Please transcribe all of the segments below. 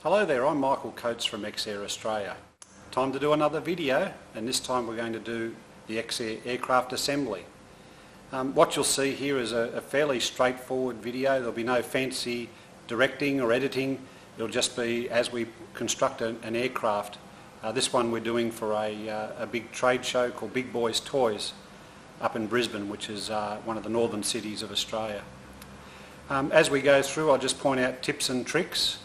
Hello there, I'm Michael Coates from X-Air Australia. Time to do another video, and this time we're going to do the X-Air aircraft assembly. What you'll see here is a fairly straightforward video. There'll be no fancy directing or editing. It'll just be as we construct an aircraft. This one we're doing for a big trade show called Big Boys Toys up in Brisbane, which is one of the northern cities of Australia. As we go through, I'll just point out tips and tricks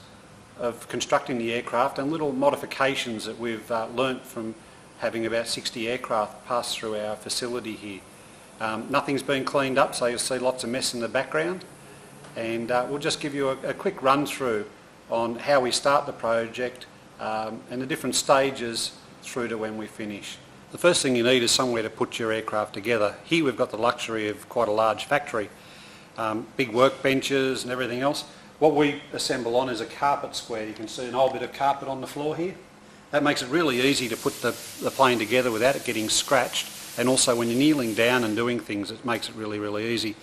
of constructing the aircraft and little modifications that we've learnt from having about 60 aircraft pass through our facility here. Nothing's been cleaned up, so you'll see lots of mess in the background, and we'll just give you a quick run through on how we start the project and the different stages through to when we finish. The first thing you need is somewhere to put your aircraft together. Here we've got the luxury of quite a large factory, big workbenches and everything else. What we assemble on is a carpet square. You can see an old bit of carpet on the floor here. That makes it really easy to put the plane together without it getting scratched, and also when you're kneeling down and doing things, it makes it really easy.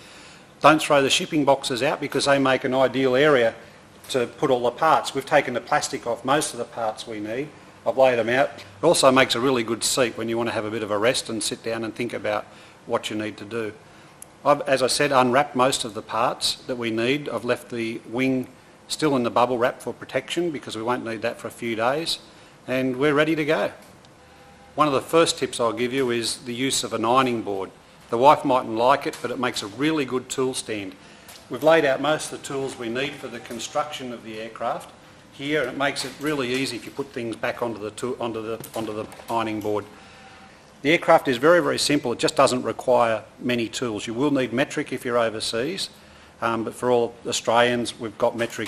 Don't throw the shipping boxes out because they make an ideal area to put all the parts. We've taken the plastic off most of the parts we need. I've laid them out. It also makes a really good seat when you want to have a bit of a rest and sit down and think about what you need to do. I've, as I said, unwrapped most of the parts that we need. I've left the wing still in the bubble wrap for protection because we won't need that for a few days, and we're ready to go. One of the first tips I'll give you is the use of an ironing board. The wife mightn't like it, but it makes a really good tool stand. We've laid out most of the tools we need for the construction of the aircraft here, and it makes it really easy if you put things back onto the ironing board. The aircraft is very simple. It just doesn't require many tools. You will need metric if you're overseas, but for all Australians, we've got metric.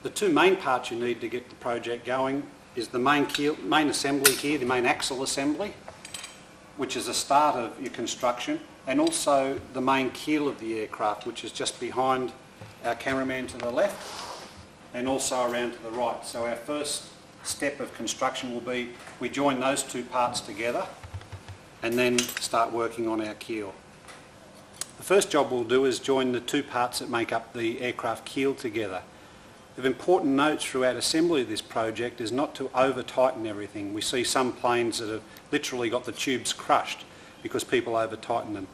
The two main parts you need to get the project going is the main assembly here, the main axle assembly, which is the start of your construction, and also the main keel of the aircraft, which is just behind our cameraman to the left and also around to the right. So our first step of construction will be we join those two parts together and then start working on our keel. The first job we'll do is join the two parts that make up the aircraft keel together. The important notes throughout assembly of this project is not to over tighten everything. We see some planes that have literally got the tubes crushed because people over tighten them.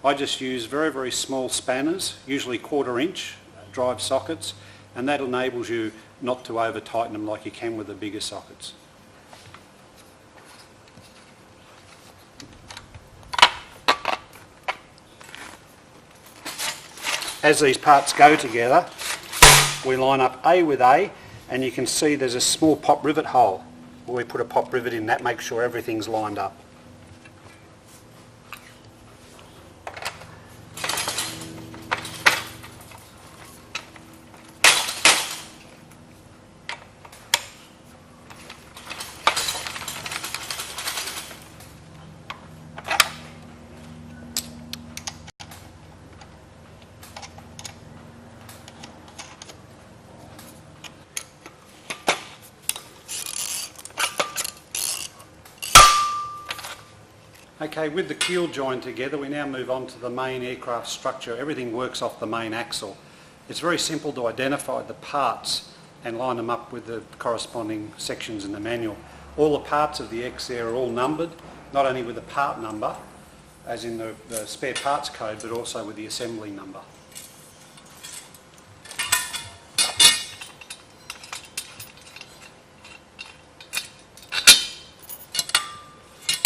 I just use very small spanners, usually 1/4 inch drive sockets, and that enables you not to over tighten them like you can with the bigger sockets. As these parts go together, we line up A with A, and you can see there's a small pop rivet hole where we put a pop rivet in. That makes sure everything's lined up. Okay, with the keel joined together, we now move on to the main aircraft structure. Everything works off the main axle. It's very simple to identify the parts and line them up with the corresponding sections in the manual. All the parts of the X-Air are all numbered, not only with the part number, as in the spare parts code, but also with the assembly number.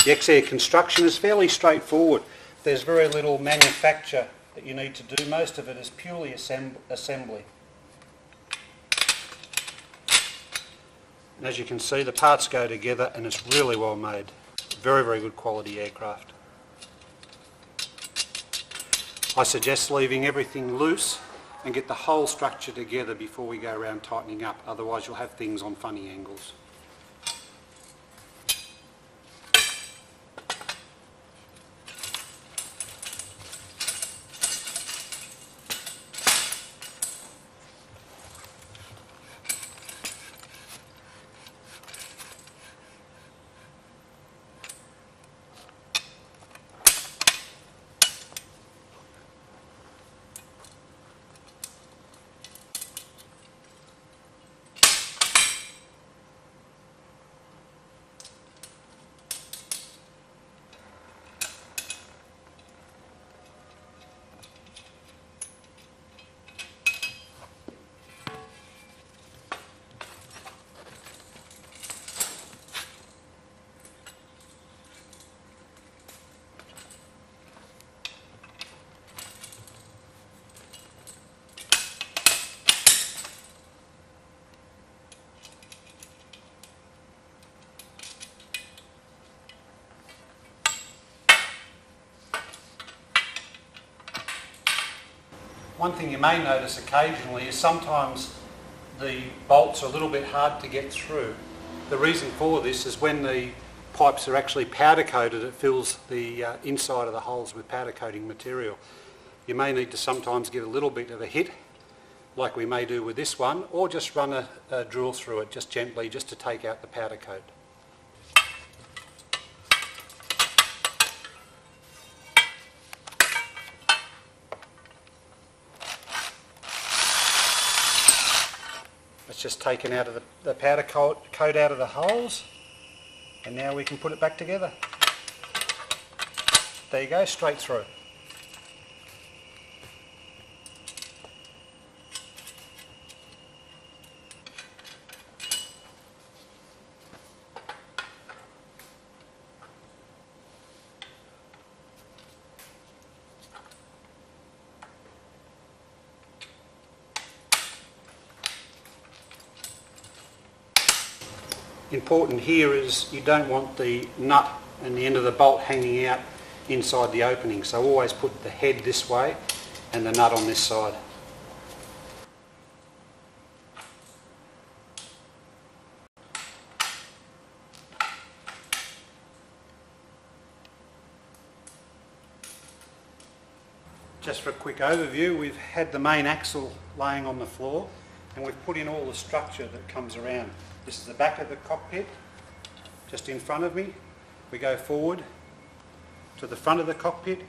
The X-Air construction is fairly straightforward. There's very little manufacture that you need to do. Most of it is purely assembly. And as you can see, the parts go together and it's really well made. Very good quality aircraft. I suggest leaving everything loose and get the whole structure together before we go around tightening up. Otherwise you'll have things on funny angles. One thing you may notice occasionally is sometimes the bolts are a little bit hard to get through. The reason for this is when the pipes are actually powder coated, it fills the inside of the holes with powder coating material. You may need to sometimes give a little bit of a hit, like we may do with this one, or just run a drill through it just gently, just to take out the powder coat. It's just taken out of the powder coat out of the holes, and now we can put it back together. There you go, straight through. Important here is you don't want the nut and the end of the bolt hanging out inside the opening, so always put the head this way and the nut on this side. Just for a quick overview, we've had the main axle laying on the floor and we've put in all the structure that comes around. This is the back of the cockpit, just in front of me. We go forward to the front of the cockpit.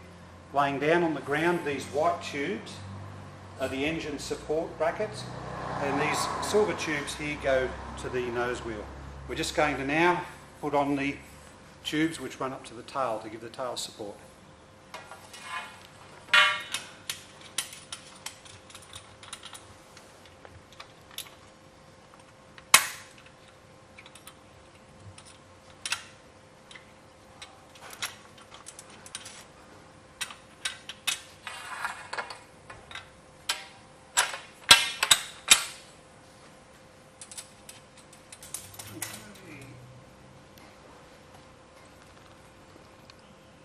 Laying down on the ground, these white tubes are the engine support brackets, and these silver tubes here go to the nose wheel. We're just going to now put on the tubes which run up to the tail to give the tail support.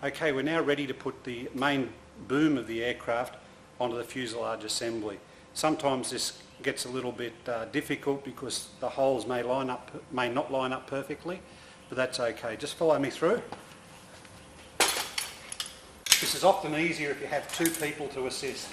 Okay, we're now ready to put the main boom of the aircraft onto the fuselage assembly. Sometimes this gets a little bit difficult because the holes may not line up perfectly, but that's okay. Just follow me through. This is often easier if you have two people to assist.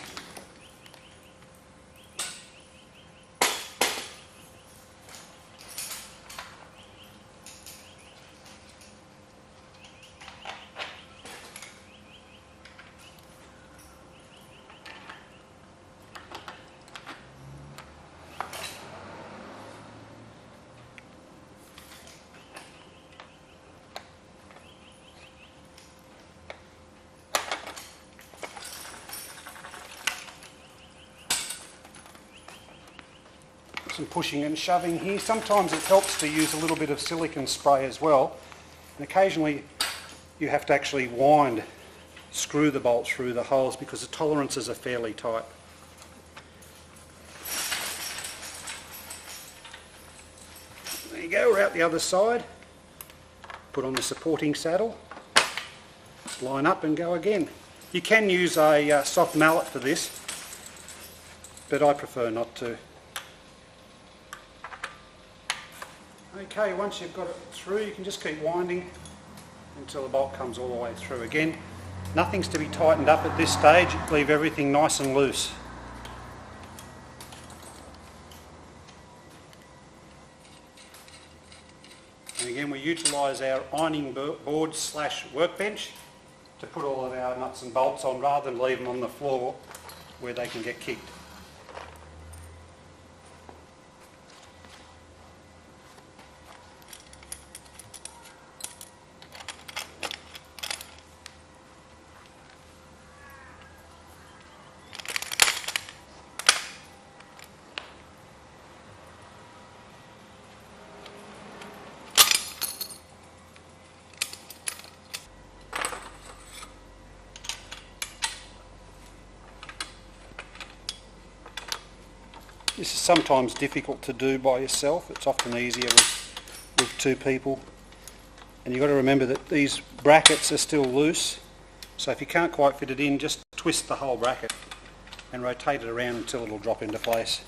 Some pushing and shoving here. Sometimes it helps to use a little bit of silicone spray as well, and occasionally you have to actually screw the bolts through the holes because the tolerances are fairly tight. There you go, we're out the other side. Put on the supporting saddle, line up and go again. You can use a soft mallet for this, but I prefer not to. Okay, once you've got it through, you can just keep winding until the bolt comes all the way through. Again, nothing's to be tightened up at this stage, leave everything nice and loose. And again, we utilise our ironing board / workbench to put all of our nuts and bolts on rather than leave them on the floor where they can get kicked. This is sometimes difficult to do by yourself. It's often easier with two people. And you've got to remember that these brackets are still loose, so if you can't quite fit it in, just twist the whole bracket and rotate it around until it'll drop into place.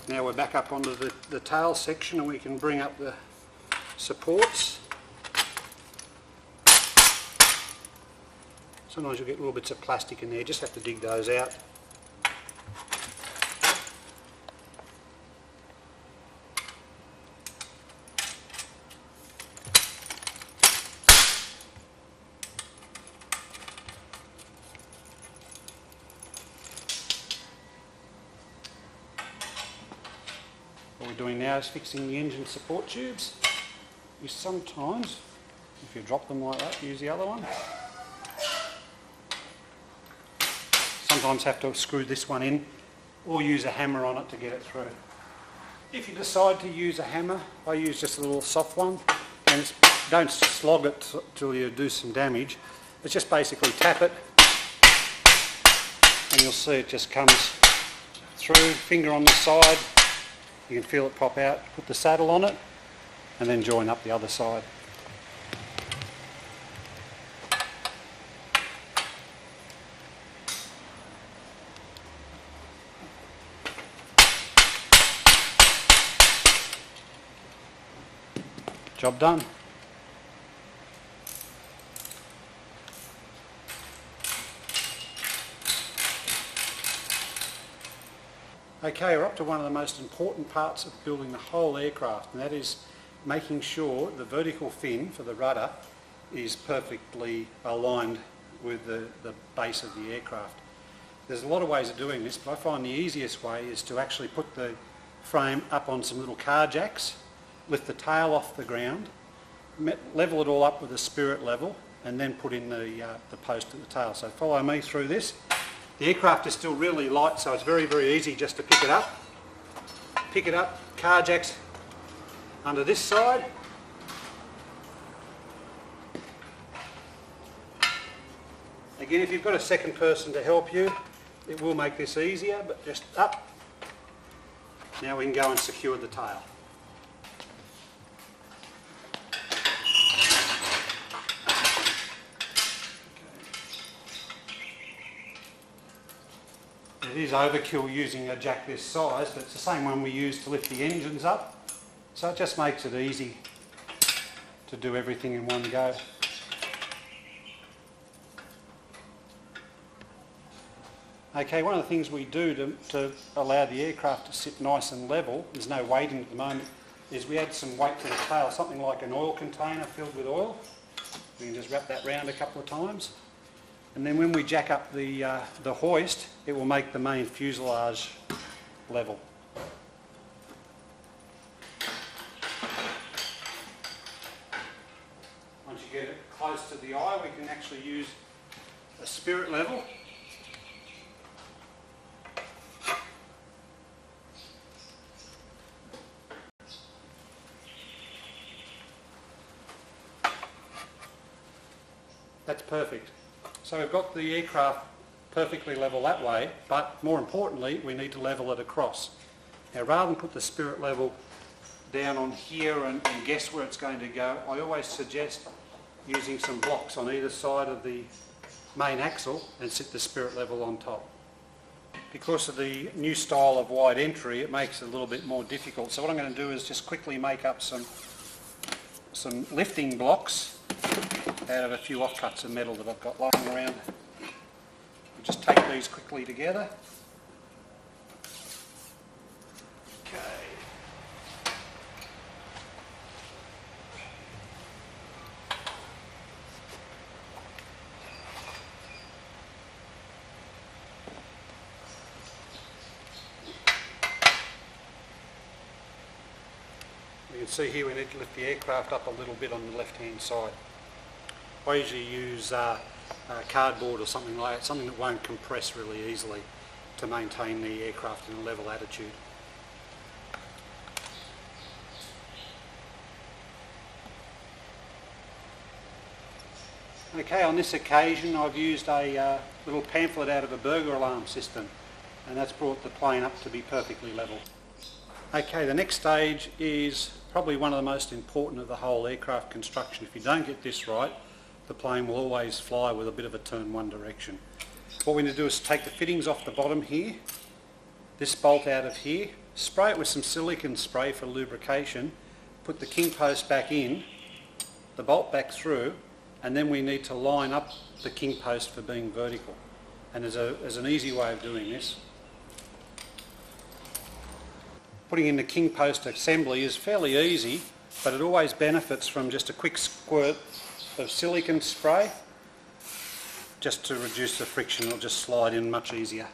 Now we're back up onto the tail section, and we can bring up the supports. Sometimes you'll get little bits of plastic in there, just have to dig those out. What we're doing now is fixing the engine support tubes. You sometimes, if you drop them like that, use the other one. Sometimes have to screw this one in or use a hammer on it to get it through. If you decide to use a hammer, I use just a little soft one, and don't slog it till you do some damage. It's just basically tap it and you'll see it just comes through, finger on the side, you can feel it pop out, put the saddle on it and then join up the other side. Job done. Okay, we're up to one of the most important parts of building the whole aircraft, and that is making sure the vertical fin for the rudder is perfectly aligned with the base of the aircraft. There's a lot of ways of doing this, but I find the easiest way is to actually put the frame up on some little car jacks, lift the tail off the ground, level it all up with a spirit level, and then put in the post at the tail. So follow me through this. The aircraft is still really light, so it's very, very easy just to pick it up. Pick it up, car jacks under this side. Again, if you've got a second person to help you, it will make this easier, but just up. Now we can go and secure the tail. It is overkill using a jack this size, but it's the same one we use to lift the engines up, so it just makes it easy to do everything in one go. Okay, one of the things we do to allow the aircraft to sit nice and level, there's no weighting at the moment, is we add some weight to the tail, something like an oil container filled with oil. We can just wrap that round a couple of times. And then when we jack up the hoist, it will make the main fuselage level. Once you get it close to the eye, we can actually use a spirit level. That's perfect. So we've got the aircraft perfectly level that way, but more importantly, we need to level it across. Now, rather than put the spirit level down on here and guess where it's going to go, I always suggest using some blocks on either side of the main axle and sit the spirit level on top. Because of the new style of wide entry, it makes it a little bit more difficult. So what I'm going to do is just quickly make up some lifting blocks out of a few offcuts of metal that I've got lying around. We'll just take these quickly together. Okay. You can see here we need to lift the aircraft up a little bit on the left hand side. I usually use cardboard or something like that, something that won't compress really easily to maintain the aircraft in a level attitude. Okay, on this occasion I've used a little pamphlet out of a burglar alarm system, and that's brought the plane up to be perfectly level. Okay, the next stage is probably one of the most important of the whole aircraft construction. If you don't get this right, the plane will always fly with a bit of a turn one direction. What we're going to do is take the fittings off the bottom here, this bolt out of here, spray it with some silicone spray for lubrication, put the king post back in, the bolt back through, and then we need to line up the king post for being vertical. And there's an easy way of doing this. Putting in the king post assembly is fairly easy, but it always benefits from just a quick squirt of silicone spray, just to reduce the friction. It'll just slide in much easier.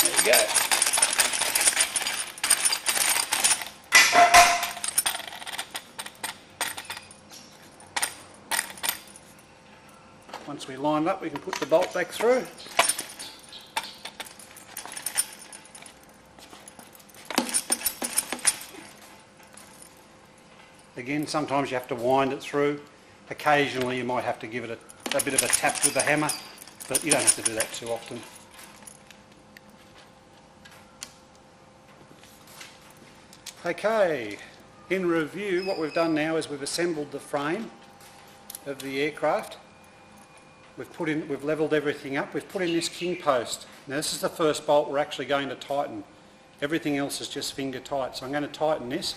There you go. Once we line it up, we can put the bolt back through. Again, sometimes you have to wind it through. Occasionally you might have to give it a bit of a tap with the hammer, but you don't have to do that too often. Okay, in review, what we've done now is we've assembled the frame of the aircraft. We've levelled everything up. We've put in this king post. Now this is the first bolt we're actually going to tighten. Everything else is just finger tight. So I'm going to tighten this.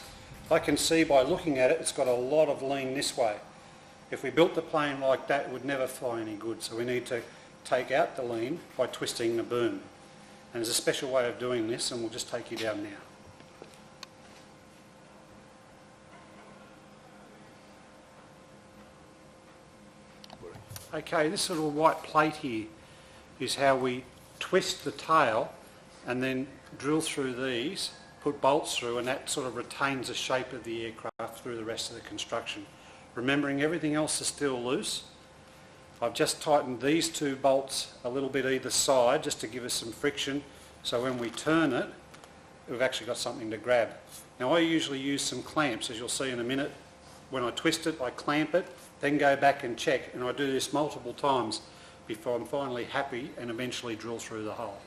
I can see by looking at it, it's got a lot of lean this way. If we built the plane like that, it would never fly any good. So we need to take out the lean by twisting the boom. And there's a special way of doing this, and we'll just take you down now. Okay, this little white plate here is how we twist the tail and then drill through these, put bolts through, and that sort of retains the shape of the aircraft through the rest of the construction. Remembering everything else is still loose. I've just tightened these two bolts a little bit either side just to give us some friction, so when we turn it, we've actually got something to grab. Now I usually use some clamps, as you'll see in a minute. When I twist it, I clamp it, then go back and check, and I do this multiple times before I'm finally happy and eventually drill through the hole.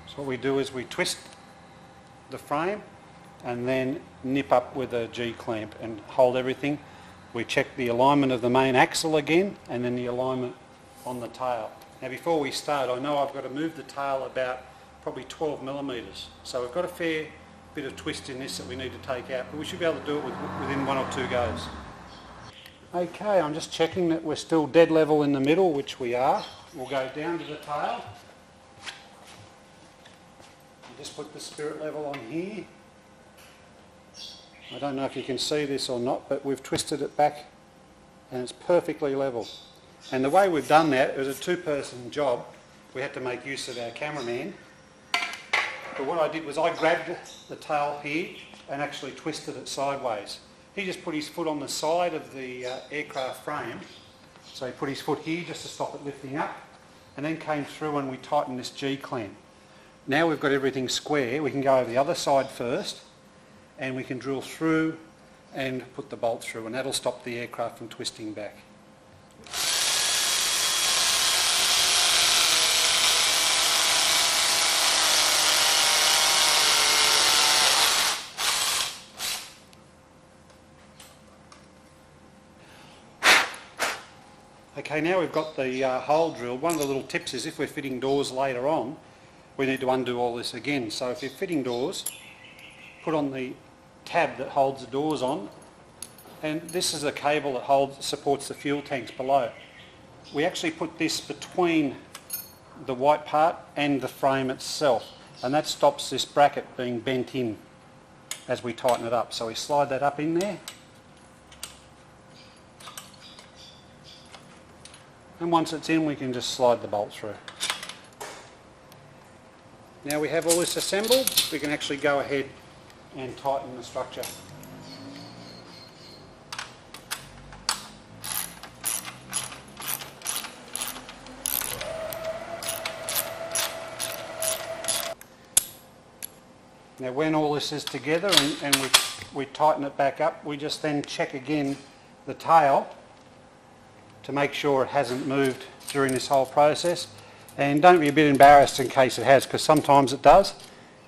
So what we do is we twist the frame and then nip up with a G-clamp and hold everything. We check the alignment of the main axle again and then the alignment on the tail. Now before we start, I know I've got to move the tail about probably 12 millimetres. So we've got a fair bit of twist in this that we need to take out, but we should be able to do it within one or two goes. Okay, I'm just checking that we're still dead level in the middle, which we are. We'll go down to the tail. Just put the spirit level on here. I don't know if you can see this or not, but we've twisted it back and it's perfectly level. And the way we've done that, it was a two-person job. We had to make use of our cameraman. But what I did was I grabbed the tail here and actually twisted it sideways. He just put his foot on the side of the aircraft frame. So he put his foot here just to stop it lifting up, and then came through and we tightened this G-clamp. Now we've got everything square, we can go over the other side first and we can drill through and put the bolt through, and that'll stop the aircraft from twisting back. Okay, now we've got the hole drilled. One of the little tips is if we're fitting doors later on, we need to undo all this again. So if you're fitting doors, put on the tab that holds the doors on, and this is a cable that supports the fuel tanks below. We actually put this between the white part and the frame itself, and that stops this bracket being bent in as we tighten it up. So we slide that up in there. And once it's in, we can just slide the bolt through. Now we have all this assembled, we can actually go ahead and tighten the structure. Now when all this is together and we tighten it back up, we just then check again the tail to make sure it hasn't moved during this whole process. And don't be a bit embarrassed in case it has, because sometimes it does.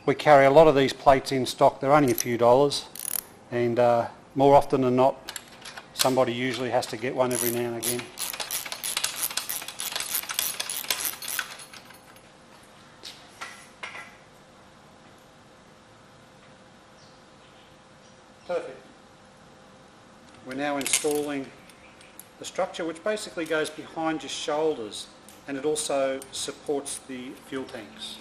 We carry a lot of these plates in stock, they're only a few dollars, and more often than not somebody usually has to get one every now and again. Perfect. We're now installing the structure, which basically goes behind your shoulders, and it also supports the fuel tanks.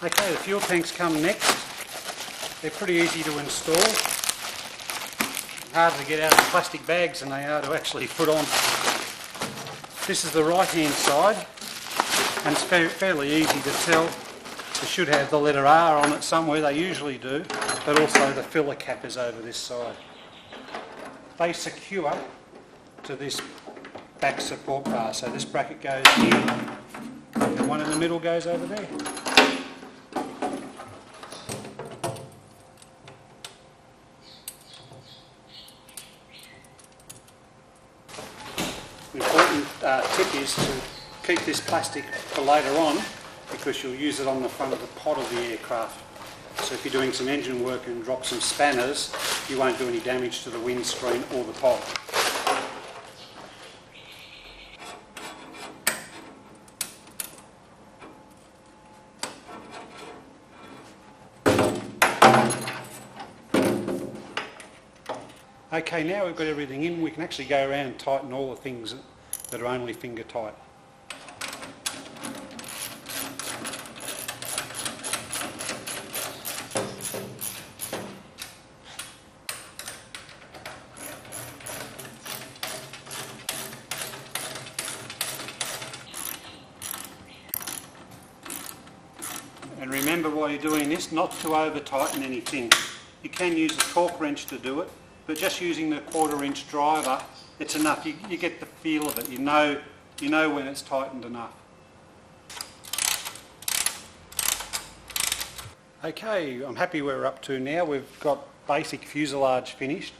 Okay, the fuel tanks come next. They're pretty easy to install. Harder to get out of the plastic bags than they are to actually put on. This is the right hand side, and it's fairly easy to tell. They should have the letter R on it somewhere, they usually do, but also the filler cap is over this side. They secure to this back support bar, so this bracket goes here, and the one in the middle goes over there. The important tip is to keep this plastic for later on, because you'll use it on the front of the pod of the aircraft. So if you're doing some engine work and drop some spanners, you won't do any damage to the windscreen or the pod. Okay, now we've got everything in, we can actually go around and tighten all the things that are only finger tight. And remember while you're doing this, not to over tighten anything. You can use a torque wrench to do it, but just using the 1/4 inch driver, it's enough. You get the feel of it. You know when it's tightened enough. Okay, I'm happy where we're up to now. We've got basic fuselage finished.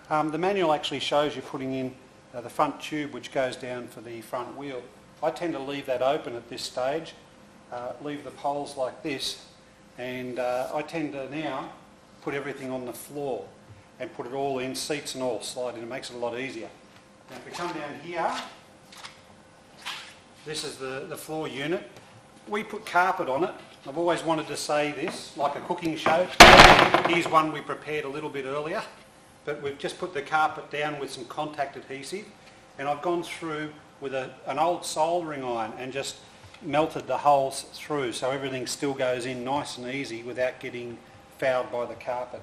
The manual actually shows you putting in the front tube, which goes down for the front wheel. I tend to leave that open at this stage, leave the poles like this, and I tend to now put everything on the floor and put it all in, seats and all, slide in. It makes it a lot easier. Now if we come down here, this is the floor unit. We put carpet on it. I've always wanted to say this, like a cooking show. Here's one we prepared a little bit earlier, but we've just put the carpet down with some contact adhesive, and I've gone through with an old soldering iron and just melted the holes through so everything still goes in nice and easy without getting fouled by the carpet.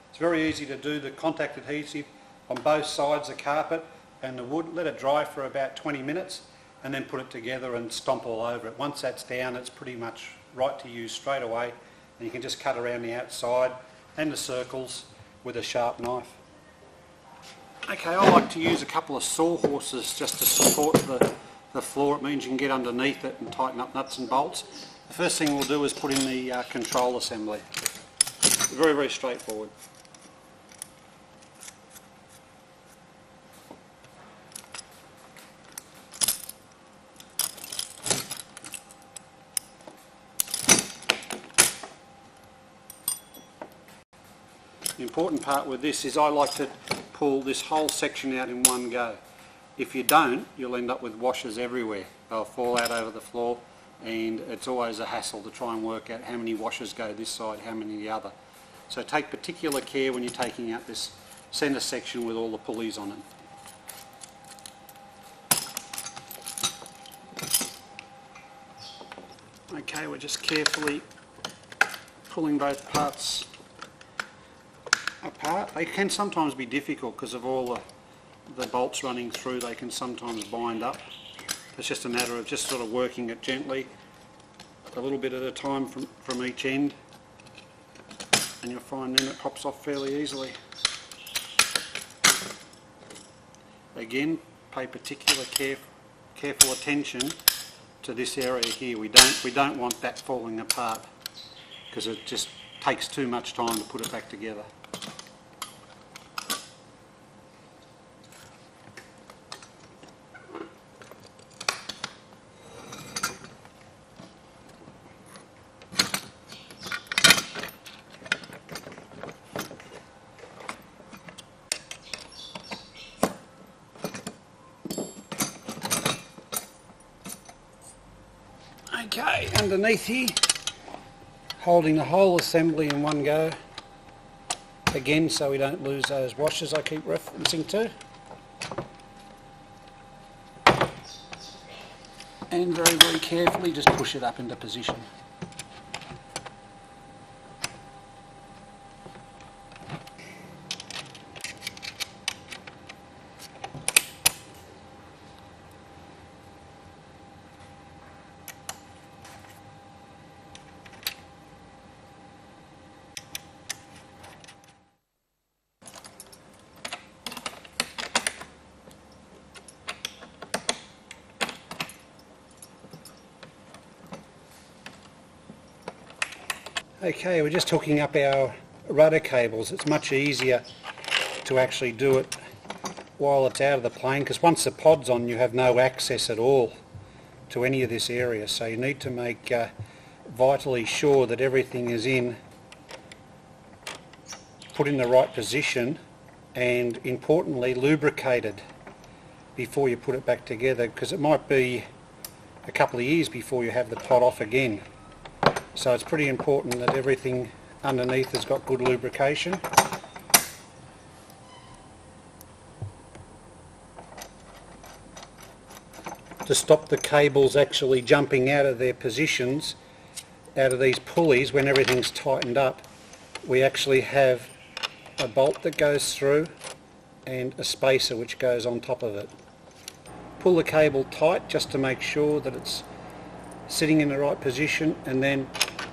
It's very easy to do the contact adhesive on both sides of the carpet and the wood. Let it dry for about 20 minutes and then put it together and stomp all over it. Once that's down, it's pretty much right to use straight away, and you can just cut around the outside and the circles with a sharp knife. Okay, I like to use a couple of sawhorses just to support the floor. It means you can get underneath it and tighten up nuts and bolts. The first thing we'll do is put in the control assembly. Very, very straightforward. The important part with this is I like to pull this whole section out in one go. If you don't, you'll end up with washers everywhere. They'll fall out over the floor, and it's always a hassle to try and work out how many washers go this side, how many the other. So take particular care when you're taking out this centre section with all the pulleys on it. Okay, we're just carefully pulling both parts apart. They can sometimes be difficult because of all the bolts running through. They can sometimes bind up. It's just a matter of just sort of working it gently, a little bit at a time from each end, and you'll find then it pops off fairly easily. Again, pay particular careful attention to this area here. We don't want that falling apart because it just takes too much time to put it back together. Okay, underneath here, holding the whole assembly in one go, again so we don't lose those washers I keep referencing to, and very carefully just push it up into position. Okay, we're just hooking up our rudder cables. It's much easier to actually do it while it's out of the plane, because once the pod's on you have no access at all to any of this area, so you need to make vitally sure that everything is put in the right position, and importantly lubricated before you put it back together, because it might be a couple of years before you have the pod off again. So it's pretty important that everything underneath has got good lubrication. To stop the cables actually jumping out of their positions, out of these pulleys when everything's tightened up, we actually have a bolt that goes through and a spacer which goes on top of it. Pull the cable tight just to make sure that it's sitting in the right position, and then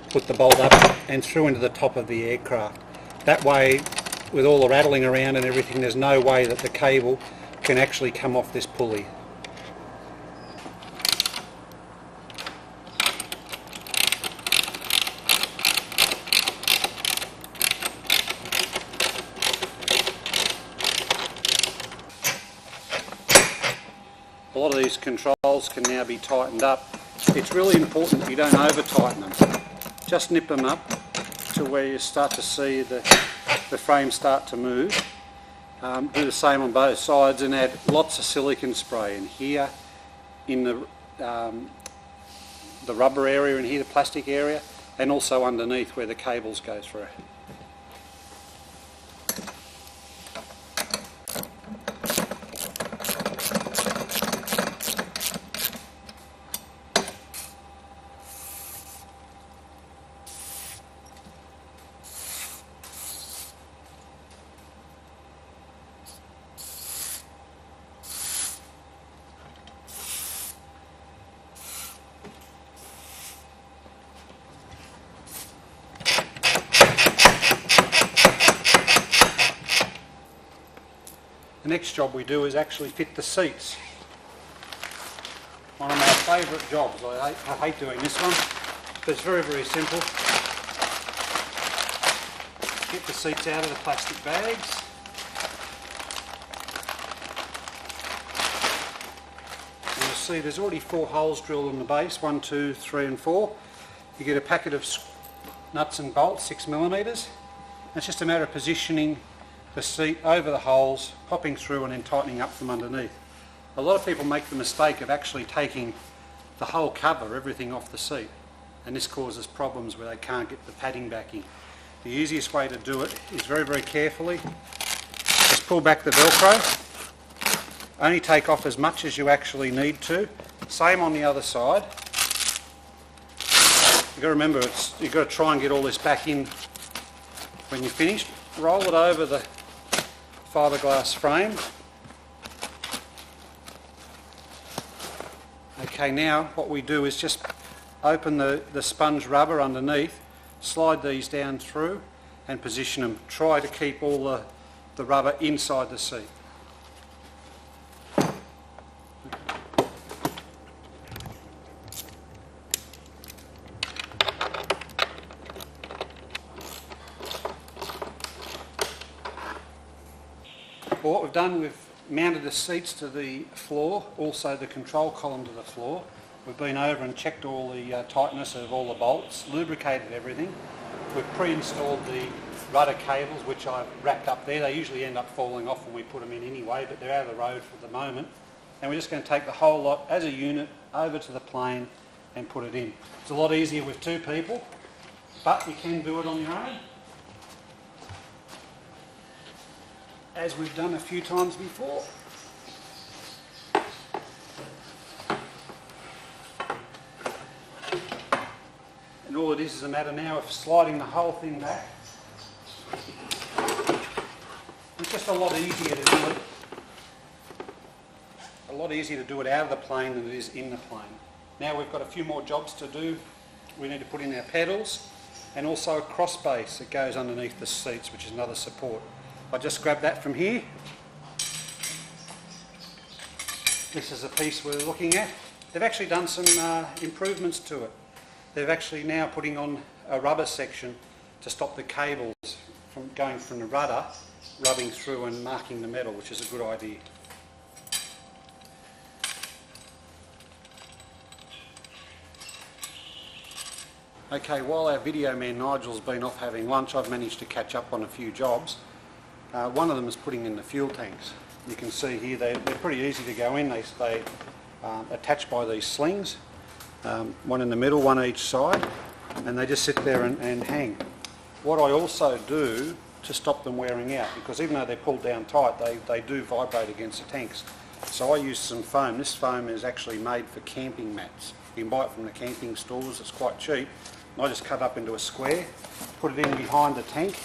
put the bolt up and through into the top of the aircraft. That way, with all the rattling around and everything, there's no way that the cable can actually come off this pulley. A lot of these controls can now be tightened up. It's really important you don't over tighten them. Just nip them up to where you start to see the frame start to move. Do the same on both sides and add lots of silicone spray in here, in the rubber area, in here, the plastic area, and also underneath where the cables go through. The next job we do is actually fit the seats. One of my favourite jobs. I hate doing this one, but it's very simple. Get the seats out of the plastic bags. And you'll see there's already 4 holes drilled in the base, 1, 2, 3 and 4. You get a packet of nuts and bolts, 6mm. It's just a matter of positioning the seat over the holes, popping through and then tightening up from underneath. A lot of people make the mistake of actually taking the whole cover, everything off the seat, and this causes problems where they can't get the padding back in. The easiest way to do it is very carefully. Just pull back the Velcro. Only take off as much as you actually need to. Same on the other side. You've got to remember, you've got to try and get all this back in when you're finished. Roll it over the fiberglass frame. Okay, now what we do is just open the sponge rubber underneath, slide these down through and position them. Try to keep all the rubber inside the seat. Well, what we've done, we've mounted the seats to the floor, also the control column to the floor. We've been over and checked all the tightness of all the bolts, lubricated everything. We've pre-installed the rudder cables, which I've wrapped up there. They usually end up falling off when we put them in anyway, but they're out of the road for the moment. And we're just going to take the whole lot as a unit over to the plane and put it in. It's a lot easier with two people, but you can do it on your own, as we've done a few times before. And all it is a matter now of sliding the whole thing back. It's just a lot easier to do it. A lot easier to do it out of the plane than it is in the plane. Now we've got a few more jobs to do. We need to put in our pedals and also a cross base that goes underneath the seats, which is another support. I just grabbed that from here. This is a piece we're looking at. They've actually done some improvements to it. They've actually now putting on a rubber section to stop the cables from going from the rudder, rubbing through and marking the metal, which is a good idea. Okay, while our video man Nigel's been off having lunch, I've managed to catch up on a few jobs. One of them is putting in the fuel tanks. You can see here they're pretty easy to go in. They attached by these slings, one in the middle, one each side, and they just sit there and hang. What I also do to stop them wearing out, because even though they're pulled down tight, they do vibrate against the tanks. So I use some foam. This foam is actually made for camping mats. You can buy it from the camping stores, it's quite cheap. And I just cut up into a square, put it in behind the tank,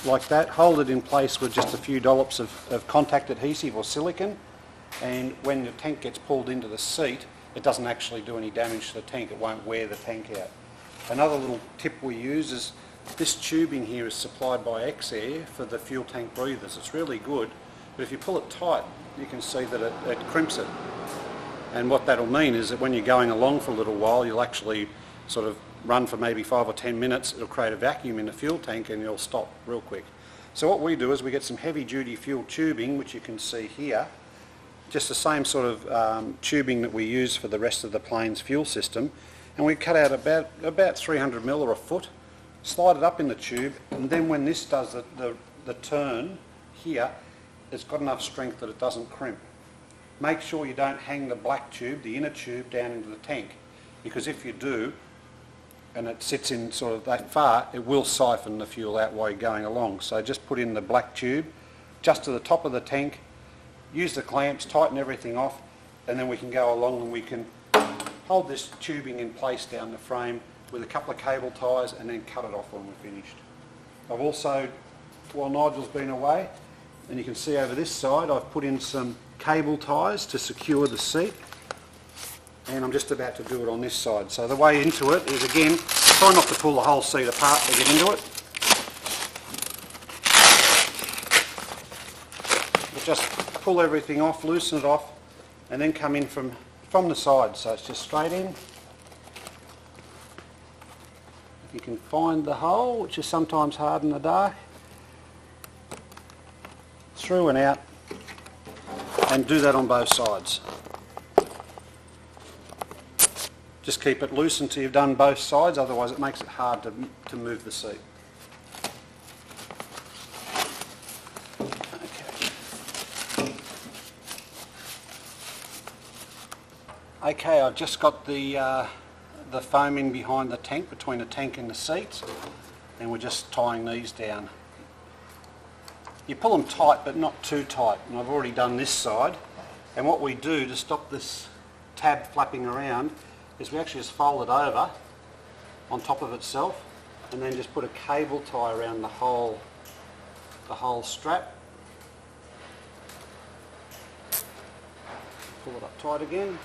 like that, hold it in place with just a few dollops of contact adhesive or silicone, and when the tank gets pulled into the seat, it doesn't actually do any damage to the tank, it won't wear the tank out. Another little tip we use is this tubing here is supplied by X-Air for the fuel tank breathers. It's really good, but if you pull it tight, you can see that it crimps it. And what that'll mean is that when you're going along for a little while, you'll actually sort of run for maybe 5 or 10 minutes, it'll create a vacuum in the fuel tank and you'll stop real quick. So what we do is we get some heavy duty fuel tubing, which you can see here, just the same sort of tubing that we use for the rest of the plane's fuel system, and we cut out about 300 mil or a foot, slide it up in the tube, and then when this does the turn here, it's got enough strength that it doesn't crimp. Make sure you don't hang the black tube, the inner tube, down into the tank, because if you do, and it sits in sort of that far, it will siphon the fuel out while you're going along. So just put in the black tube just to the top of the tank, use the clamps, tighten everything off, and then we can go along and we can hold this tubing in place down the frame with a couple of cable ties and then cut it off when we're finished. I've also, while Nigel's been away, and you can see over this side, I've put in some cable ties to secure the seat. And I'm just about to do it on this side. So the way into it is, again, try not to pull the whole seat apart to get into it. But just pull everything off, loosen it off, and then come in from the side. So it's just straight in. If you can find the hole, which is sometimes hard in the dark, through and out, and do that on both sides. Just keep it loose until you've done both sides, otherwise it makes it hard to move the seat. Okay, I've just got the foam in behind the tank, between the tank and the seats, and we're just tying these down. You pull them tight, but not too tight, and I've already done this side. And what we do to stop this tab flapping around is we actually just fold it over on top of itself, and then just put a cable tie around the whole strap. Pull it up tight again.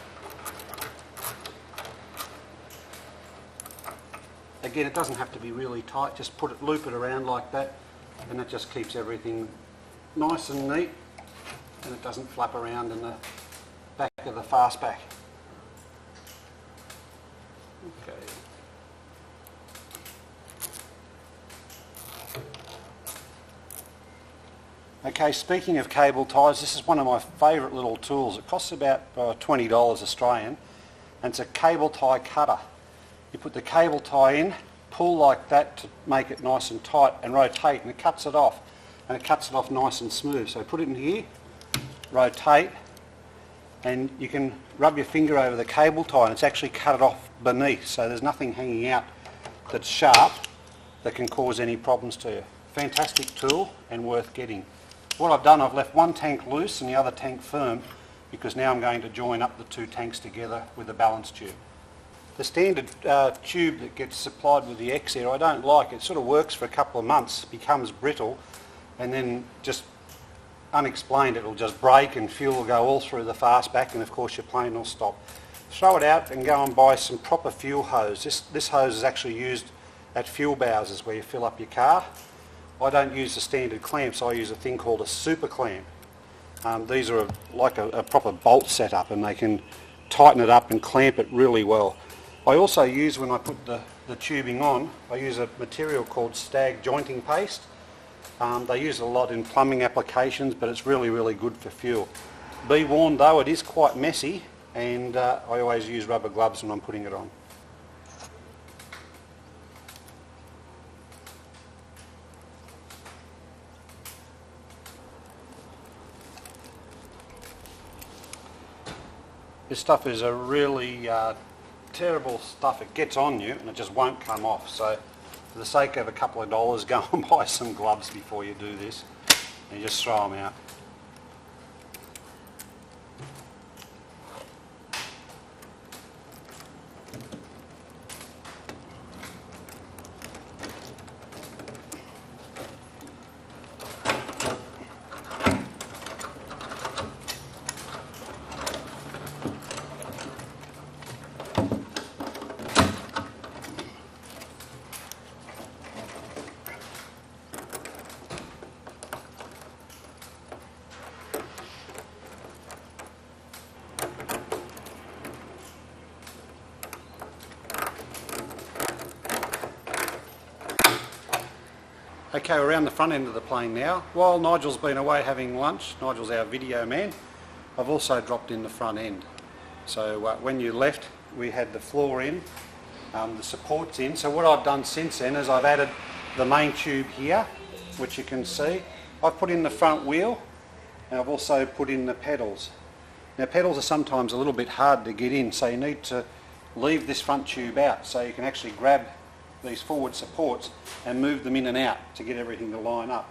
Again, it doesn't have to be really tight, just loop it around like that, and that just keeps everything nice and neat, and it doesn't flap around in the back of the fastback. Okay. Okay, speaking of cable ties, this is one of my favourite little tools. It costs about $20 Australian, and it's a cable tie cutter. You put the cable tie in, pull like that to make it nice and tight, and rotate, and it cuts it off. And it cuts it off nice and smooth. So put it in here, rotate, and you can rub your finger over the cable tie, and it's actually cut it off beneath, so there's nothing hanging out that's sharp that can cause any problems to you. Fantastic tool and worth getting. What I've done, I've left one tank loose and the other tank firm, because now I'm going to join up the two tanks together with the balance tube. The standard tube that gets supplied with the X-Air, I don't like. It sort of works for a couple of months, becomes brittle, and then just unexplained it'll just break and fuel will go all through the fastback, and of course your plane will stop. Throw it out and go and buy some proper fuel hose. This hose is actually used at fuel bowsers where you fill up your car. I don't use the standard clamps, I use a thing called a super clamp. These are like a proper bolt setup, and they can tighten it up and clamp it really well. I also use, when I put the tubing on, I use a material called stag jointing paste. They use it a lot in plumbing applications, but it's really, really good for fuel. Be warned though, it is quite messy, and I always use rubber gloves when I'm putting it on. This stuff is a really terrible stuff. It gets on you and it just won't come off. So for the sake of a couple of dollars, go and buy some gloves before you do this, and you just throw them out. Okay, we're around the front end of the plane now. While Nigel's been away having lunch, Nigel's our video man, I've also dropped in the front end. So when you left, we had the floor in, the supports in. So what I've done since then is I've added the main tube here, which you can see. I've put in the front wheel, and I've also put in the pedals. Now pedals are sometimes a little bit hard to get in, so you need to leave this front tube out so you can actually grab these forward supports and move them in and out to get everything to line up.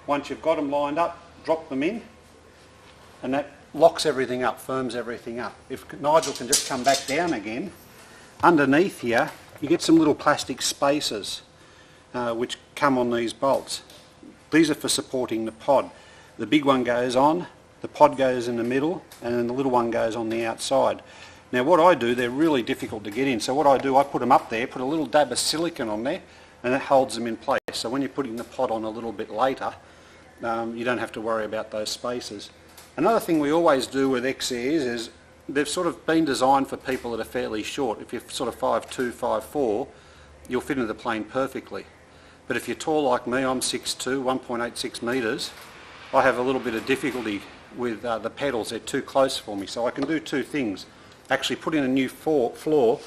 Once you've got them lined up, drop them in, and that locks everything up, firms everything up. If Nigel can just come back down again, underneath here you get some little plastic spacers which come on these bolts. These are for supporting the pod. The big one goes on, the pod goes in the middle, and then the little one goes on the outside. Now what I do, they're really difficult to get in, so what I do, I put them up there, put a little dab of silicone on there, and that holds them in place. So when you're putting the pod on a little bit later, you don't have to worry about those spacers. Another thing we always do with X-Airs is they've sort of been designed for people that are fairly short. If you're sort of 5'2", 5'4", you'll fit into the plane perfectly. But if you're tall like me, I'm 6'2", 1.86 metres, I have a little bit of difficulty with the pedals. They're too close for me. So I can do two things. Actually put in a new floor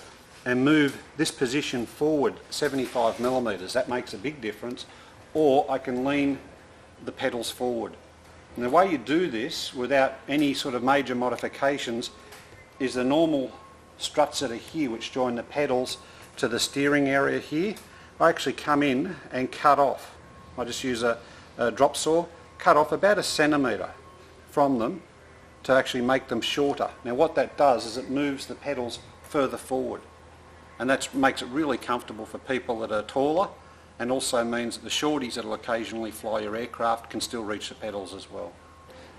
and move this position forward 75 millimetres. That makes a big difference. Or I can lean the pedals forward. And the way you do this without any sort of major modifications is the normal struts that are here, which join the pedals to the steering area here. I actually come in and cut off. I just use a drop saw, cut off about 1 centimetre from them to actually make them shorter. Now what that does is it moves the pedals further forward. and that makes it really comfortable for people that are taller, and also means that the shorties that will occasionally fly your aircraft can still reach the pedals as well.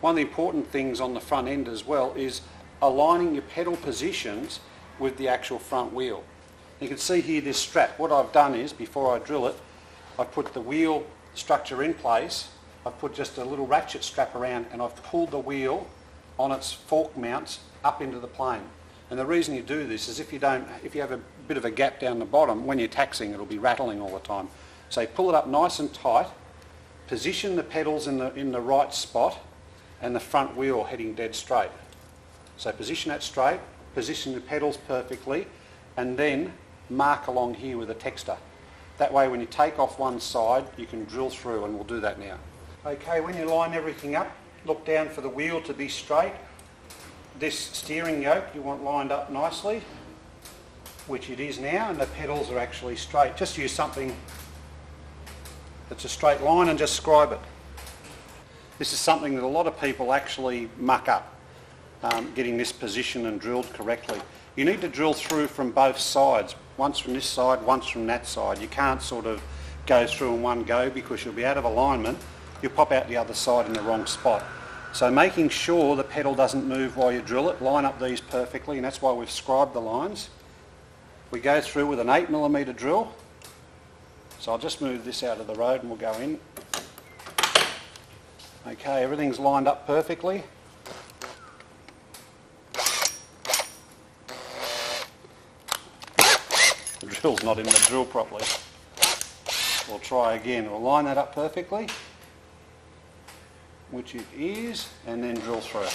One of the important things on the front end as well is aligning your pedal positions with the actual front wheel. You can see here this strap. What I've done is, before I drill it, I've put the wheel structure in place, I've put just a little ratchet strap around, and I've pulled the wheel on its fork mounts up into the plane. And the reason you do this is if you have a bit of a gap down the bottom, when you're taxiing it'll be rattling all the time. So you pull it up nice and tight, position the pedals in the right spot, and the front wheel heading dead straight. So position that straight, position the pedals perfectly, and then mark along here with a texter. That way when you take off one side you can drill through, and we'll do that now. Okay, when you line everything up, look down for the wheel to be straight. This steering yoke you want lined up nicely, which it is now, and the pedals are actually straight. Just use something that's a straight line and just scribe it. This is something that a lot of people actually muck up, getting this position and drilled correctly. You need to drill through from both sides, once from this side, once from that side. You can't sort of go through in one go because you'll be out of alignment. You'll pop out the other side in the wrong spot. So making sure the pedal doesn't move while you drill it, line up these perfectly, and that's why we've scribed the lines. We go through with an 8mm drill. So I'll just move this out of the road and we'll go in. Okay, everything's lined up perfectly. The drill's not in the drill properly. We'll try again. We'll line that up perfectly, which it is, and then drill through.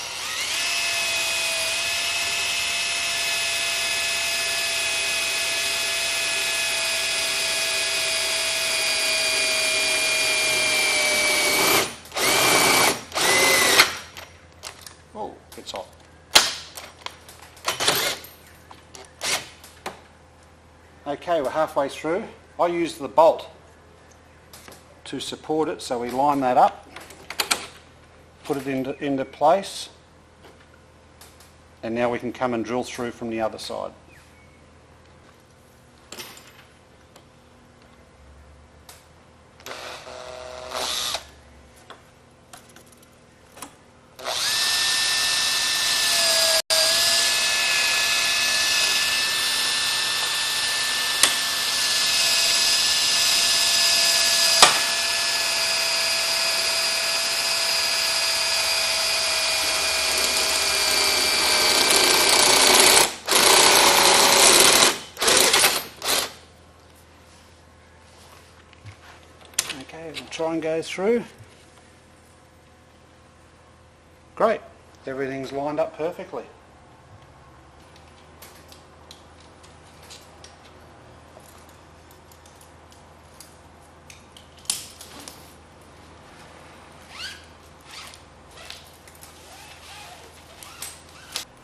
Oh, it's off. Okay, we're halfway through. I use the bolt to support it, so we line that up, put it into place, and now we can come and drill through from the other side. Okay, we'll try and go through. Great, everything's lined up perfectly.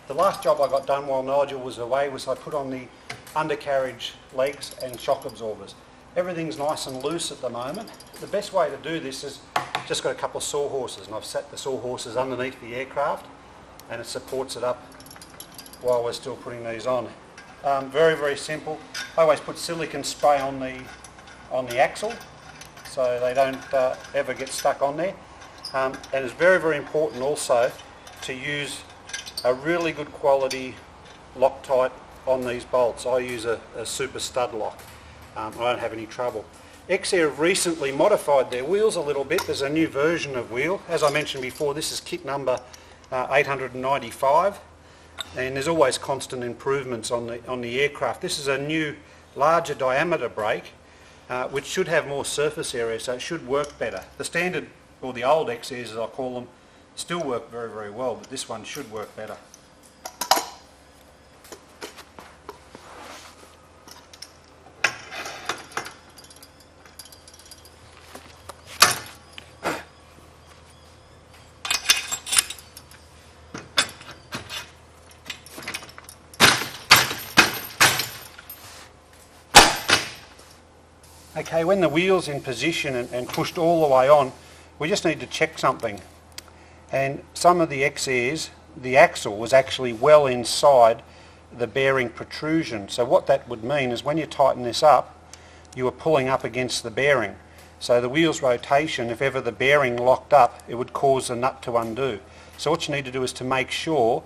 The last job I got done while Nigel was away was I put on the undercarriage legs and shock absorbers. Everything's nice and loose at the moment. The best way to do this is just got a couple of sawhorses, and I've set the sawhorses underneath the aircraft and it supports it up while we're still putting these on. Very, very simple. I always put silicone spray on the axle so they don't ever get stuck on there. And it's very, very important also to use a really good quality Loctite on these bolts. I use a super stud lock. I don't have any trouble. X-Air have recently modified their wheels a little bit. There's a new version of wheel. As I mentioned before, this is kit number 895, and there's always constant improvements on the aircraft. This is a new larger diameter brake which should have more surface area, so it should work better. The standard, or the old X-Airs as I call them, still work very, very well, but this one should work better. Okay, when the wheel's in position and pushed all the way on, we just need to check something. And some of the X-Airs, the axle was actually well inside the bearing protrusion. So what that would mean is when you tighten this up, you are pulling up against the bearing. So the wheel's rotation, if ever the bearing locked up, it would cause the nut to undo. So what you need to do is to make sure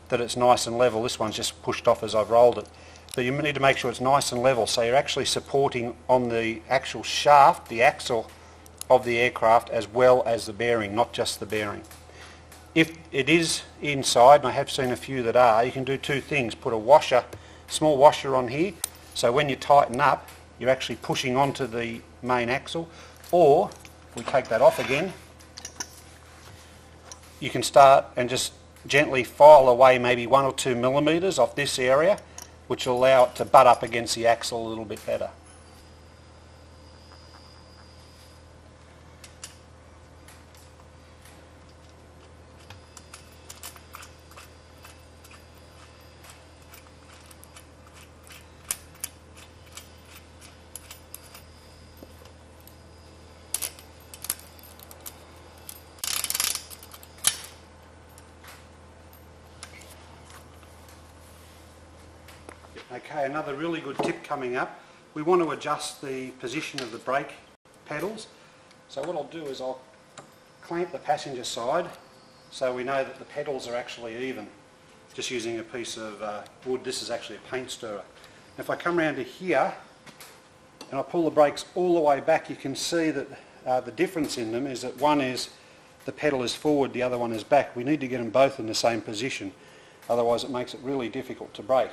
that it's nice and level. This one's just pushed off as I've rolled it. But you need to make sure it's nice and level, so you're actually supporting on the actual shaft, the axle of the aircraft, as well as the bearing, not just the bearing. If it is inside, and I have seen a few that are, you can do two things. Put a washer, small washer on here, so when you tighten up, you're actually pushing onto the main axle, or if we take that off again, you can start and just gently file away maybe 1 or 2 millimeters off this area, which will allow it to butt up against the axle a little bit better. Okay, another really good tip coming up. We want to adjust the position of the brake pedals. So what I'll do is I'll clamp the passenger side so we know that the pedals are actually even. Just using a piece of wood. This is actually a paint stirrer. If I come around to here and I pull the brakes all the way back, you can see that the difference in them is that one is the pedal is forward, the other one is back. We need to get them both in the same position, otherwise it makes it really difficult to brake.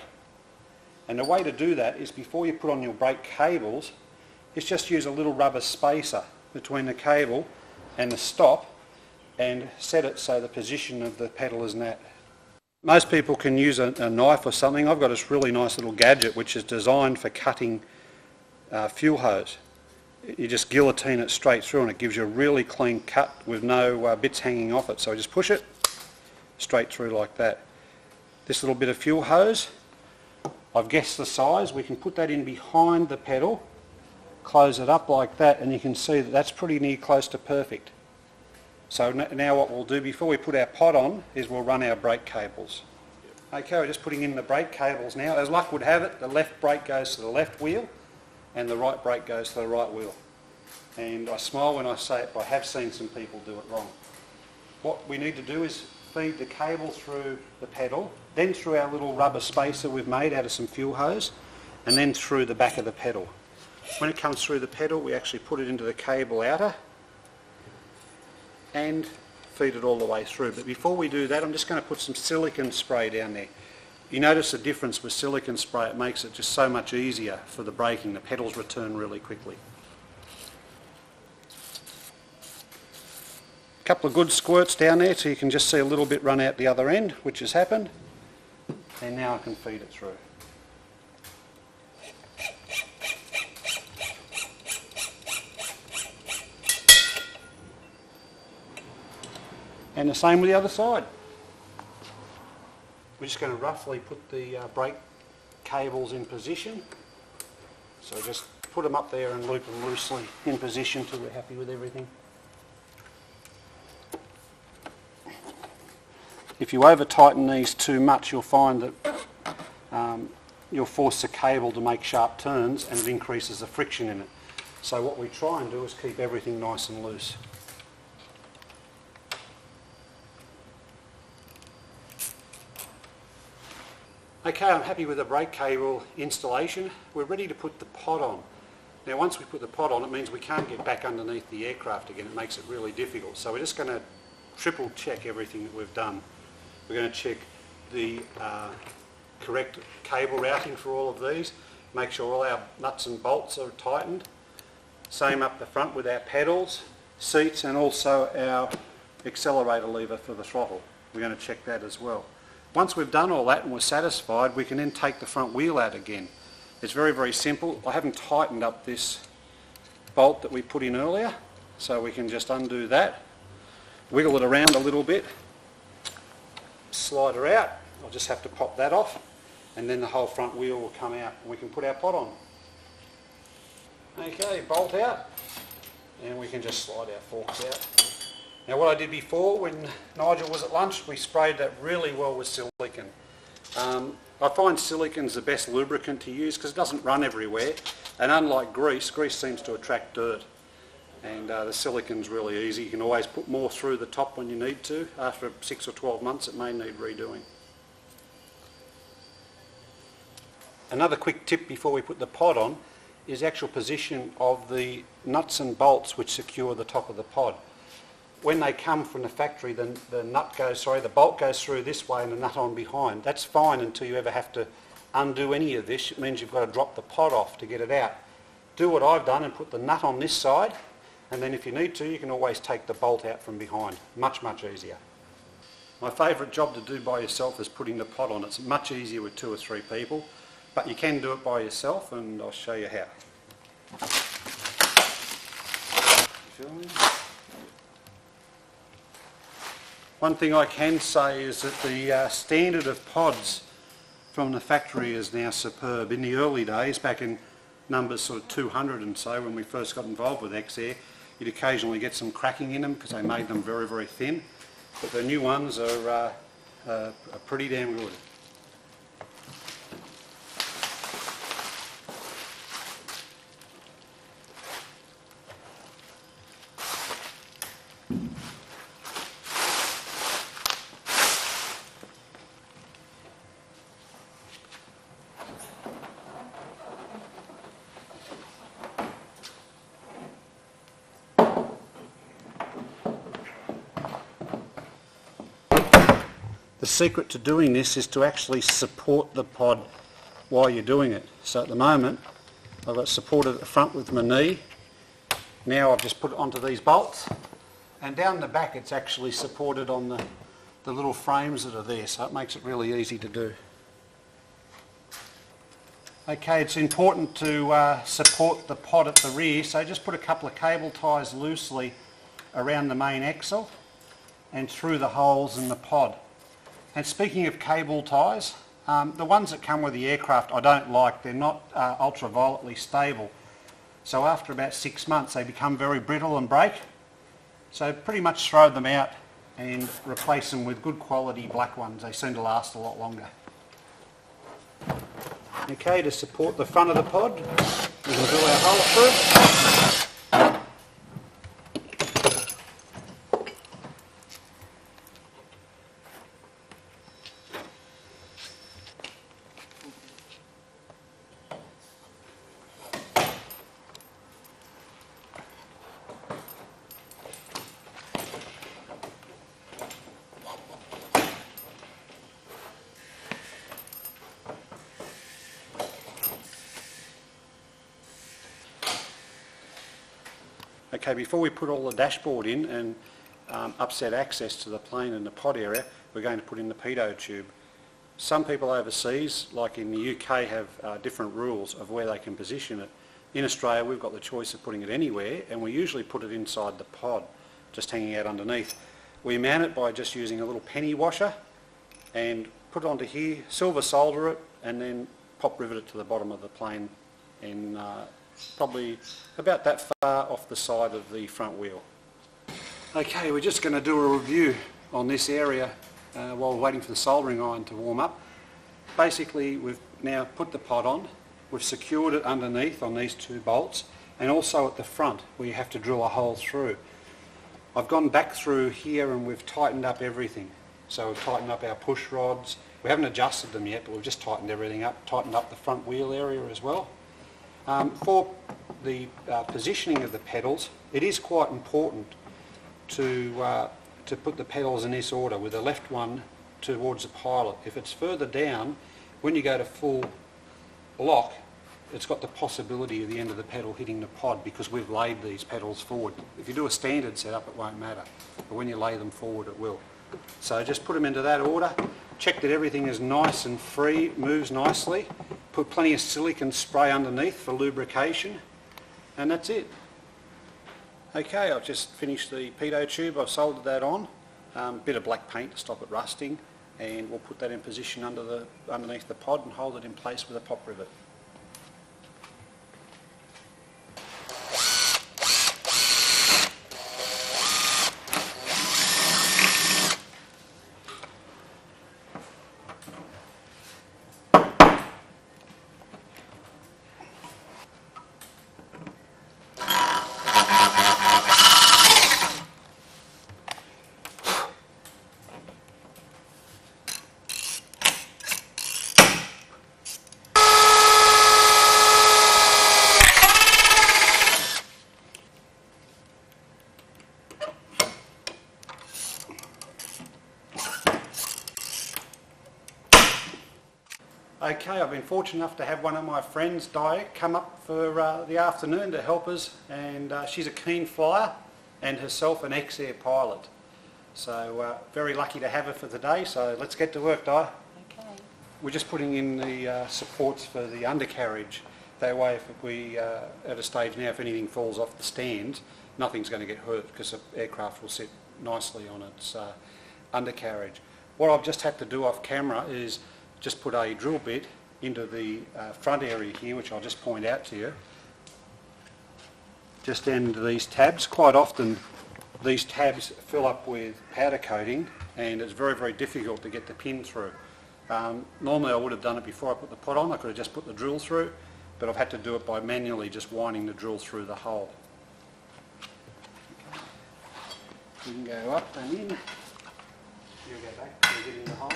And the way to do that is before you put on your brake cables, is just use a little rubber spacer between the cable and the stop and set it so the position of the pedal is in that. Most people can use a knife or something. I've got this really nice little gadget which is designed for cutting fuel hose. You just guillotine it straight through and it gives you a really clean cut with no bits hanging off it. So I just push it straight through like that. This little bit of fuel hose, I've guessed the size. We can put that in behind the pedal, close it up like that, and you can see that that's pretty near close to perfect. So now what we'll do before we put our pot on is we'll run our brake cables. Okay, we're just putting in the brake cables now. As luck would have it, the left brake goes to the left wheel and the right brake goes to the right wheel. And I smile when I say it, but I have seen some people do it wrong. What we need to do is feed the cable through the pedal, then through our little rubber spacer we've made out of some fuel hose, and then through the back of the pedal. When it comes through the pedal, we actually put it into the cable outer and feed it all the way through. But before we do that, I'm just going to put some silicone spray down there. You notice the difference with silicone spray, it makes it just so much easier for the braking. The pedals return really quickly. A couple of good squirts down there so you can just see a little bit run out the other end, which has happened. And now I can feed it through. And the same with the other side. We're just going to roughly put the brake cables in position. So just put them up there and loop them loosely in position until we're happy with everything. If you over tighten these too much, you'll find that you'll force the cable to make sharp turns and it increases the friction in it. So what we try and do is keep everything nice and loose. Okay, I'm happy with the brake cable installation. We're ready to put the pot on. Now once we put the pot on, it means we can't get back underneath the aircraft again. It makes it really difficult. So we're just going to triple check everything that we've done. We're going to check the correct cable routing for all of these, make sure all our nuts and bolts are tightened. Same up the front with our pedals, seats, and also our accelerator lever for the throttle. We're going to check that as well. Once we've done all that and we're satisfied, we can then take the front wheel out again. It's very, very simple. I haven't tightened up this bolt that we put in earlier, so we can just undo that, wiggle it around a little bit, slide her out. I'll just have to pop that off and then the whole front wheel will come out and we can put our pot on. Okay, bolt out and we can just slide our forks out. Now what I did before when Nigel was at lunch, we sprayed that really well with silicone. I find silicon's the best lubricant to use because it doesn't run everywhere, and unlike grease seems to attract dirt, and the silicon's really easy. You can always put more through the top when you need to. After 6 or 12 months it may need redoing. Another quick tip before we put the pod on is the actual position of the nuts and bolts which secure the top of the pod. When they come from the factory, the bolt goes through this way and the nut on behind. That's fine until you ever have to undo any of this. It means you've got to drop the pod off to get it out. Do what I've done and put the nut on this side, and then if you need to, you can always take the bolt out from behind. Much, much easier. My favourite job to do by yourself is putting the pod on. It's much easier with 2 or 3 people, but you can do it by yourself, and I'll show you how. One thing I can say is that the standard of pods from the factory is now superb. In the early days, back in numbers sort of 200 and so, when we first got involved with X-Air, you'd occasionally get some cracking in them because they made them very, very thin. But the new ones are pretty damn good. The secret to doing this is to actually support the pod while you're doing it. So at the moment I've got it supported at the front with my knee. Now I've just put it onto these bolts, and down the back it's actually supported on the little frames that are there, so it makes it really easy to do. Okay, it's important to support the pod at the rear, so just put a couple of cable ties loosely around the main axle and through the holes in the pod. And speaking of cable ties, the ones that come with the aircraft I don't like. They're not ultravioletly stable. So after about 6 months they become very brittle and break. So pretty much throw them out and replace them with good quality black ones. They seem to last a lot longer. Okay, to support the front of the pod, we can drill our hole through. Okay, before we put all the dashboard in and upset access to the plane and the pod area, we're going to put in the Pitot Tube. Some people overseas, like in the UK, have different rules of where they can position it. In Australia we've got the choice of putting it anywhere, and we usually put it inside the pod, just hanging out underneath. We mount it by just using a little penny washer and put it onto here, silver solder it, and then pop rivet it to the bottom of the plane, and probably about that far off the side of the front wheel. Okay, we're just going to do a review on this area while we're waiting for the soldering iron to warm up. Basically we've now put the pod on, we've secured it underneath on these 2 bolts, and also at the front where you have to drill a hole through. I've gone back through here and we've tightened up everything. So we've tightened up our push rods. We haven't adjusted them yet, but we've just tightened everything up, tightened up the front wheel area as well. For the positioning of the pedals, it is quite important to put the pedals in this order, with the left one towards the pilot. If it's further down, when you go to full lock, it's got the possibility of the end of the pedal hitting the pod, because we've laid these pedals forward. If you do a standard setup it won't matter, but when you lay them forward it will. So just put them into that order, check that everything is nice and free, moves nicely, put plenty of silicone spray underneath for lubrication, and that's it. Okay, I've just finished the Pitot Tube, I've soldered that on, bit of black paint to stop it rusting, and we'll put that in position underneath the pod and hold it in place with a pop rivet. Okay, I've been fortunate enough to have one of my friends, Di, come up for the afternoon to help us, and she's a keen flyer and herself an ex-air pilot. So very lucky to have her for today, so let's get to work, Di. Okay. We're just putting in the supports for the undercarriage. That way if we, at a stage now, if anything falls off the stand, nothing's going to get hurt because the aircraft will sit nicely on its undercarriage. What I've just had to do off camera is just put a drill bit into the front area here, which I'll just point out to you. Just into these tabs. Quite often these tabs fill up with powder coating and it's very, very difficult to get the pin through. Normally I would have done it before I put the pot on. I could have just put the drill through, but I've had to do it by manually just winding the drill through the hole. You can go up and in. You go back, you get in the hole.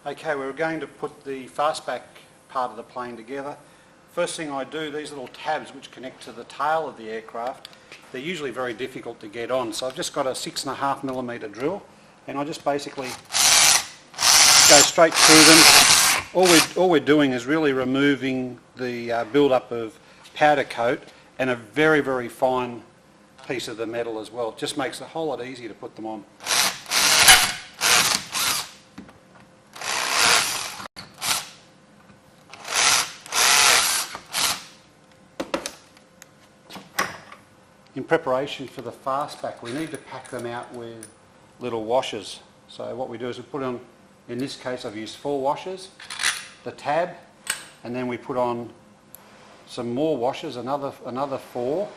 Okay, we're going to put the fastback part of the plane together. First thing I do, these little tabs which connect to the tail of the aircraft, they're usually very difficult to get on. So I've just got a 6.5mm drill and I just basically go straight through them. All we're doing is really removing the build-up of powder coat and a very, very fine piece of the metal as well. It just makes it a whole lot easier to put them on. In preparation for the fastback, we need to pack them out with little washers. So what we do is we put on, in this case I've used 4 washers, the tab, and then we put on some more washers, another 4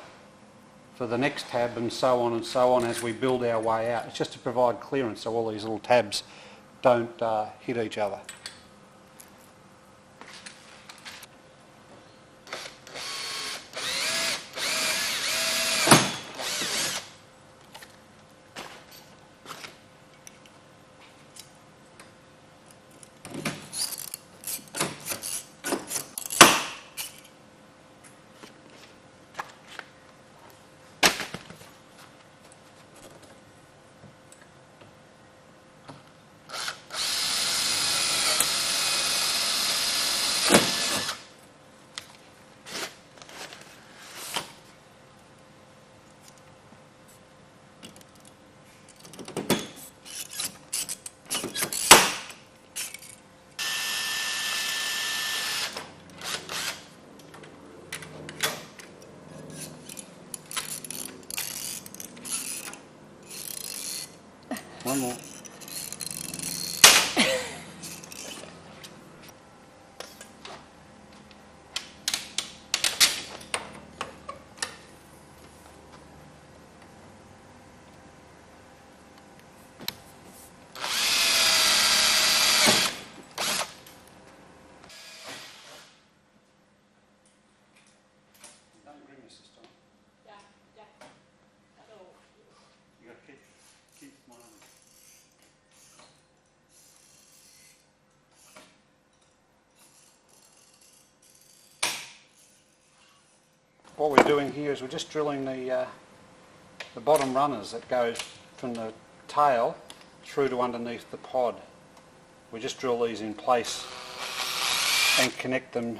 for the next tab, and so on as we build our way out. It's just to provide clearance so all these little tabs don't hit each other. One more. Don't bring this this time. Yeah. Hello. You got to keep one on. What we're doing here is we're just drilling the bottom runners that goes from the tail through to underneath the pod. We just drill these in place and connect them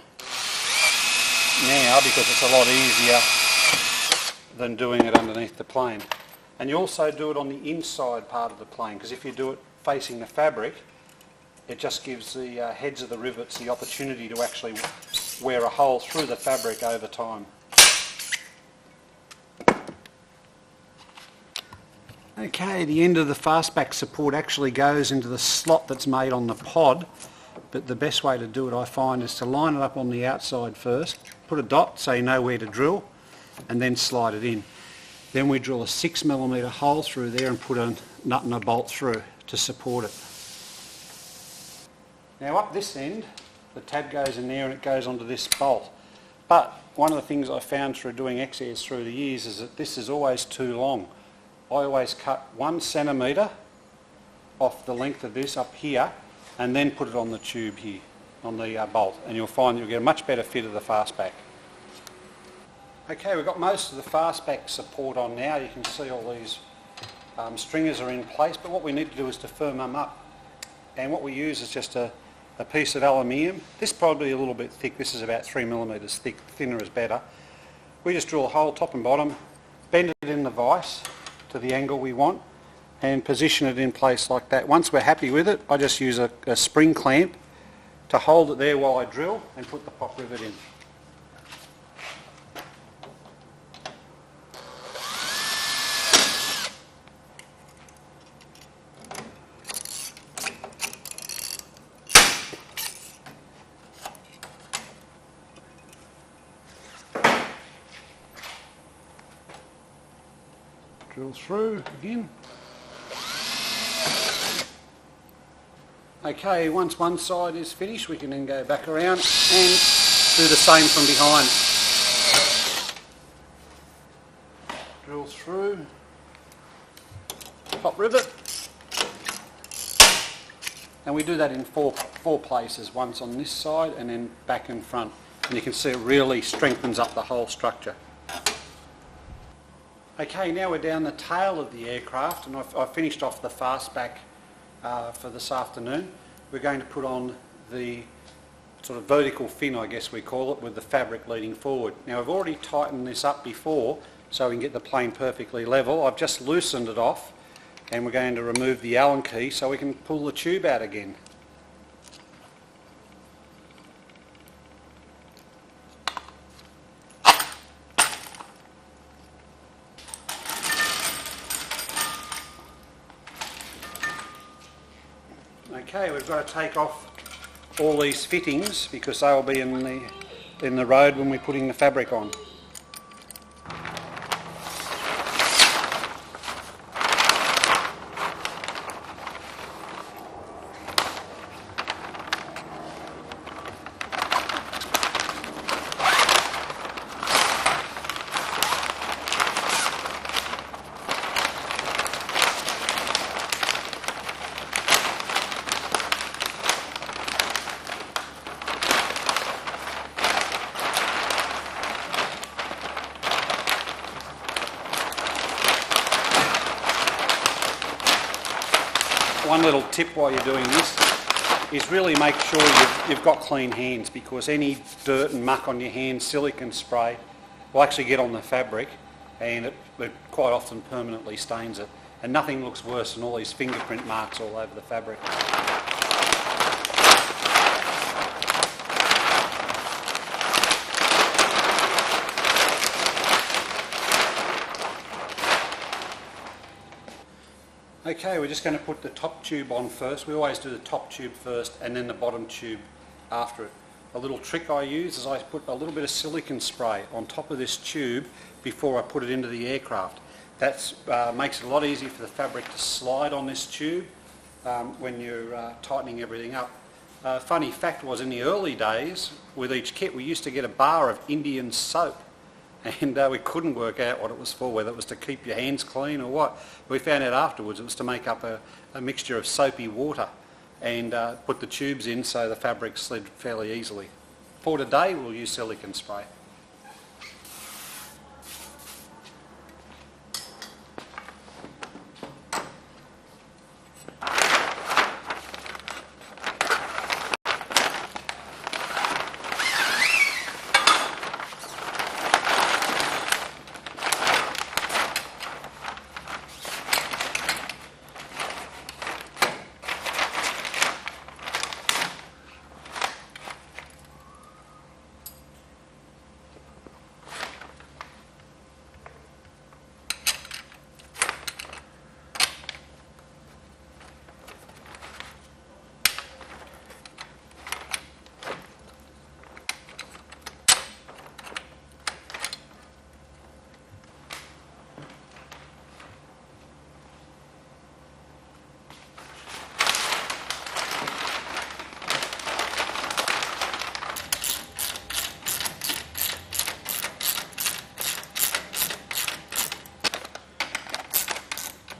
now because it's a lot easier than doing it underneath the plane. And you also do it on the inside part of the plane, because if you do it facing the fabric, it just gives the heads of the rivets the opportunity to actually wear a hole through the fabric over time. Okay, the end of the fastback support actually goes into the slot that's made on the pod, but the best way to do it, I find, is to line it up on the outside first, put a dot so you know where to drill, and then slide it in. Then we drill a 6mm hole through there and put a nut and a bolt through to support it. Now up this end, the tab goes in there and it goes onto this bolt. But one of the things I found through doing X-airs through the years is that this is always too long. I always cut 1 centimetre off the length of this up here and then put it on the tube here. bolt, and you'll find you'll get a much better fit of the fastback. Okay, we've got most of the fastback support on now. You can see all these stringers are in place, but what we need to do is to firm them up. And what we use is just a piece of aluminium. This is probably a little bit thick. This is about 3mm thick. Thinner is better. We just drill a hole top and bottom, bend it in the vise to the angle we want, and position it in place like that. Once we're happy with it, I just use a spring clamp to hold it there while I drill and put the pop rivet in. Drill through again. Okay, once one side is finished, we can then go back around and do the same from behind. Drill through, pop rivet, and we do that in four places, once on this side and then back and front. And you can see it really strengthens up the whole structure. Okay, now we're down the tail of the aircraft, and I've finished off the fastback for this afternoon. We're going to put on the sort of vertical fin, I guess we call it, with the fabric leading forward. Now I've already tightened this up before so we can get the plane perfectly level. I've just loosened it off, and we're going to remove the Allen key so we can pull the tube out again. Okay, we've got to take off all these fittings because they will be in the road when we're putting the fabric on. One little tip while you're doing this is really make sure you've got clean hands, because any dirt and muck on your hands, silicone spray, will actually get on the fabric, and it quite often permanently stains it. And nothing looks worse than all these fingerprint marks all over the fabric. Okay, we're just going to put the top tube on first. We always do the top tube first and then the bottom tube after it. A little trick I use is I put a little bit of silicone spray on top of this tube before I put it into the aircraft. That makes it a lot easier for the fabric to slide on this tube when you're tightening everything up. Funny fact was, in the early days with each kit we used to get a bar of Indian soap, and we couldn't work out what it was for, whether it was to keep your hands clean or what. We found out afterwards it was to make up a mixture of soapy water and put the tubes in so the fabric slid fairly easily. For today we'll use silicone spray.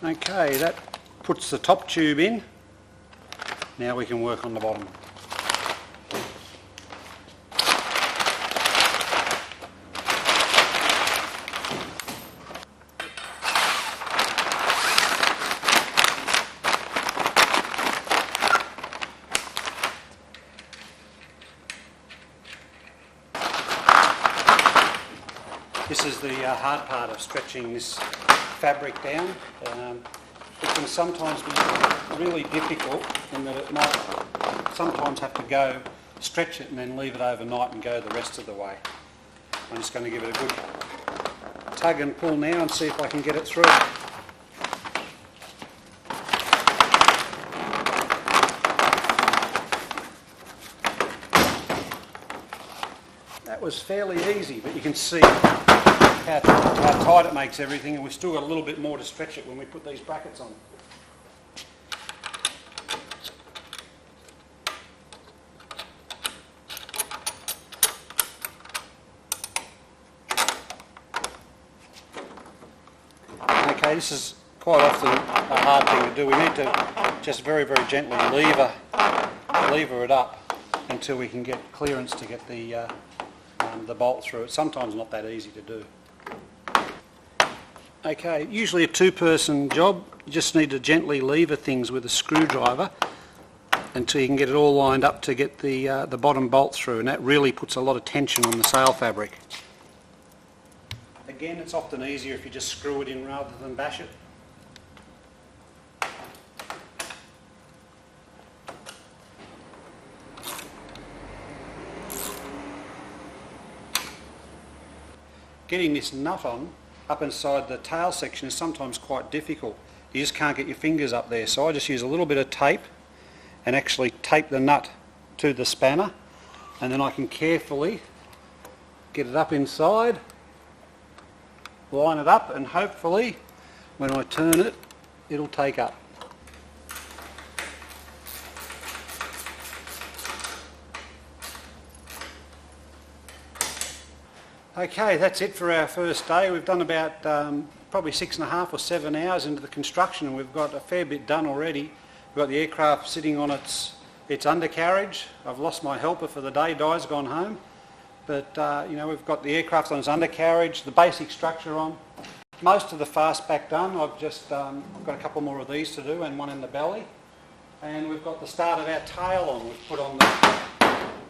Okay, that puts the top tube in. Now we can work on the bottom. the hard part of stretching this fabric down. It can sometimes be really difficult in that it might sometimes have to go stretch it and then leave it overnight and go the rest of the way. I'm just going to give it a good tug and pull now and see if I can get it through. That was fairly easy, but you can see how tight it makes everything, and we've still got a little bit more to stretch it when we put these brackets on. Okay, this is quite often a hard thing to do. We need to just very, very gently lever it up until we can get clearance to get the bolt through. It's sometimes not that easy to do. Okay, usually a two-person job. You just need to gently lever things with a screwdriver until you can get it all lined up to get the bottom bolt through, and that really puts a lot of tension on the sail fabric. Again, it's often easier if you just screw it in rather than bash it. Getting this nut on up inside the tail section is sometimes quite difficult. You just can't get your fingers up there, so I just use a little bit of tape and actually tape the nut to the spanner, and then I can carefully get it up inside, line it up, and hopefully when I turn it, it'll take up. Okay, that's it for our first day. We've done about probably 6.5 or 7 hours into the construction, and we've got a fair bit done already. We've got the aircraft sitting on its undercarriage. I've lost my helper for the day, Di's gone home. But you know, we've got the aircraft on its undercarriage, the basic structure on. Most of the fastback done. I've just got a couple more of these to do and one in the belly. And we've got the start of our tail on. We've put on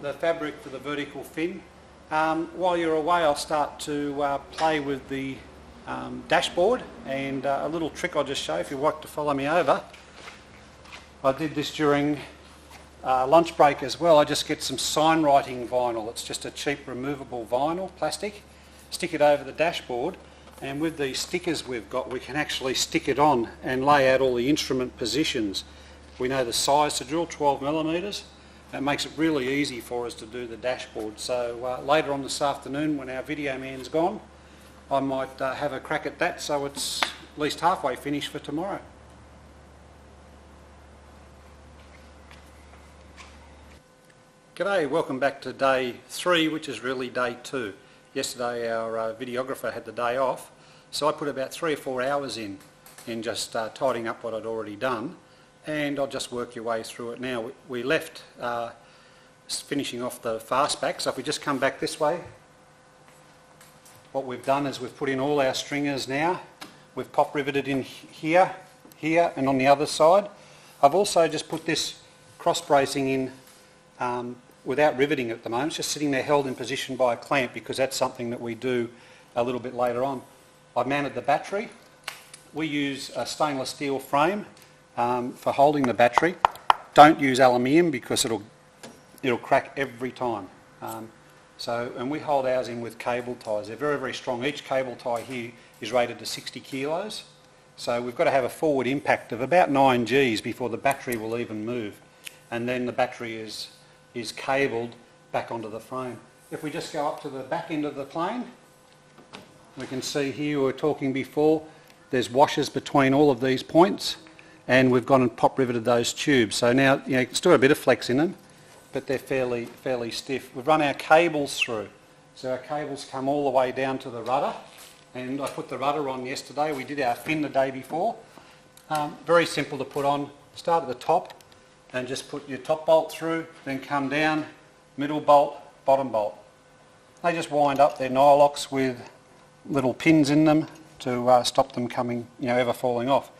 the fabric for the vertical fin. While you're away, I'll start to play with the dashboard, and a little trick I'll just show if you'd like to follow me over. I did this during lunch break as well. I just get some sign writing vinyl. It's just a cheap removable vinyl, plastic. Stick it over the dashboard, and with these stickers we've got, we can actually stick it on and lay out all the instrument positions. We know the size to drill, 12mm. It makes it really easy for us to do the dashboard. So later on this afternoon, when our video man's gone, I might have a crack at that, so it's at least halfway finished for tomorrow. G'day, welcome back to day 3, which is really day 2. Yesterday our videographer had the day off, so I put about 3 or 4 hours in just tidying up what I'd already done. And I'll just work your way through it now. We left finishing off the fastback, so if we just come back this way, what we've done is we've put in all our stringers now. We've pop riveted in here, here and on the other side. I've also just put this cross bracing in without riveting at the moment. It's just sitting there held in position by a clamp, because that's something that we do a little bit later on. I've mounted the battery. We use a stainless steel frame for holding the battery. Don't use aluminium because it'll crack every time. And we hold ours in with cable ties. They're very, very strong. Each cable tie here is rated to 60 kilos. So we've got to have a forward impact of about 9 Gs before the battery will even move. And then the battery is cabled back onto the frame. If we just go up to the back end of the plane, we can see here, we were talking before, there's washers between all of these points, and we've gone and pop riveted those tubes. So now, you know, you can still have a bit of flex in them, but they're fairly stiff. We've run our cables through. So our cables come all the way down to the rudder, and I put the rudder on yesterday. We did our fin the day before. Very simple to put on. Start at the top and just put your top bolt through, then come down, middle bolt, bottom bolt. They just wind up. They're nylocks with little pins in them to stop them coming, you know, ever falling off.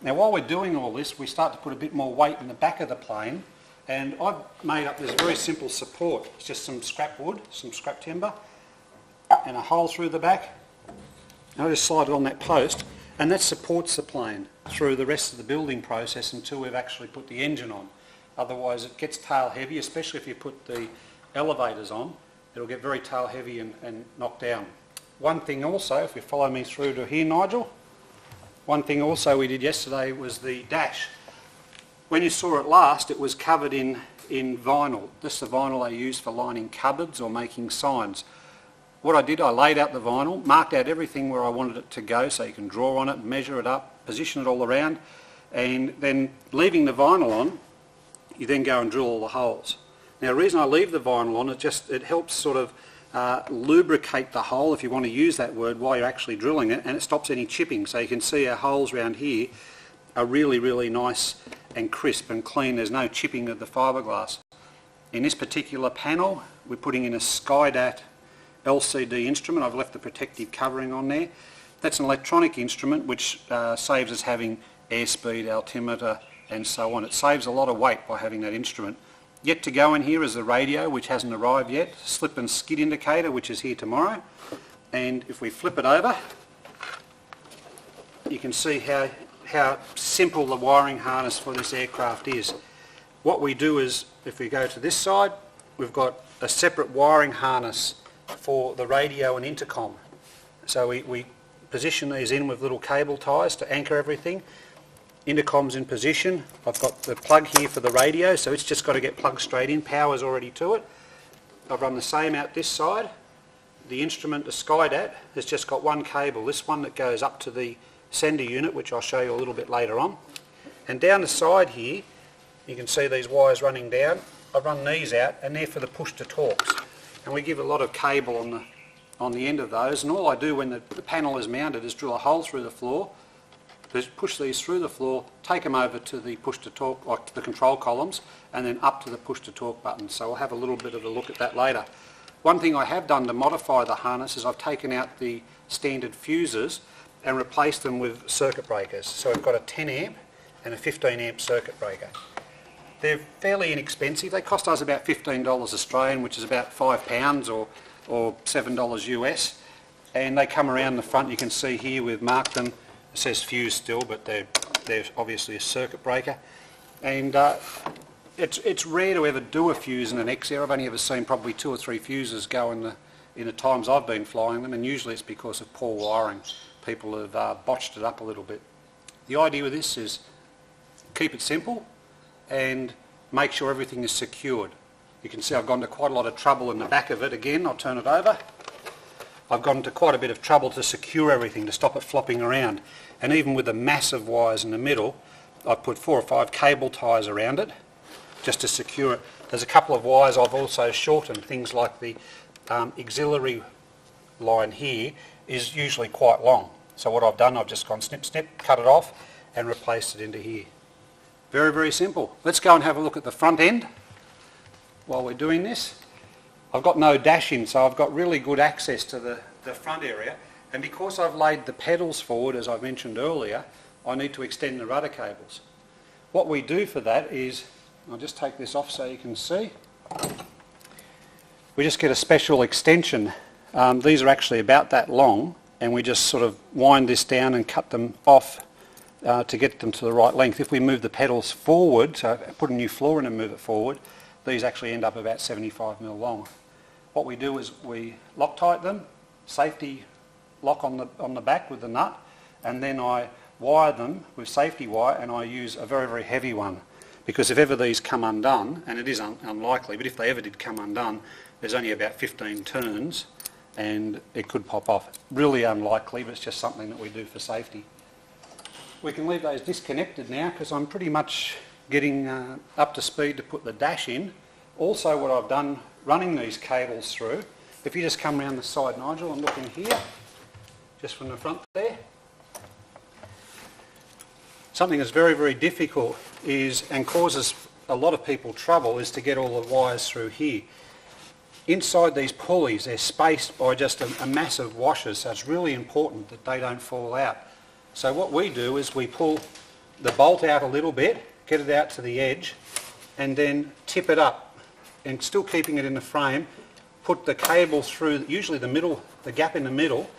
Now while we're doing all this, we start to put a bit more weight in the back of the plane, and I've made up this very simple support. It's just some scrap wood, some scrap timber, and a hole through the back, And I just slide it on that post, and that supports the plane through the rest of the building process until we've actually put the engine on. Otherwise it gets tail heavy, especially if you put the elevators on. It'll get very tail heavy and knocked down. One thing also, if you follow me through to here, Nigel, one thing also we did yesterday was the dash. When you saw it last, it was covered in vinyl. This is the vinyl they use for lining cupboards or making signs. What I did, I laid out the vinyl, marked out everything where I wanted it to go so you can draw on it, measure it up, position it all around, and then leaving the vinyl on, you then go and drill all the holes. Now the reason I leave the vinyl on, it helps sort of lubricate the hole, if you want to use that word, while you're actually drilling it, and it stops any chipping. So you can see our holes around here are really, really nice and crisp and clean. There's no chipping of the fiberglass. In this particular panel, we're putting in a Skydat LCD instrument. I've left the protective covering on there. That's an electronic instrument which saves us having airspeed, altimeter and so on. It saves a lot of weight by having that instrument. Yet to go in here is the radio, which hasn't arrived yet, slip and skid indicator, which is here tomorrow, and if we flip it over you can see how simple the wiring harness for this aircraft is. What we do is, if we go to this side, we've got a separate wiring harness for the radio and intercom. So we position these in with little cable ties to anchor everything. Intercom's in position. I've got the plug here for the radio, so it's just got to get plugged straight in. Power's already to it. I've run the same out this side. The instrument, the Skydat, has just got one cable, this one that goes up to the sender unit, which I'll show you a little bit later on. And down the side here, you can see these wires running down. I've run these out, and they're for the push-to-talks. And we give a lot of cable on the end of those, and all I do when the panel is mounted is drill a hole through the floor, push these through the floor, take them over to the push-to-talk, or to the control columns, and then up to the push-to-talk button. So we'll have a little bit of a look at that later. One thing I have done to modify the harness is I've taken out the standard fuses and replaced them with circuit breakers. So we've got a 10 amp and a 15 amp circuit breaker. They're fairly inexpensive. They cost us about $15 Australian, which is about £5 or $7 US. And they come around the front. You can see here we've marked them. It says fuse still, but they're obviously a circuit breaker. And it's rare to ever do a fuse in an X-Air. I've only ever seen probably 2 or 3 fuses go in the times I've been flying them, and usually it's because of poor wiring. People have botched it up a little bit. The idea with this is keep it simple and make sure everything is secured. You can see I've gone to quite a lot of trouble in the back of it. Again, I'll turn it over. I've gone to quite a bit of trouble to secure everything, to stop it flopping around. And even with the massive wires in the middle, I've put 4 or 5 cable ties around it just to secure it. There's a couple of wires I've also shortened. Things like the auxiliary line here is usually quite long. So what I've done, I've just gone snip, snip, cut it off and replaced it into here. Very, very simple. Let's go and have a look at the front end while we're doing this. I've got no dash in, so I've got really good access to the front area, and because I've laid the pedals forward, as I mentioned earlier, I need to extend the rudder cables. What we do for that is, I'll just take this off so you can see, we just get a special extension. These are actually about that long, and we just sort of wind this down and cut them off to get them to the right length. If we move the pedals forward, so put a new floor in and move it forward, these actually end up about 75 mil long. What we do is we Loctite them, safety lock on the back with the nut, and then I wire them with safety wire, and I use a very, very heavy one, because if ever these come undone, and it is unlikely, but if they ever did come undone, there's only about 15 turns and it could pop off. Really unlikely, but it's just something that we do for safety. We can leave those disconnected now because I'm pretty much getting up to speed to put the dash in. Also, what I've done running these cables through, if you just come around the side, Nigel, and look in here, just from the front there. Something that's very, very difficult is, and causes a lot of people trouble, is to get all the wires through here. Inside these pulleys, they're spaced by just a massive washer, so it's really important that they don't fall out. So what we do is we pull the bolt out a little bit, get it out to the edge, and then tip it up, and still keeping it in the frame, put the cable through, usually the middle, the gap in the middle,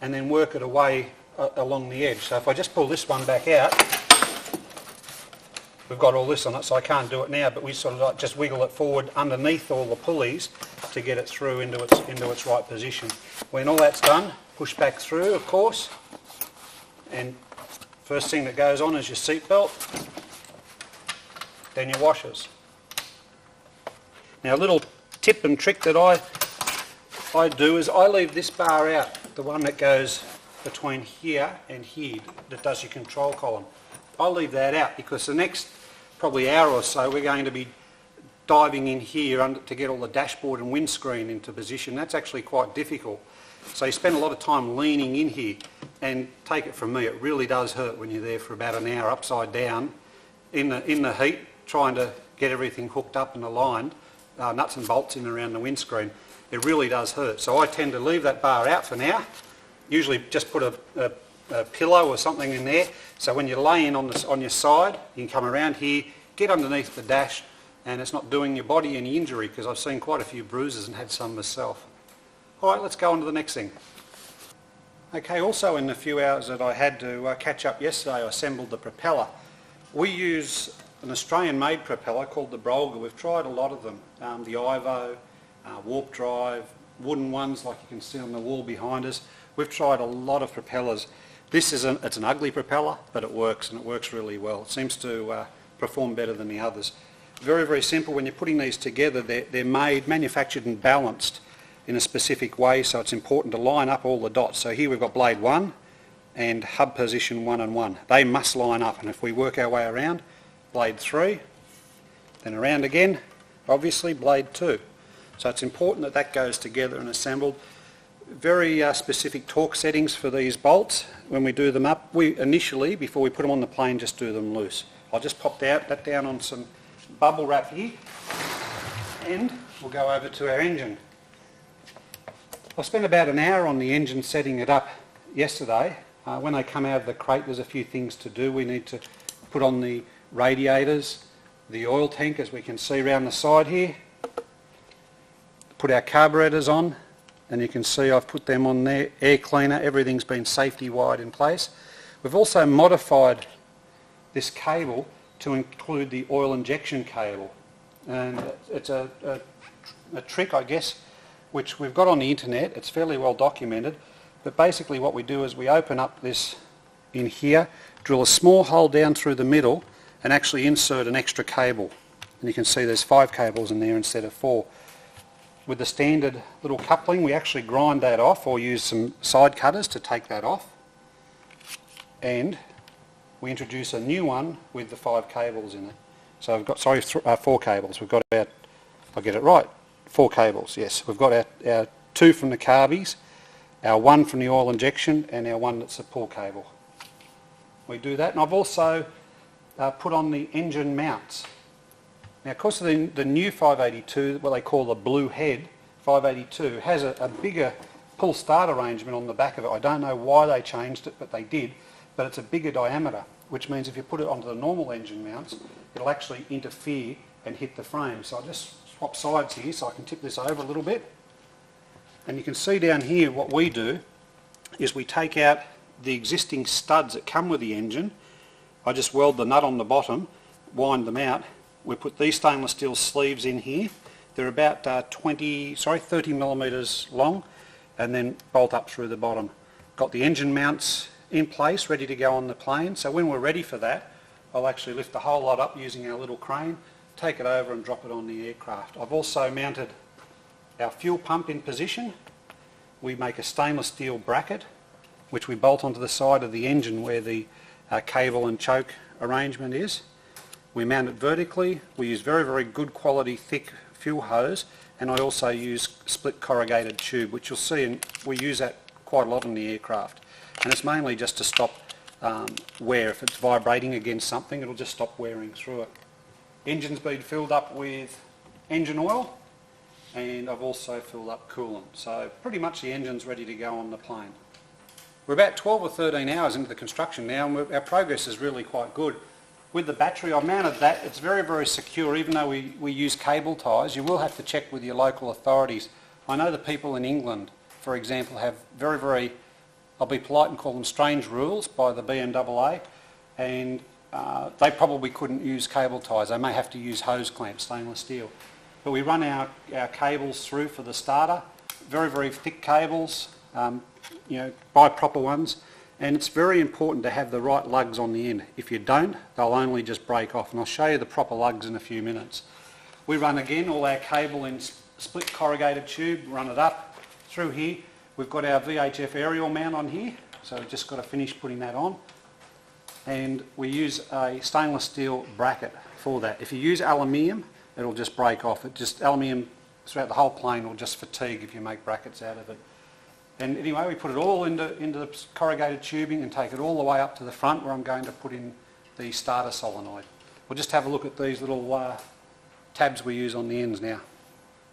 and then work it away along the edge. So if I just pull this one back out, we've got all this on it, so I can't do it now, but we sort of like just wiggle it forward underneath all the pulleys to get it through into its right position. When all that's done, push back through, of course, and first thing that goes on is your seat belt, then your washers. Now a little tip and trick that I do is I leave this bar out, the one that goes between here and here, that does your control column. I'll leave that out because the next probably hour or so we're going to be diving in here to get all the dashboard and windscreen into position. That's actually quite difficult. So you spend a lot of time leaning in here, and take it from me, it really does hurt when you're there for about an hour upside down in the heat trying to get everything hooked up and aligned, nuts and bolts in around the windscreen. It really does hurt. So I tend to leave that bar out for now. Usually just put a pillow or something in there, so when you're laying on your side, you can come around here, get underneath the dash, and it's not doing your body any injury, because I've seen quite a few bruises and had some myself. Alright, let's go on to the next thing. Okay, also in the few hours that I had to catch up yesterday, I assembled the propeller. We use an Australian-made propeller called the Brolga. We've tried a lot of them, the Ivo, warp drive, wooden ones like you can see on the wall behind us. We've tried a lot of propellers. It's an ugly propeller, but it works, and it works really well. It seems to perform better than the others. Very, very simple. When you're putting these together, they're manufactured and balanced in a specific way, so it's important to line up all the dots. So here we've got blade 1 and hub position 1 and 1. They must line up, and if we work our way around, blade 3, then around again, obviously blade 2. So it's important that that goes together and assembled. Very specific torque settings for these bolts. When we do them up, we initially, before we put them on the plane, just do them loose. I'll just pop that down on some bubble wrap here, and we'll go over to our engine. I spent about an hour on the engine setting it up yesterday. When they come out of the crate, there's a few things to do. We need to put on the radiators, the oil tank, as we can see around the side here, put our carburetors on, and you can see I've put them on there, air cleaner, everything's been safety wired in place. We've also modified this cable to include the oil injection cable, and it's a trick, I guess, which we've got on the internet. It's fairly well documented, but basically what we do is we open up this in here, drill a small hole down through the middle, and actually insert an extra cable, and you can see there's 5 cables in there instead of 4. With the standard little coupling, we actually grind that off, or use some side cutters to take that off, and we introduce a new one with the 5 cables in it. So we've got, 4 cables. We've got our, I'll get it right, 4 cables, yes. We've got our 2 from the carbies, our 1 from the oil injection, and our 1 that's a pull cable. We do that, and I've also put on the engine mounts. Now, of course, the new 582, what they call the blue head 582, has a bigger pull start arrangement on the back of it. I don't know why they changed it, but they did. But it's a bigger diameter, which means if you put it onto the normal engine mounts, it'll actually interfere and hit the frame. So I'll just swap sides here so I can tip this over a little bit. And you can see down here what we do is we take out the existing studs that come with the engine. I just weld the nut on the bottom, wind them out. We put these stainless steel sleeves in here. They're about 30 millimetres long, and then bolt up through the bottom. Got the engine mounts in place, ready to go on the plane. So when we're ready for that, I'll actually lift the whole lot up using our little crane, take it over and drop it on the aircraft. I've also mounted our fuel pump in position. We make a stainless steel bracket, which we bolt onto the side of the engine where the cable and choke arrangement is. We mount it vertically. We use very, very good quality thick fuel hose, and I also use split corrugated tube, which you'll see, and we use that quite a lot on the aircraft. And it's mainly just to stop wear. If it's vibrating against something, it'll just stop wearing through it. Engine's been filled up with engine oil, and I've also filled up coolant. So pretty much the engine's ready to go on the plane. We're about 12 or 13 hours into the construction now, and our progress is really quite good. With the battery, I've mounted that. It's very, very secure. Even though we use cable ties, you will have to check with your local authorities. I know the people in England, for example, have very, very I'll be polite and call them strange rules by the BMAA, and they probably couldn't use cable ties. They may have to use hose clamps, stainless steel. But we run our cables through for the starter, very, very thick cables, buy proper ones, and it's very important to have the right lugs on the end. If you don't, they'll only just break off, and I'll show you the proper lugs in a few minutes. We run again all our cable in split corrugated tube, run it up through here. We've got our VHF aerial mount on here, so we've just got to finish putting that on. And we use a stainless steel bracket for that. If you use aluminium, it'll just break off. Aluminium throughout the whole plane will just fatigue if you make brackets out of it. And anyway, we put it all into the corrugated tubing and take it all the way up to the front where I'm going to put in the starter solenoid. We'll just have a look at these little tabs we use on the ends now.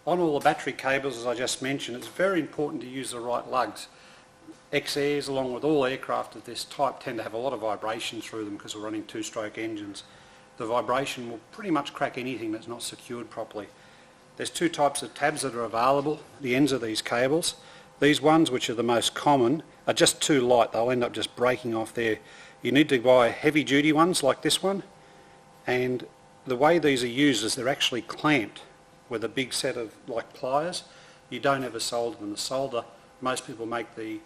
On all the battery cables, as I just mentioned, it's very important to use the right lugs. XAirs, along with all aircraft of this type, tend to have a lot of vibration through them because we're running two-stroke engines. The vibration will pretty much crack anything that's not secured properly. There's two types of tabs that are available, the ends of these cables. These ones, which are the most common, are just too light. They'll end up just breaking off there. You need to buy heavy-duty ones like this one, and the way these are used is they're actually clamped with a big set of like pliers. You don't ever solder them. The solder, most people make the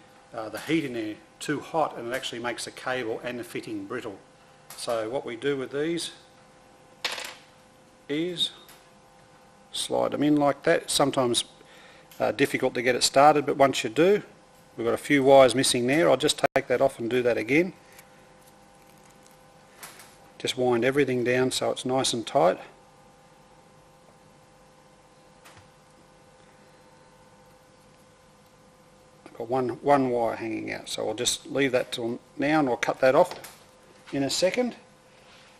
heat in there too hot, and it actually makes the cable and the fitting brittle. So what we do with these is slide them in like that. Sometimes difficult to get it started, but once you do, we've got a few wires missing there. I'll just take that off and do that again. Just wind everything down so it's nice and tight. I've got one wire hanging out, so I'll just leave that till now and I'll cut that off in a second.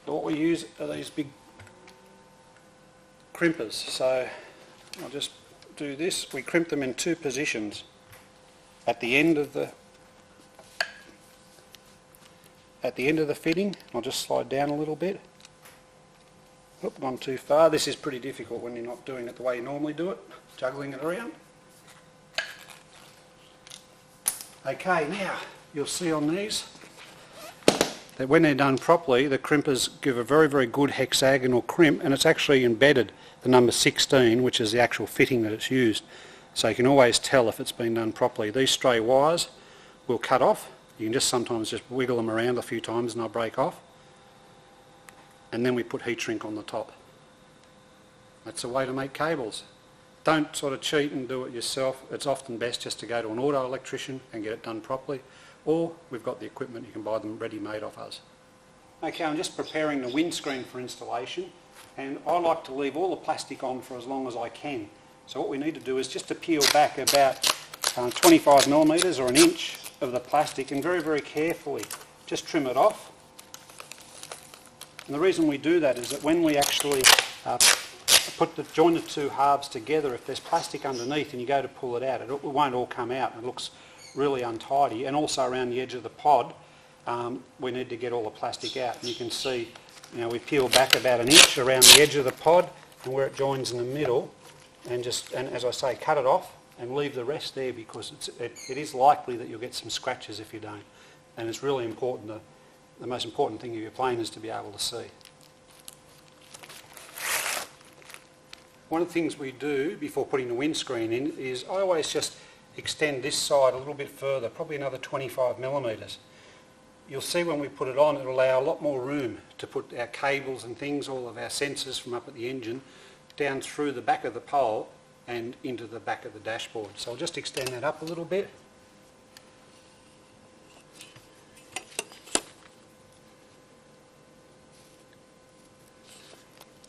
But what we use are these big crimpers, so I'll just do this. We crimp them in two positions. At the end of the fitting, I'll just slide down a little bit. Oop, gone too far. This is pretty difficult when you're not doing it the way you normally do it, juggling it around. Okay, now you'll see on these that when they're done properly, the crimpers give a very, very good hexagonal crimp, and it's actually embedded the number 16, which is the actual fitting that it's used. So you can always tell if it's been done properly. These stray wires will cut off. You can just sometimes just wiggle them around a few times and they'll break off. And then we put heat shrink on the top. That's a way to make cables. Don't sort of cheat and do it yourself. It's often best just to go to an auto electrician and get it done properly. Or we've got the equipment, you can buy them ready-made off us. Okay, I'm just preparing the windscreen for installation, and I like to leave all the plastic on for as long as I can. So what we need to do is just to peel back about 25 millimetres or an inch of the plastic, and very, very carefully just trim it off. And the reason we do that is that when we actually join the two halves together, if there's plastic underneath and you go to pull it out, it won't all come out and it looks really untidy. And also around the edge of the pod, we need to get all the plastic out. And you can see, we peel back about an inch around the edge of the pod and where it joins in the middle, and as I say, cut it off and leave the rest there, because it is likely that you'll get some scratches if you don't. And it's really important, the most important thing of your plane is to be able to see. One of the things we do before putting the windscreen in is I always just extend this side a little bit further, probably another 25 millimetres. You'll see when we put it on, it'll allow a lot more room to put our cables and things, all of our sensors from up at the engine, down through the back of the pole and into the back of the dashboard. So I'll just extend that up a little bit.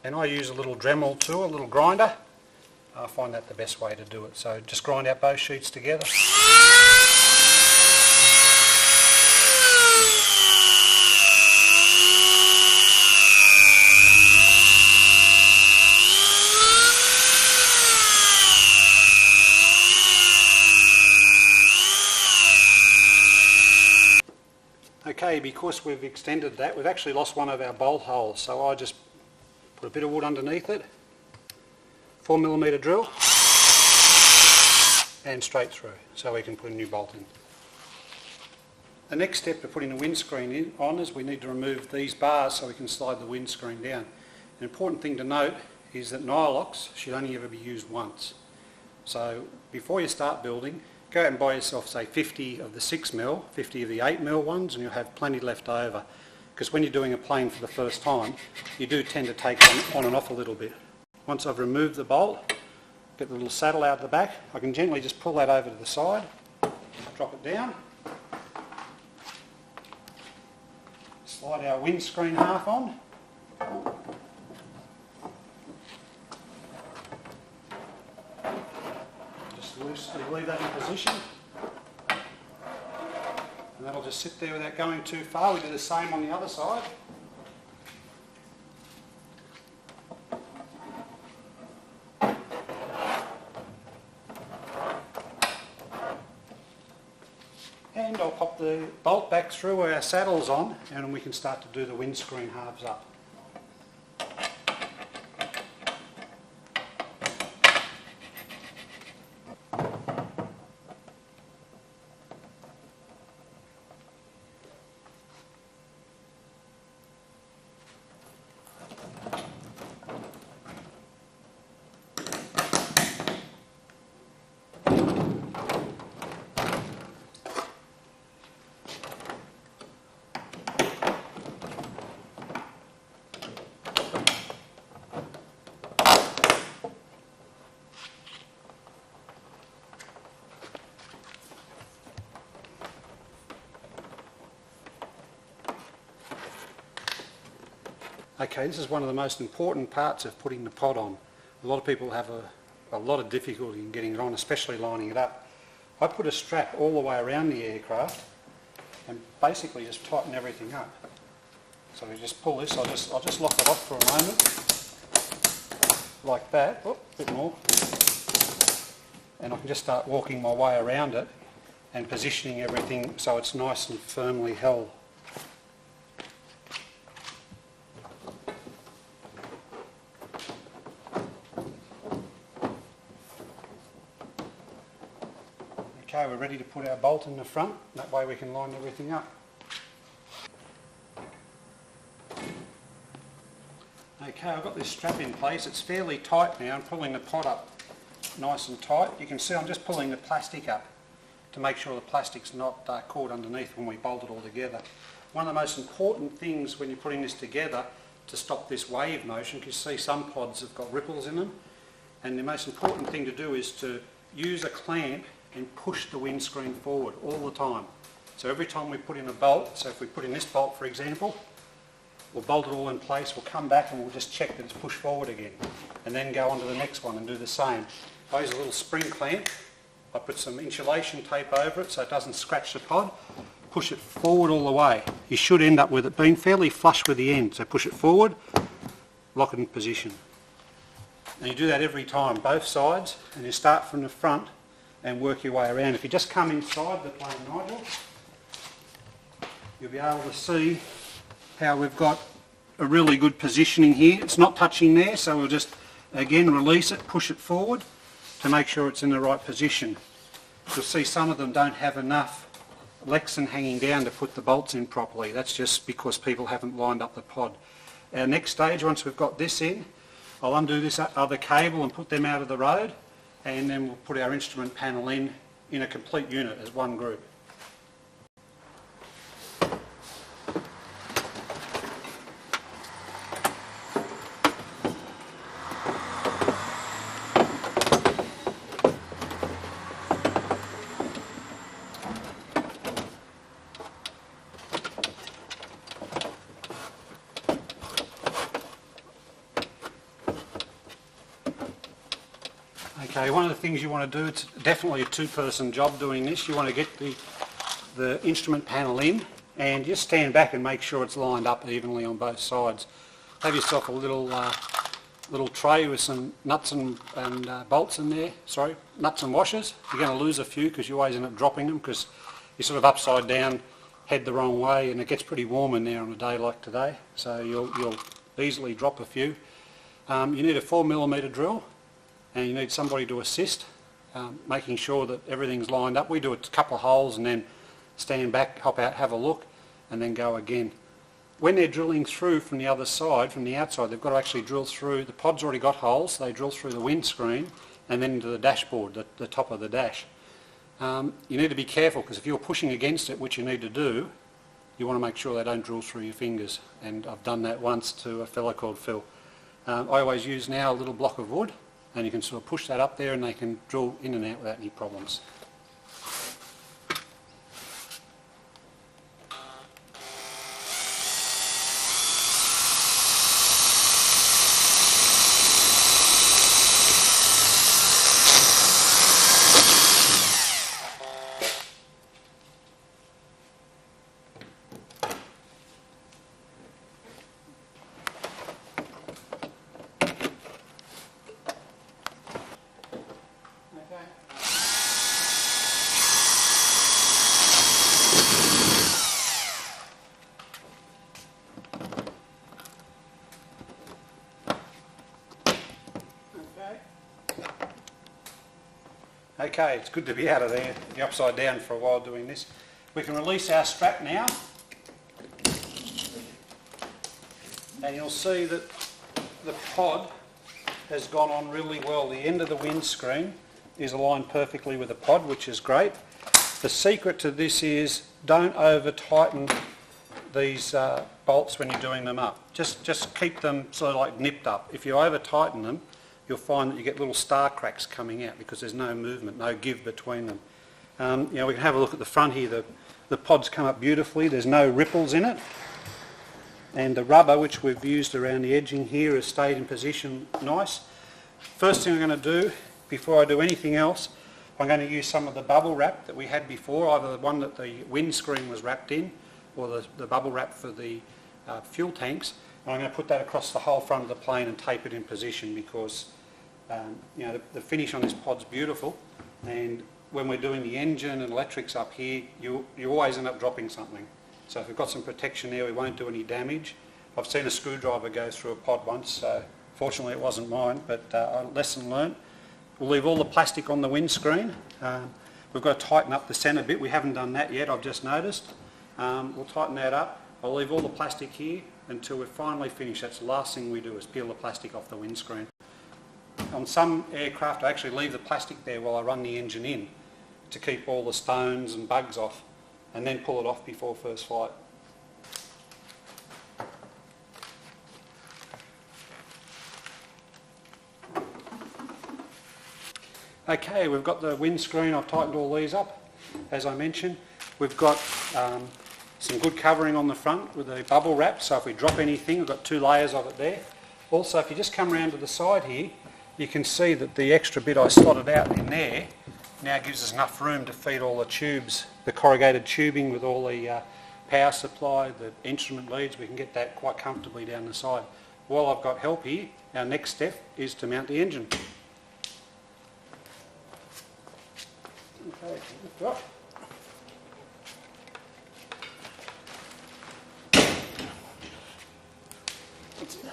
And I use a little Dremel tool, a little grinder. I find that the best way to do it. So just grind out both sheets together. Okay, because we've extended that, we've actually lost one of our bolt holes, so I just put a bit of wood underneath it, 4mm drill, and straight through, so we can put a new bolt in. The next step to putting the windscreen on is we need to remove these bars so we can slide the windscreen down. An important thing to note is that nylocks should only ever be used once. So before you start building, go out and buy yourself say 50 of the 6mm, 50 of the 8mm ones, and you'll have plenty left over. Because when you're doing a plane for the first time, you do tend to take on and off a little bit. Once I've removed the bolt, get the little saddle out the back, I can gently just pull that over to the side, drop it down, slide our windscreen half on, just loosely leave that in position, and that'll just sit there without going too far. We do the same on the other side. And I'll pop the bolt back through where our saddle's on, and we can start to do the windscreen halves up. Okay, this is one of the most important parts of putting the pod on. A lot of people have a lot of difficulty in getting it on, especially lining it up. I put a strap all the way around the aircraft and basically just tighten everything up. So we just pull this, I'll just lock it off for a moment, like that, a bit more, and I can just start walking my way around it and positioning everything so it's nice and firmly held. Okay, we're ready to put our bolt in the front, that way we can line everything up. Okay, I've got this strap in place, it's fairly tight now. I'm pulling the pod up nice and tight. You can see I'm just pulling the plastic up to make sure the plastic's not caught underneath when we bolt it all together. One of the most important things when you're putting this together to stop this wave motion, because you see some pods have got ripples in them, and the most important thing to do is to use a clamp and push the windscreen forward all the time. So every time we put in a bolt, so if we put in this bolt for example, we'll bolt it all in place, we'll come back and we'll just check that it's pushed forward again, and then go on to the next one and do the same. I use a little spring clamp, I put some insulation tape over it so it doesn't scratch the pod, push it forward all the way. You should end up with it being fairly flush with the end, so push it forward, lock it in position. And you do that every time, both sides, and you start from the front and work your way around. If you just come inside the plane, Nigel, you'll be able to see how we've got a really good positioning here. It's not touching there, so we'll just again release it, push it forward to make sure it's in the right position. You'll see some of them don't have enough Lexan hanging down to put the bolts in properly. That's just because people haven't lined up the pod. Our next stage, once we've got this in, I'll undo this other cable and put them out of the road, and then we'll put our instrument panel in a complete unit as one group. Okay, one of the things you want to do, it's definitely a two-person job doing this. You want to get the instrument panel in and just stand back and make sure it's lined up evenly on both sides. Have yourself a little tray with some nuts and bolts in there, nuts and washers. You're going to lose a few because you always end up dropping them because you're sort of upside down, head the wrong way, and it gets pretty warm in there on a day like today, so you'll easily drop a few. You need a 4mm drill, and you need somebody to assist, making sure that everything's lined up. We do a couple of holes and then stand back, hop out, have a look, and then go again. When they're drilling through from the other side, from the outside, they've got to actually drill through, the pod's already got holes, they drill through the windscreen and then into the dashboard, the top of the dash. You need to be careful, because if you're pushing against it, which you need to do, you want to make sure they don't drill through your fingers, and I've done that once to a fella called Phil. I always use now a little block of wood, and you can sort of push that up there and they can drill in and out without any problems. Okay, it's good to be out of there, the upside down for a while doing this. We can release our strap now, and you'll see that the pod has gone on really well. The end of the windscreen is aligned perfectly with the pod, which is great. The secret to this is don't over tighten these bolts when you're doing them up. Just keep them sort of like nipped up. If you over tighten them, you'll find that you get little star cracks coming out because there's no movement, no give between them. We can have a look at the front here. The pod's come up beautifully. There's no ripples in it. And the rubber, which we've used around the edging here, has stayed in position nice. First thing I'm going to do, before I do anything else, I'm going to use some of the bubble wrap that we had before, either the one that the windscreen was wrapped in or the bubble wrap for the fuel tanks. And I'm going to put that across the whole front of the plane and tape it in position, because the finish on this pod's beautiful, and when we're doing the engine and electrics up here, you always end up dropping something. So if we've got some protection there, we won't do any damage. I've seen a screwdriver go through a pod once, so fortunately it wasn't mine, but lesson learnt. We'll leave all the plastic on the windscreen. We've got to tighten up the centre bit. We haven't done that yet, I've just noticed. We'll tighten that up. I'll leave all the plastic here until we're finally finished. That's the last thing we do, is peel the plastic off the windscreen. On some aircraft I actually leave the plastic there while I run the engine in to keep all the stones and bugs off, and then pull it off before first flight. Okay, we've got the windscreen. I've tightened all these up, as I mentioned. We've got some good covering on the front with a bubble wrap, so if we drop anything, we've got 2 layers of it there. Also, if you just come around to the side here, you can see that the extra bit I slotted out in there now gives us enough room to feed all the tubes, the corrugated tubing with all the power supply, the instrument leads. We can get that quite comfortably down the side. While I've got help here, our next step is to mount the engine. Okay, lift it up. That's it.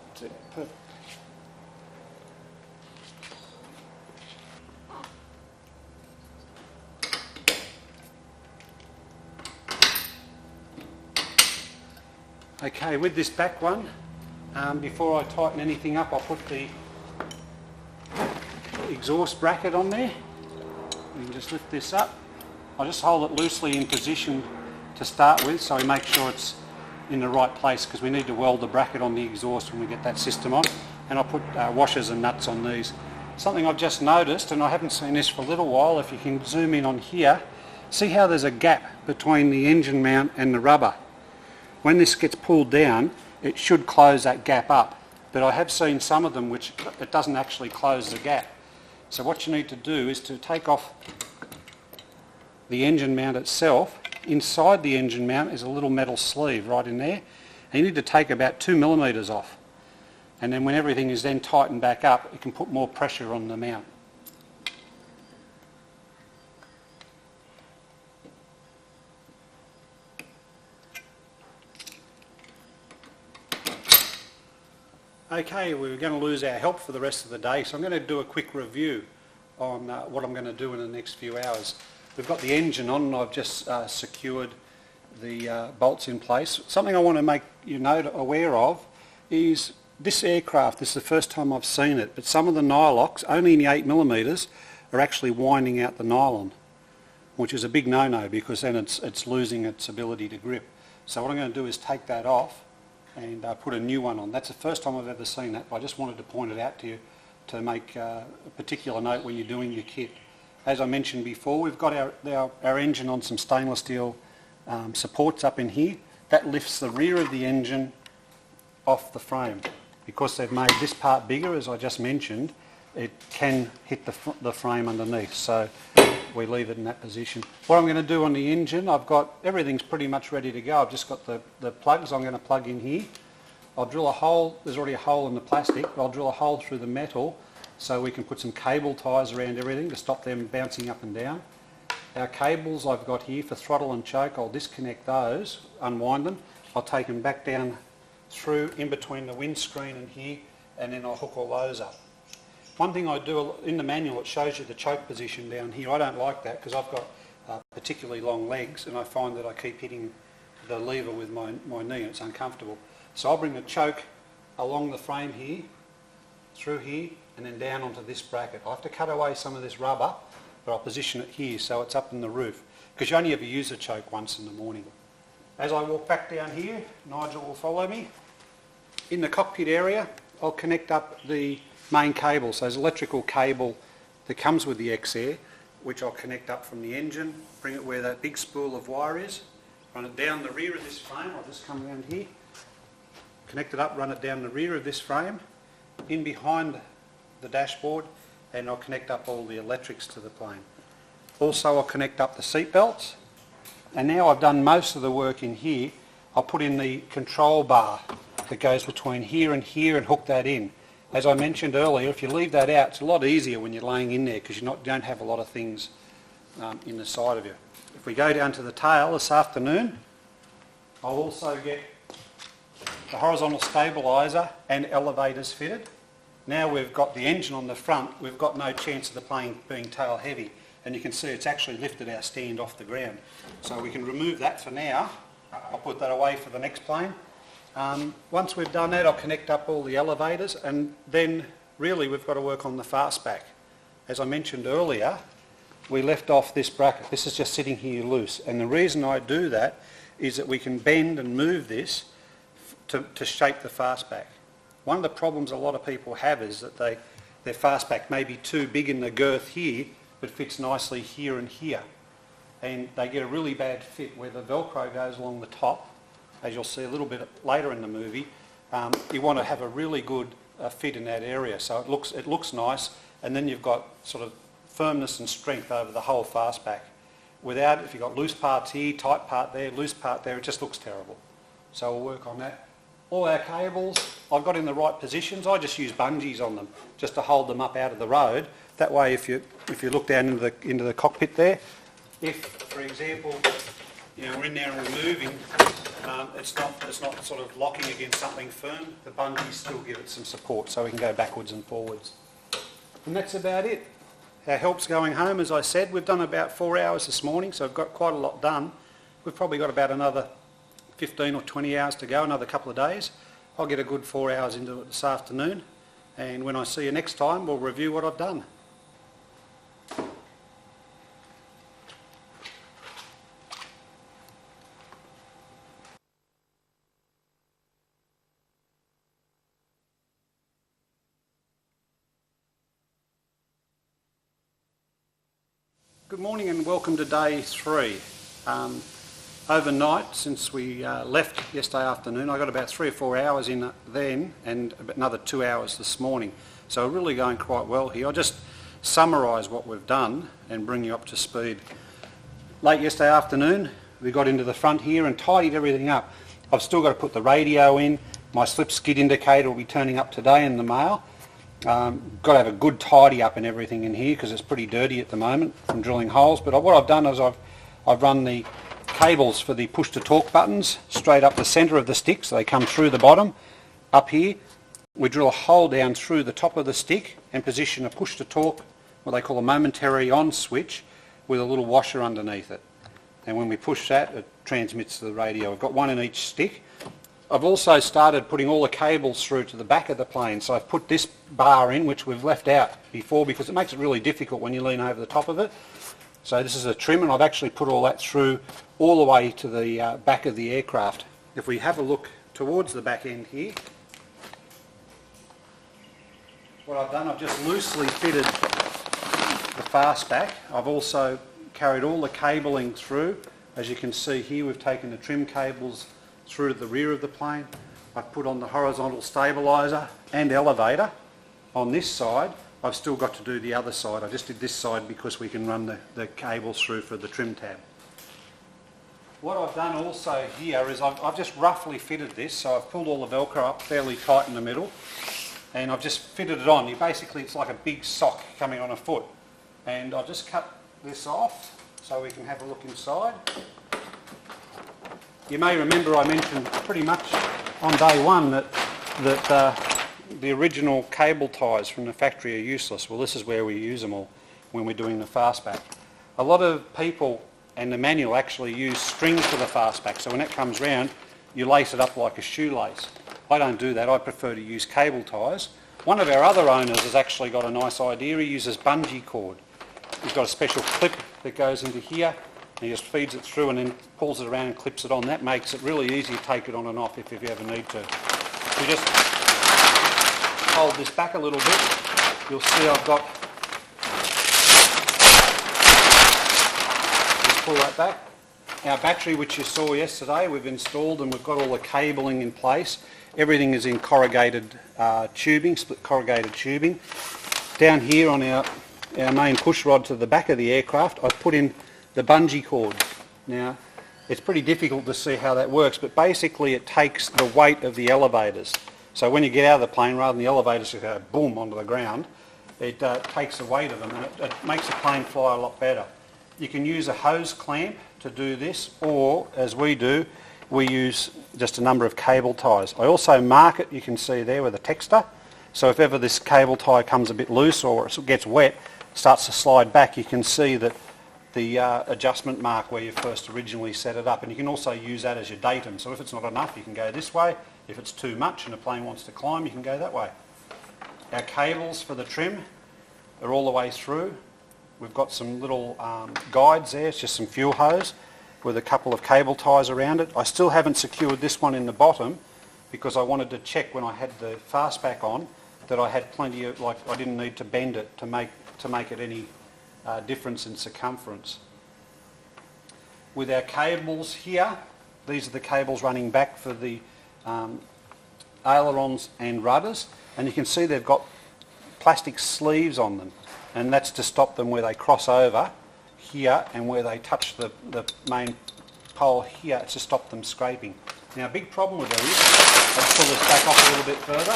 That's it. Perfect. Okay, with this back one, before I tighten anything up, I'll put the exhaust bracket on there. You can just lift this up. I'll just hold it loosely in position to start with, so we make sure it's in the right place, because we need to weld the bracket on the exhaust when we get that system on. And I'll put washers and nuts on these. Something I've just noticed, and I haven't seen this for a little while, if you can zoom in on here, see how there's a gap between the engine mount and the rubber. When this gets pulled down, it should close that gap up, but I have seen some of them which it doesn't actually close the gap. So what you need to do is to take off the engine mount itself. Inside the engine mount is a little metal sleeve right in there, and you need to take about 2 millimetres off, and then when everything is then tightened back up, it can put more pressure on the mount. Okay, we're going to lose our help for the rest of the day, so I'm going to do a quick review on what I'm going to do in the next few hours. we've got the engine on and I've just secured the bolts in place. Something I want to make you aware of is this aircraft, this is the first time I've seen it, but some of the nylocks, only in the 8mm, are actually winding out the nylon, which is a big no-no because then it's losing its ability to grip. So what I'm going to do is take that off and put a new one on. That's the first time I've ever seen that, but I just wanted to point it out to you to make a particular note when you're doing your kit. As I mentioned before, we've got our engine on some stainless steel supports up in here. That lifts the rear of the engine off the frame. Because they've made this part bigger, as I just mentioned, it can hit the frame underneath, so we leave it in that position. What I'm going to do on the engine, everything's pretty much ready to go. I've just got the plugs I'm going to plug in here. I'll drill a hole, there's already a hole in the plastic, but I'll drill a hole through the metal so we can put some cable ties around everything to stop them bouncing up and down. Our cables I've got here for throttle and choke, I'll disconnect those, unwind them. I'll take them back down through in between the windscreen and here, and then I'll hook all those up. One thing I do in the manual, it shows you the choke position down here. I don't like that because I've got particularly long legs and I find that I keep hitting the lever with my knee and it's uncomfortable. So I'll bring the choke along the frame here, through here, and then down onto this bracket. I have to cut away some of this rubber, but I'll position it here so it's up in the roof because you only ever use a choke once in the morning. As I walk back down here, Nigel will follow me. In the cockpit area, I'll connect up the main cable. So there's an electrical cable that comes with the X-Air, which I'll connect up from the engine, bring it where that big spool of wire is, run it down the rear of this frame. I'll just come around here, connect it up, run it down the rear of this frame, in behind the dashboard, and I'll connect up all the electrics to the plane. Also, I'll connect up the seat belts. And now I've done most of the work in here, I'll put in the control bar that goes between here and hook that in. As I mentioned earlier, if you leave that out, it's a lot easier when you're laying in there because you don't have a lot of things in the side of you. If we go down to the tail this afternoon, I'll also get the horizontal stabiliser and elevators fitted. Now we've got the engine on the front, we've got no chance of the plane being tail heavy. And you can see it's actually lifted our stand off the ground. So we can remove that for now. I'll put that away for the next plane. Once we've done that, I'll connect up all the elevators and then really we've got to work on the fastback. As I mentioned earlier, we left off this bracket. This is just sitting here loose. And the reason I do that is that we can bend and move this to shape the fastback. One of the problems a lot of people have is that their fastback may be too big in the girth here, but fits nicely here and here. And they get a really bad fit where the Velcro goes along the top, as you'll see a little bit later in the movie. You want to have a really good fit in that area so it looks nice, and then you've got sort of firmness and strength over the whole fastback. Without, if you've got loose parts here, tight part there, loose part there, it just looks terrible. So we'll work on that. All our cables I've got in the right positions. I just use bungees on them just to hold them up out of the road. That way if you look down into the cockpit there, if, for example, we're in there and we're moving, it's not sort of locking against something firm, the bungees still give it some support so we can go backwards and forwards. And that's about it. Our help's going home, as I said. We've done about 4 hours this morning, so we've got quite a lot done. We've probably got about another 15 or 20 hours to go, another couple of days. I'll get a good 4 hours into it this afternoon, and when I see you next time, we'll review what I've done. Good morning and welcome to day 3. Overnight, since we left yesterday afternoon, I got about 3 or 4 hours in then and another 2 hours this morning. So we're really going quite well here. I'll just summarise what we've done and bring you up to speed. Late yesterday afternoon, we got into the front here and tidied everything up. I've still got to put the radio in. My slip skid indicator will be turning up today in the mail. Got to have a good tidy up and everything in here because it's pretty dirty at the moment from drilling holes. But what I've done is I've run the cables for the push to torque buttons straight up the centre of the stick, so they come through the bottom. Up here we drill a hole down through the top of the stick and position a push to torque, what they call a momentary on switch, with a little washer underneath it. And when we push that, it transmits to the radio. I've got one in each stick. I've also started putting all the cables through to the back of the plane. So I've put this bar in, which we've left out before because it makes it really difficult when you lean over the top of it. So this is a trim, and I've actually put all that through all the way to the back of the aircraft. If we have a look towards the back end here, what I've done, I've just loosely fitted the fastback. I've also carried all the cabling through. As you can see here, we've taken the trim cables through to the rear of the plane. I've put on the horizontal stabiliser and elevator. On this side, I've still got to do the other side. I just did this side because we can run the cables through for the trim tab. What I've done also here is I've just roughly fitted this, so I've pulled all the Velcro up fairly tight in the middle, and I've just fitted it on. Basically it's like a big sock coming on a foot, and I'll just cut this off so we can have a look inside. You may remember I mentioned pretty much on day one that the original cable ties from the factory are useless. Well, this is where we use them all when we're doing the fastback. A lot of people and the manual actually use string for the fastback, so when it comes round you lace it up like a shoelace. I don't do that. I prefer to use cable ties. One of our other owners has actually got a nice idea. He uses bungee cord. He's got a special clip that goes into here, and he just feeds it through and then pulls it around and clips it on. That makes it really easy to take it on and off if you ever need to. We just hold this back a little bit. You'll see I've got, just pull that back. Our battery, which you saw yesterday, we've installed and we've got all the cabling in place. Everything is in corrugated tubing, split corrugated tubing. Down here on our main push rod to the back of the aircraft, I've put in the bungee cord. Now, it's pretty difficult to see how that works, but basically it takes the weight of the elevators. So when you get out of the plane, rather than the elevators to go boom onto the ground, it takes the weight of them, and it makes the plane fly a lot better. You can use a hose clamp to do this, or as we do, we use just a number of cable ties. I also mark it, you can see there, with a texter. So if ever this cable tie comes a bit loose or it gets wet, starts to slide back, you can see that the adjustment mark where you first originally set it up, and you can also use that as your datum. So if it's not enough, you can go this way. If it's too much and the plane wants to climb, you can go that way. Our cables for the trim are all the way through. We've got some little guides there. It's just some fuel hose with a couple of cable ties around it. I still haven't secured this one in the bottom because I wanted to check when I had the fastback on that I had plenty of, like, I didn't need to bend it to make it any difference in circumference. With our cables here, these are the cables running back for the ailerons and rudders, and you can see they've got plastic sleeves on them, and that's to stop them where they cross over here and where they touch the main pole here. It's to stop them scraping. Now, a big problem with these, I'll pull this back off a little bit further.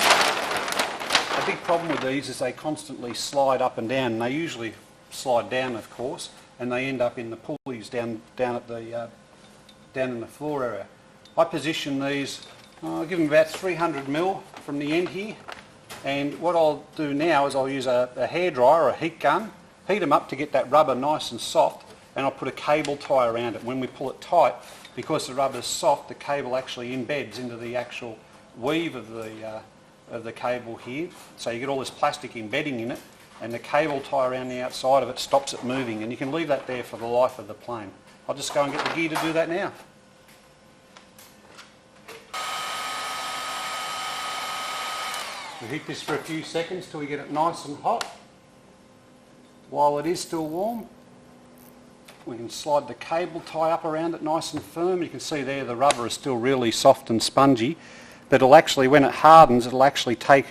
A big problem with these is they constantly slide up and down, and they usually slide down, of course, and they end up in the pulleys down at the down in the floor area. I position these, I'll give them about 300 mil from the end here, and what I'll do now is I'll use a hairdryer or a heat gun, heat them up to get that rubber nice and soft, and I'll put a cable tie around it. When we pull it tight, because the rubber's soft, the cable actually embeds into the actual weave of the cable here, so you get all this plastic embedding in it, and the cable tie around the outside of it stops it moving, and you can leave that there for the life of the plane. I'll just go and get the gear to do that now. We heat this for a few seconds till we get it nice and hot. While it is still warm, we can slide the cable tie up around it nice and firm. You can see there the rubber is still really soft and spongy, but it'll actually, when it hardens, it'll actually take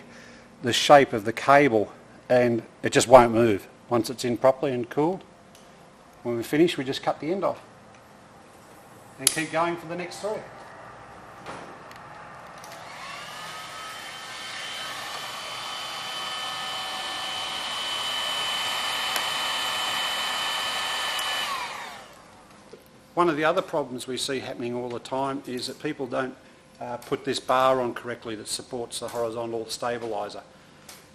the shape of the cable and it just won't move once it's in properly and cooled. When we finish, we just cut the end off and keep going for the next three. One of the other problems we see happening all the time is that people don't put this bar on correctly that supports the horizontal stabiliser.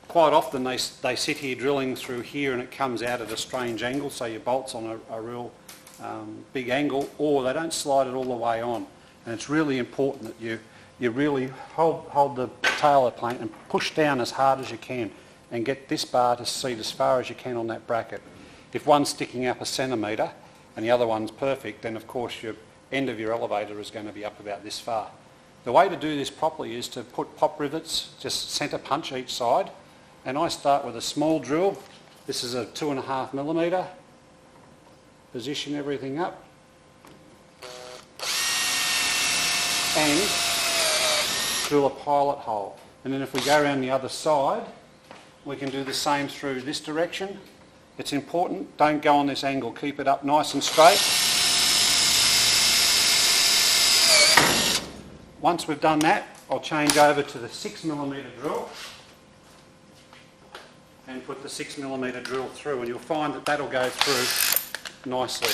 quite often they sit here drilling through here and it comes out at a strange angle, so your bolt's on a real big angle, or they don't slide it all the way on. And it's really important that you really hold the tailor plate and push down as hard as you can and get this bar to seat as far as you can on that bracket. If one's sticking up a centimetre and the other one's perfect, then of course your end of your elevator is going to be up about this far. The way to do this properly is to put pop rivets, just centre punch each side, and I start with a small drill. This is a 2.5mm. Position everything up and drill a pilot hole. And then if we go around the other side, we can do the same through this direction. It's important, don't go on this angle, keep it up nice and straight. Once we've done that, I'll change over to the 6mm drill and put the 6mm drill through, and you'll find that that'll go through nicely.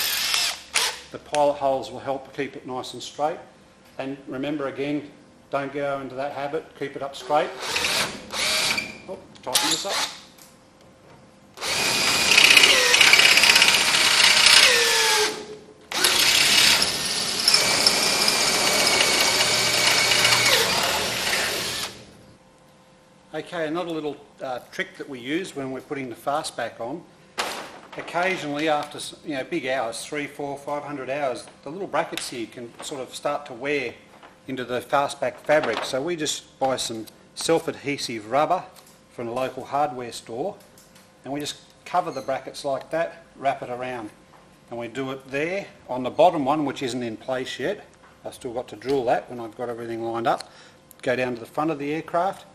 The pilot holes will help keep it nice and straight. And remember again, don't go into that habit, keep it up straight. Oh, tighten this up. Okay, another little trick that we use when we're putting the fastback on. Occasionally after big hours, 300, 400, 500 hours, the little brackets here can sort of start to wear into the fastback fabric. So we just buy some self-adhesive rubber from a local hardware store, and we just cover the brackets like that, wrap it around. And we do it there on the bottom one, which isn't in place yet. I've still got to drill that when I've got everything lined up. Go down to the front of the aircraft.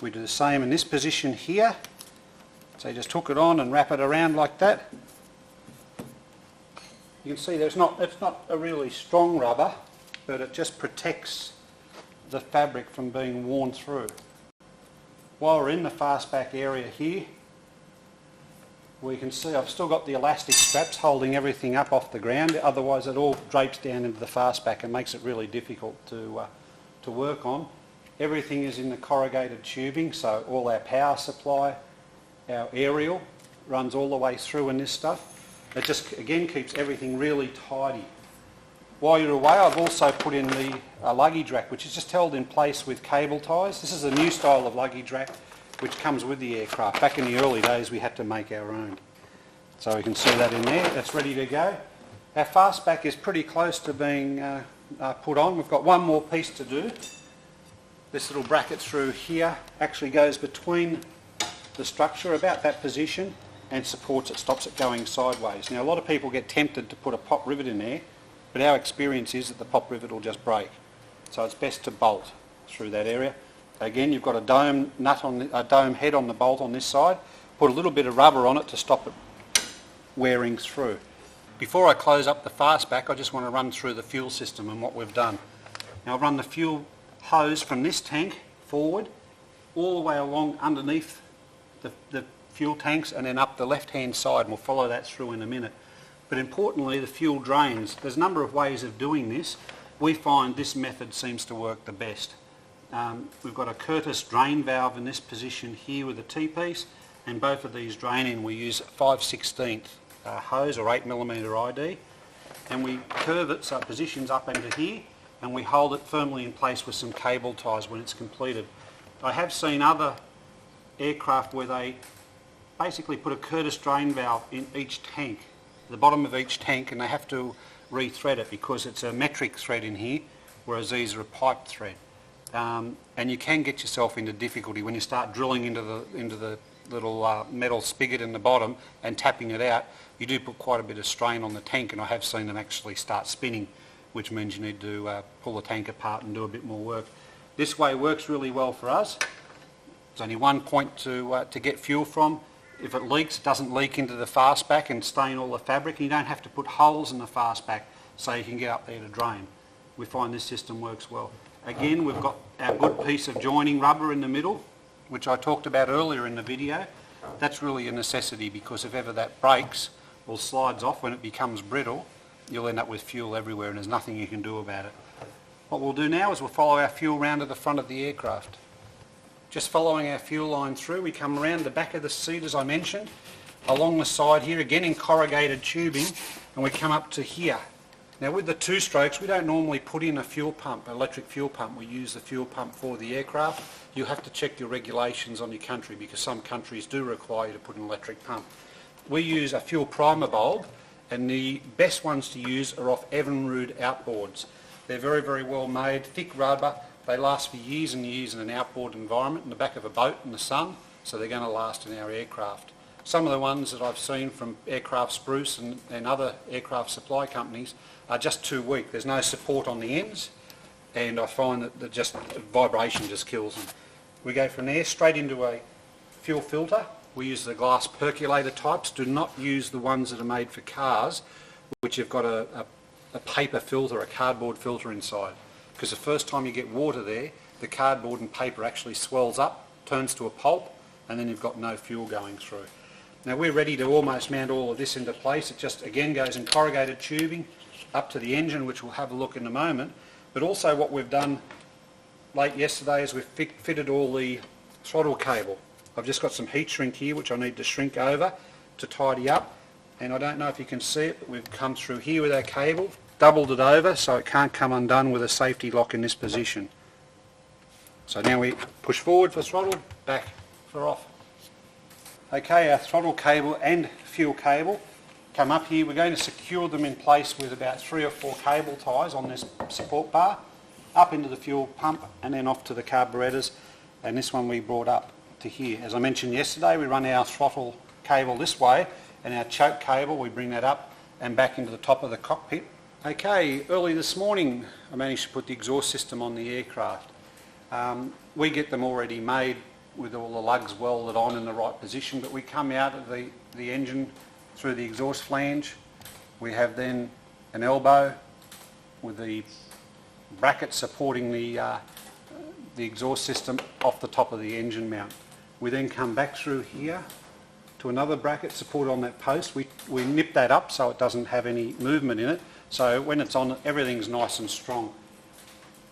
We do the same in this position here. So you just hook it on and wrap it around like that. You can see it's not a really strong rubber, but it just protects the fabric from being worn through. While we're in the fastback area here, we can see I've still got the elastic straps holding everything up off the ground, otherwise it all drapes down into the fastback and makes it really difficult to work on. Everything is in the corrugated tubing, so all our power supply, our aerial runs all the way through in this stuff. It just again keeps everything really tidy. While you're away, I've also put in the luggage rack, which is just held in place with cable ties. This is a new style of luggage rack which comes with the aircraft. Back in the early days we had to make our own. So you can see that in there, that's ready to go. Our fastback is pretty close to being put on. We've got one more piece to do. This little bracket through here actually goes between the structure about that position and supports it, stops it going sideways. Now a lot of people get tempted to put a pop rivet in there, but our experience is that the pop rivet will just break. So it's best to bolt through that area. Again, you've got a dome nut on a dome head on the bolt on this side. Put a little bit of rubber on it to stop it wearing through. Before I close up the fastback, I just want to run through the fuel system and what we've done. Now I've run the fuel hose from this tank forward all the way along underneath the fuel tanks and then up the left hand side, and we'll follow that through in a minute. But importantly, the fuel drains. There's a number of ways of doing this. We find this method seems to work the best. We've got a Curtis drain valve in this position here with a T-piece, and both of these drain in. We use 5/16 hose or 8mm ID, and we curve it so it positions up into here, and we hold it firmly in place with some cable ties when it's completed. I have seen other aircraft where they basically put a Curtis drain valve in each tank, the bottom of each tank, and they have to re-thread it because it's a metric thread in here, whereas these are a pipe thread. And you can get yourself into difficulty when you start drilling into the little metal spigot in the bottom and tapping it out. You do put quite a bit of strain on the tank, and I have seen them actually start spinning, which means you need to pull the tank apart and do a bit more work. This way works really well for us. There's only one point to get fuel from. If it leaks, it doesn't leak into the fastback and stain all the fabric, and you don't have to put holes in the fastback so you can get up there to drain. We find this system works well. Again, we've got our good piece of joining rubber in the middle, which I talked about earlier in the video. That's really a necessity, because if ever that breaks or slides off when it becomes brittle, you'll end up with fuel everywhere and there's nothing you can do about it. What we'll do now is we'll follow our fuel round to the front of the aircraft. just following our fuel line through, we come around the back of the seat as I mentioned, along the side here, again in corrugated tubing, and we come up to here. Now with the two strokes, we don't normally put in a fuel pump, an electric fuel pump. We use the fuel pump for the aircraft. You have to check your regulations on your country because some countries do require you to put an electric pump. We use a fuel primer bulb, and the best ones to use are off Evinrude outboards. They're very, very well made, thick rubber. They last for years and years in an outboard environment in the back of a boat in the sun, so they're going to last in our aircraft. Some of the ones that I've seen from Aircraft Spruce and other aircraft supply companies are just too weak. There's no support on the ends, and I find that just vibration just kills them. We go from there straight into a fuel filter. We use the glass percolator types. Do not use the ones that are made for cars, which have got a paper filter, a cardboard filter inside. Because the first time you get water there, the cardboard and paper actually swells up, turns to a pulp, and then you've got no fuel going through. Now we're ready to almost mount all of this into place. It just again goes in corrugated tubing up to the engine, which we'll have a look in a moment. But also what we've done late yesterday is we've fitted all the throttle cable. I've just got some heat shrink here which I need to shrink over to tidy up, and I don't know if you can see it, but we've come through here with our cable, doubled it over so it can't come undone with a safety lock in this position. So now we push forward for throttle, back for off. Okay, our throttle cable and fuel cable come up here. We're going to secure them in place with about 3 or 4 cable ties on this support bar, up into the fuel pump and then off to the carburetors, and this one we brought up to here. As I mentioned yesterday, we run our throttle cable this way, and our choke cable we bring that up and back into the top of the cockpit. Okay, early this morning I managed to put the exhaust system on the aircraft. We get them already made with all the lugs welded on in the right position, but we come out of the engine through the exhaust flange. We have then an elbow with the bracket supporting the exhaust system off the top of the engine mount. We then come back through here to another bracket supported on that post. We nip that up so it doesn't have any movement in it, so when it's on everything's nice and strong.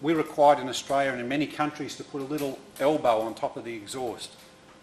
We're required in Australia and in many countries to put a little elbow on top of the exhaust.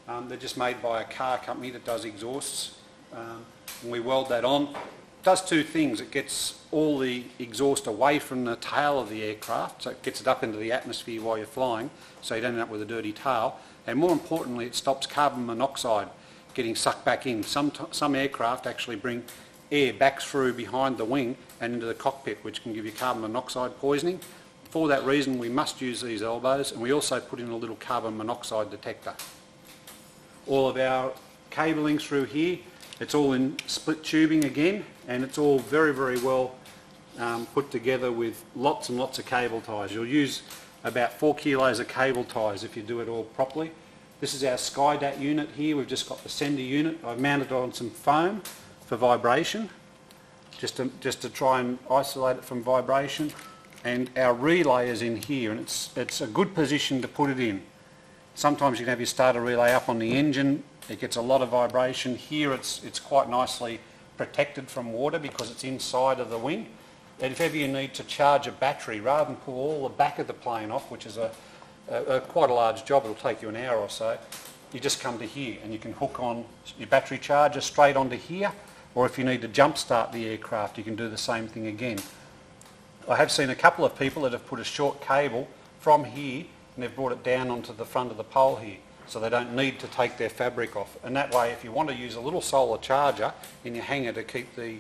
They're just made by a car company that does exhausts, and we weld that on. It does two things. It gets all the exhaust away from the tail of the aircraft, so it gets it up into the atmosphere while you're flying, so you don't end up with a dirty tail. And more importantly, it stops carbon monoxide getting sucked back in. Some aircraft actually bring air back through behind the wing and into the cockpit, which can give you carbon monoxide poisoning. For that reason, we must use these elbows, and we also put in a little carbon monoxide detector. All of our cabling through here, it's all in split tubing again, and it's all very, very well put together with lots and lots of cable ties. You'll use about 4 kilos of cable ties if you do it all properly. This is our Skydat unit here. We've just got the sender unit. I've mounted on some foam for vibration, just to try and isolate it from vibration. And our relay is in here, and it's a good position to put it in. Sometimes you can have your starter relay up on the engine. It gets a lot of vibration. Here it's quite nicely protected from water because it's inside of the wing. And if ever you need to charge a battery, rather than pull all the back of the plane off, which is quite a large job, it'll take you an hour or so, you just come to here and you can hook on your battery charger straight onto here, or if you need to jump start the aircraft, you can do the same thing again. I have seen a couple of people that have put a short cable from here and they've brought it down onto the front of the pole here, so they don't need to take their fabric off. And that way, if you want to use a little solar charger in your hangar to keep the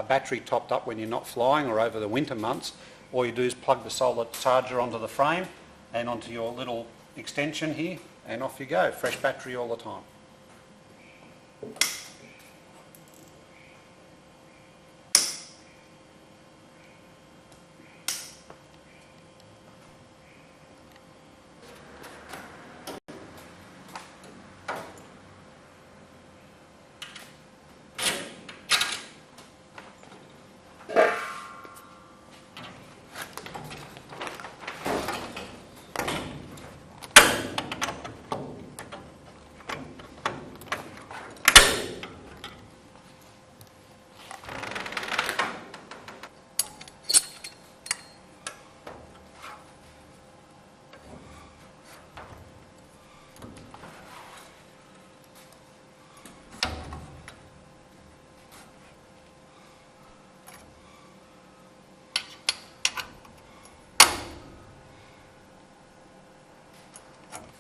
battery topped up when you're not flying or over the winter months, all you do is plug the solar charger onto the frame and onto your little extension here, and off you go. Fresh battery all the time.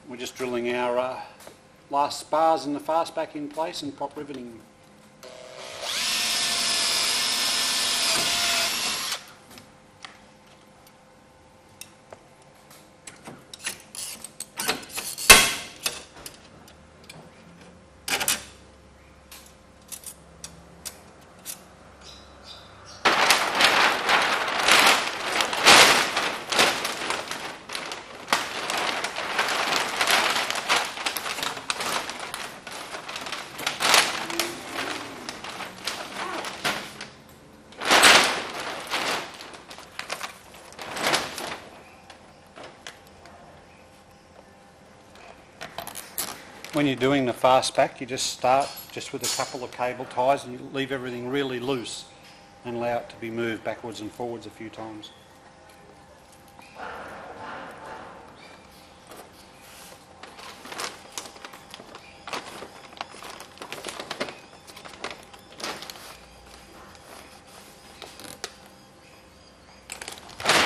We're just drilling our last spars in the fastback in place and prop riveting them. When you're doing the fastback, you just start just with a couple of cable ties and you leave everything really loose and allow it to be moved backwards and forwards a few times.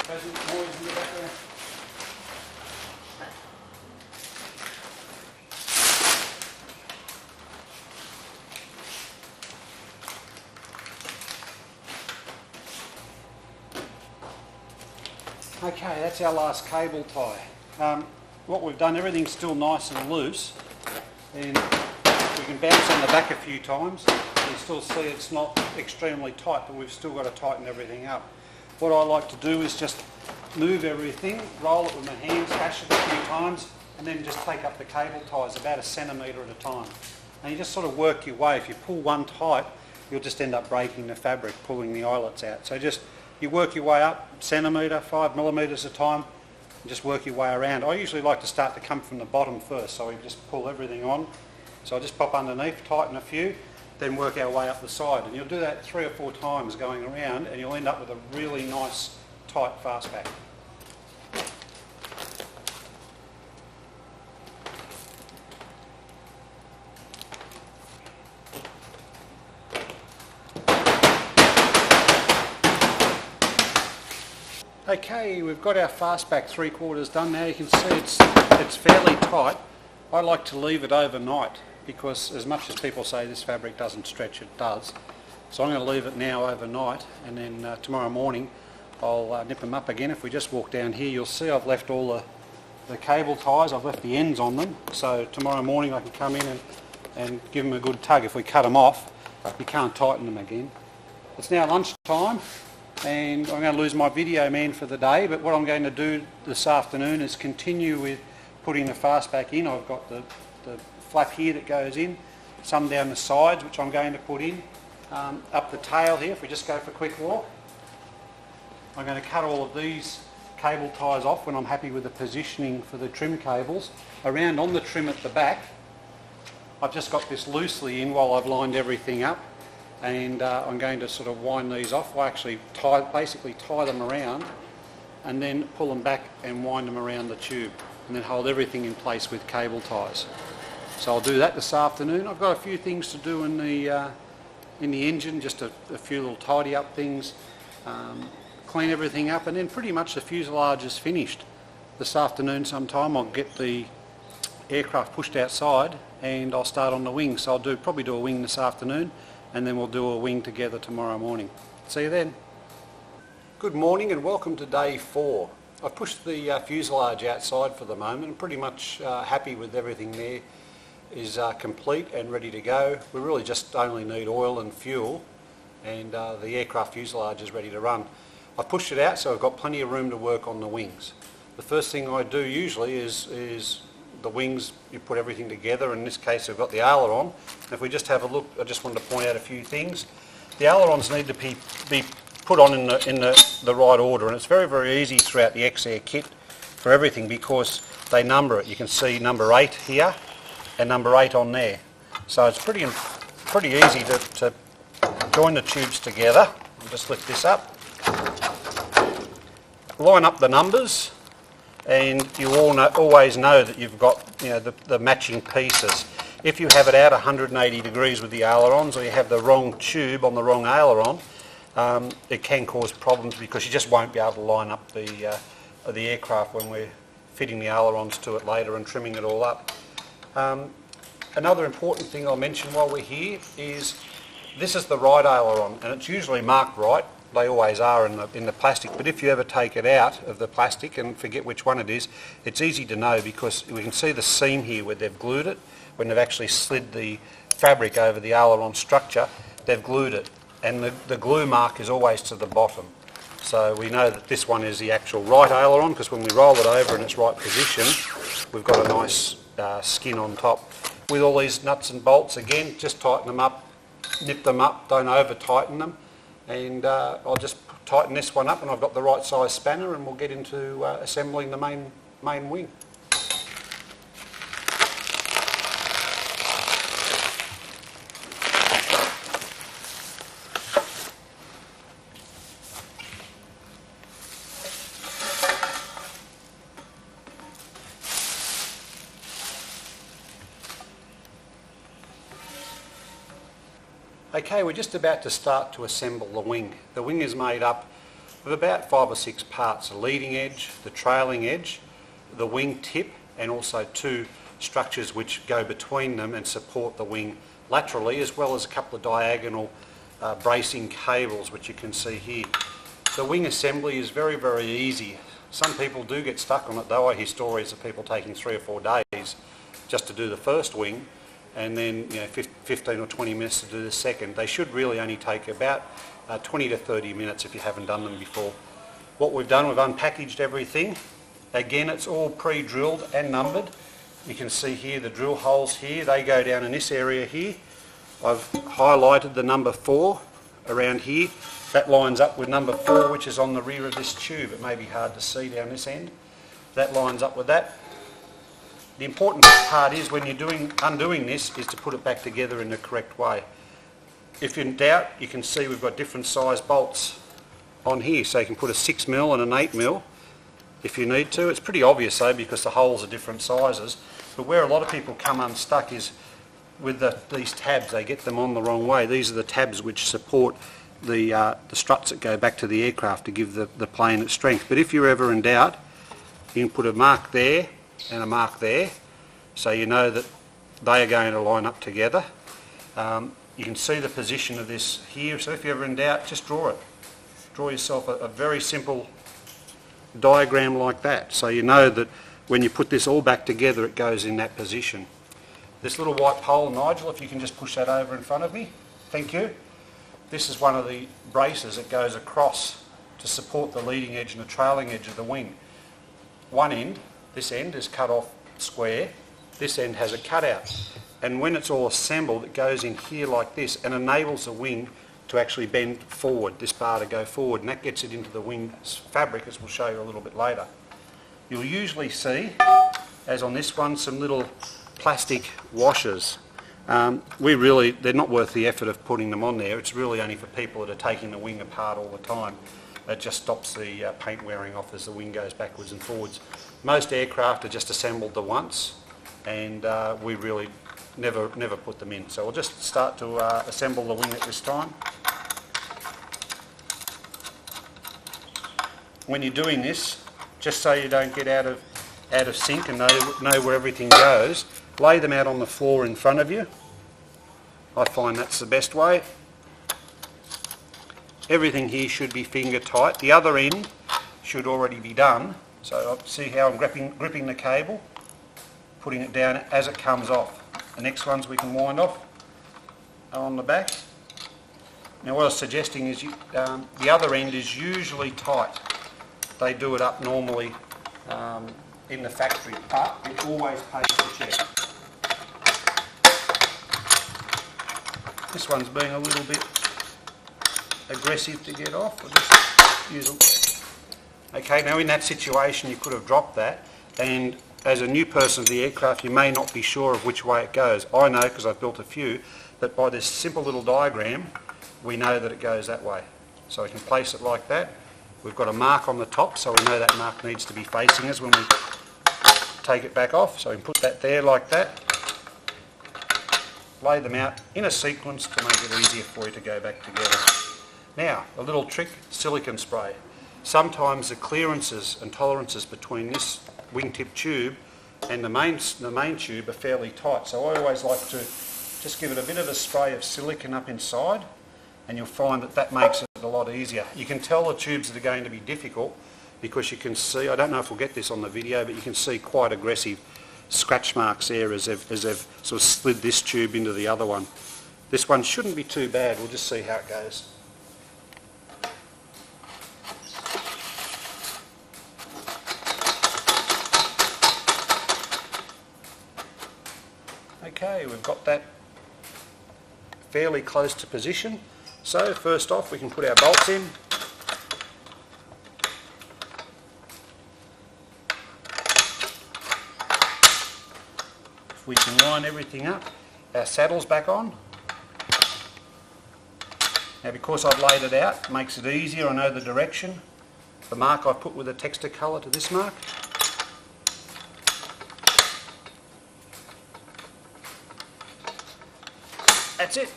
Present noise in the background. Okay, that's our last cable tie. What we've done, everything's still nice and loose, and we can bounce on the back a few times. You still see it's not extremely tight, but we've still got to tighten everything up. What I like to do is just move everything, roll it with my hands, bash it a few times, and then just take up the cable ties about 1 centimetre at a time. And you just sort of work your way. If you pull one tight, you'll just end up breaking the fabric, pulling the eyelets out. So just you work your way up, centimetre, 5 millimetres at a time, and just work your way around. I usually like to start to come from the bottom first, so we just pull everything on. So I just pop underneath, tighten a few, then work our way up the side. And you'll do that 3 or 4 times going around, and you'll end up with a really nice, tight fastback. Okay, we've got our fastback 3/4 done now. You can see it's fairly tight. I like to leave it overnight because as much as people say this fabric doesn't stretch, it does. So I'm going to leave it now overnight, and then tomorrow morning I'll nip them up again. If we just walk down here, you'll see I've left all the cable ties, I've left the ends on them, so tomorrow morning I can come in and give them a good tug. If we cut them off, you can't tighten them again. It's now lunchtime, and I'm going to lose my video man for the day, but what I'm going to do this afternoon is continue with putting the fastback in. I've got the flap here that goes in, some down the sides which I'm going to put in, up the tail here. If we just go for a quick walk, I'm going to cut all of these cable ties off when I'm happy with the positioning for the trim cables. Around on the trim at the back, I've just got this loosely in while I've lined everything up, and I'm going to sort of wind these off. I actually basically tie them around and then pull them back and wind them around the tube, and then hold everything in place with cable ties. So I'll do that this afternoon. I've got a few things to do in the engine, just a few little tidy up things, clean everything up, and then pretty much the fuselage is finished. This afternoon sometime I'll get the aircraft pushed outside and I'll start on the wing. So I'll probably do a wing this afternoon, and then we'll do a wing together tomorrow morning. See you then. Good morning and welcome to day 4. I've pushed the fuselage outside for the moment. I'm pretty much happy with everything there is complete and ready to go. We really just only need oil and fuel, and the aircraft fuselage is ready to run. I've pushed it out so I've got plenty of room to work on the wings. The first thing I do usually is the wings, you put everything together. In this case I've got the aileron. If we just have a look, I just wanted to point out a few things. The ailerons need to be put on in the right order, and it's very, very easy throughout the X-Air kit for everything because they number it. You can see number 8 here and number 8 on there. So it's pretty easy to join the tubes together. I'll just lift this up. Line up the numbers, and you always know that you've got the matching pieces. If you have it out 180 degrees with the ailerons, or you have the wrong tube on the wrong aileron, it can cause problems because you just won't be able to line up the aircraft when we're fitting the ailerons to it later and trimming it all up. Another important thing I'll mention while we're here is this is the right aileron, and it's usually marked right. They always are in the plastic, but if you ever take it out of the plastic and forget which one it is, it's easy to know because we can see the seam here where they've glued it. When they've actually slid the fabric over the aileron structure, they've glued it, and the glue mark is always to the bottom. So we know that this one is the actual right aileron because when we roll it over in its right position, we've got a nice skin on top. With all these nuts and bolts, again, just tighten them up, nip them up, don't over tighten them. And I'll just tighten this one up and I've got the right size spanner, and we'll get into assembling the main wing. Okay, we're just about to start to assemble the wing. The wing is made up of about 5 or 6 parts: the leading edge, the trailing edge, the wing tip, and also 2 structures which go between them and support the wing laterally, as well as a couple of diagonal bracing cables which you can see here. The wing assembly is very, very easy. Some people do get stuck on it though. I hear stories of people taking 3 or 4 days just to do the first wing, and then 15 or 20 minutes to do the second. They should really only take about 20 to 30 minutes if you haven't done them before. What we've done, we've unpackaged everything. Again, it's all pre-drilled and numbered. You can see here the drill holes here, they go down in this area here. I've highlighted the number 4 around here. That lines up with number 4, which is on the rear of this tube. It may be hard to see down this end. That lines up with that. The important part is when you're undoing this is to put it back together in the correct way. If you're in doubt, you can see we've got different size bolts on here, so you can put a 6mm and an 8mm if you need to. It's pretty obvious though because the holes are different sizes, but where a lot of people come unstuck is with these tabs. They get them on the wrong way. These are the tabs which support the struts that go back to the aircraft to give the plane its strength. But if you're ever in doubt, you can put a mark there and a mark there, so you know that they are going to line up together. You can see the position of this here, so if you're ever in doubt, just draw it. Draw yourself a very simple diagram like that, so you know that when you put this all back together it goes in that position. This little white pole, Nigel, if you can just push that over in front of me. Thank you. This is one of the braces that goes across to support the leading edge and the trailing edge of the wing. One end, this end, is cut off square, this end has a cutout, and when it's all assembled it goes in here like this and enables the wing to actually bend forward, this bar to go forward, and that gets it into the wing's fabric, as we'll show you a little bit later. You'll usually see, as on this one, some little plastic washers. They're not worth the effort of putting them on there. It's really only for people that are taking the wing apart all the time. It just stops the paint wearing off as the wing goes backwards and forwards. Most aircraft are just assembled the once, and we really never put them in. So we'll just start to assemble the wing at this time. When you're doing this, just so you don't get out of sync and know where everything goes, lay them out on the floor in front of you. I find that's the best way. Everything here should be finger tight. The other end should already be done. So see how I'm gripping the cable, putting it down as it comes off. The next ones we can wind off are on the back. Now what I was suggesting is the other end is usually tight. They do it up normally in the factory, but it always pays to check. This one's being a little bit aggressive to get off. I'll just use a... Okay, now in that situation you could have dropped that, and as a new person of the aircraft you may not be sure of which way it goes. I know because I've built a few, but by this simple little diagram we know that it goes that way. So we can place it like that. We've got a mark on the top, so we know that mark needs to be facing us when we take it back off. So we can put that there like that. Lay them out in a sequence to make it easier for you to go back together. Now, a little trick, silicone spray. Sometimes the clearances and tolerances between this wingtip tube and the main tube are fairly tight, so I always like to just give it a bit of a spray of silicone up inside, and you'll find that that makes it a lot easier. You can tell the tubes that are going to be difficult because you can see, I don't know if we'll get this on the video, but you can see quite aggressive scratch marks there as they've sort of slid this tube into the other one. This one shouldn't be too bad, we'll just see how it goes. Okay, we've got that fairly close to position. So first off we can put our bolts in. If we can line everything up, our saddle's back on. Now because I've laid it out, it makes it easier, I know the direction. The mark I've put with a texture colour to this mark. That's it.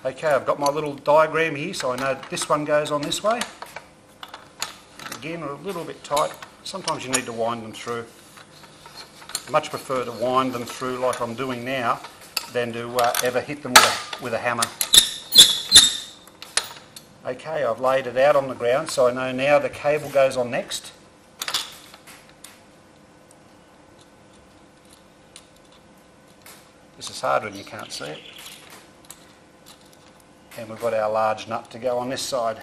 Okay, I've got my little diagram here, so I know that this one goes on this way. Again, a little bit tight. Sometimes you need to wind them through. I much prefer to wind them through like I'm doing now than to ever hit them with a hammer. Okay, I've laid it out on the ground, so I know now the cable goes on next. This is harder and you can't see it. And we've got our large nut to go on this side.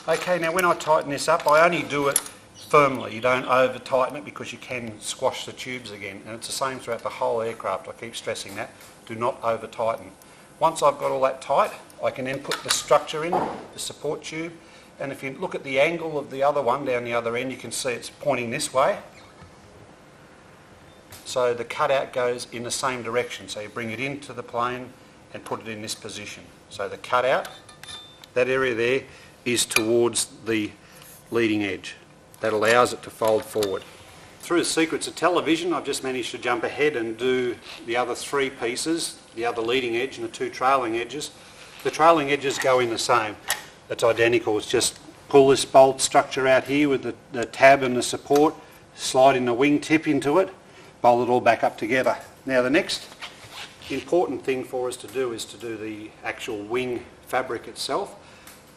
Okay, now when I tighten this up, I only do it firmly. You don't over tighten it because you can squash the tubes again, and it's the same throughout the whole aircraft. I keep stressing that. Do not over tighten. Once I've got all that tight, I can then put the structure in, the support tube, and if you look at the angle of the other one down the other end, you can see it's pointing this way. So the cutout goes in the same direction. So you bring it into the plane and put it in this position. So the cutout, that area there, is towards the leading edge. That allows it to fold forward. Through the secrets of television, I've just managed to jump ahead and do the other three pieces, the other leading edge and the two trailing edges. The trailing edges go in the same. It's identical. It's just pull this bolt structure out here with the tab and the support, slide in the wing tip into it, bolt it all back up together. Now the next important thing for us to do is to do the actual wing fabric itself.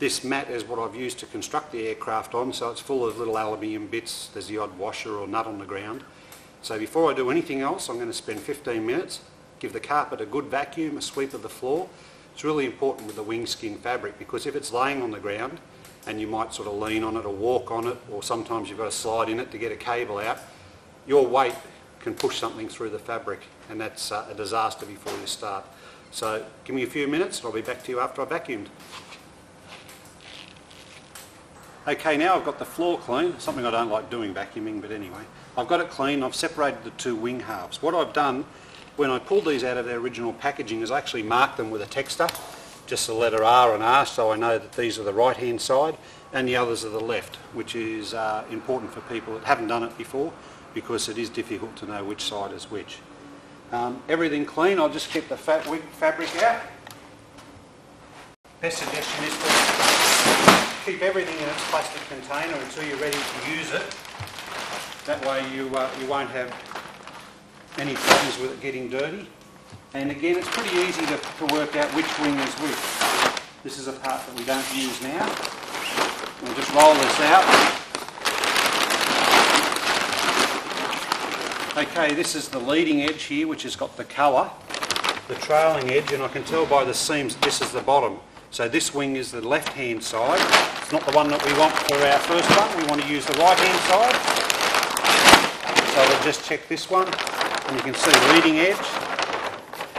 This mat is what I've used to construct the aircraft on, so it's full of little aluminium bits. There's the odd washer or nut on the ground. So before I do anything else, I'm going to spend 15 minutes, give the carpet a good vacuum, a sweep of the floor. It's really important with the wing skin fabric because if it's laying on the ground and you might sort of lean on it or walk on it, or sometimes you've got to slide in it to get a cable out, your weight can push something through the fabric, and that's a disaster before you start. So give me a few minutes and I'll be back to you after I've vacuumed. Okay, now I've got the floor clean, something I don't like doing, vacuuming, but anyway. I've got it clean, I've separated the two wing halves. What I've done when I pulled these out of their original packaging is I actually marked them with a texter, just the letter R and R, so I know that these are the right hand side and the others are the left, which is important for people that haven't done it before because it is difficult to know which side is which. Everything clean, I'll just get the wing fabric out. Best suggestion is to keep everything in its plastic container until you're ready to use it. That way you won't have any problems with it getting dirty. And again, it's pretty easy to work out which wing is which. This is a part that we don't use now. We'll just roll this out. Okay, this is the leading edge here, which has got the colour. The trailing edge, and I can tell by the seams that this is the bottom. So this wing is the left-hand side. It's not the one that we want for our first one. We want to use the right-hand side. So we'll just check this one. And you can see leading edge,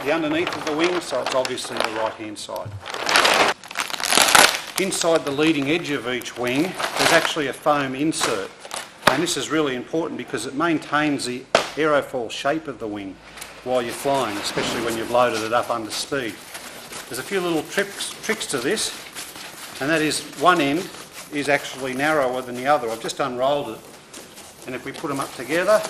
the underneath of the wing, so it's obviously the right-hand side. Inside the leading edge of each wing, there's actually a foam insert. And this is really important because it maintains the aerofoil shape of the wing while you're flying, especially when you've loaded it up under speed. There's a few little tricks to this, and that is one end is actually narrower than the other. I've just unrolled it, and if we put them up together,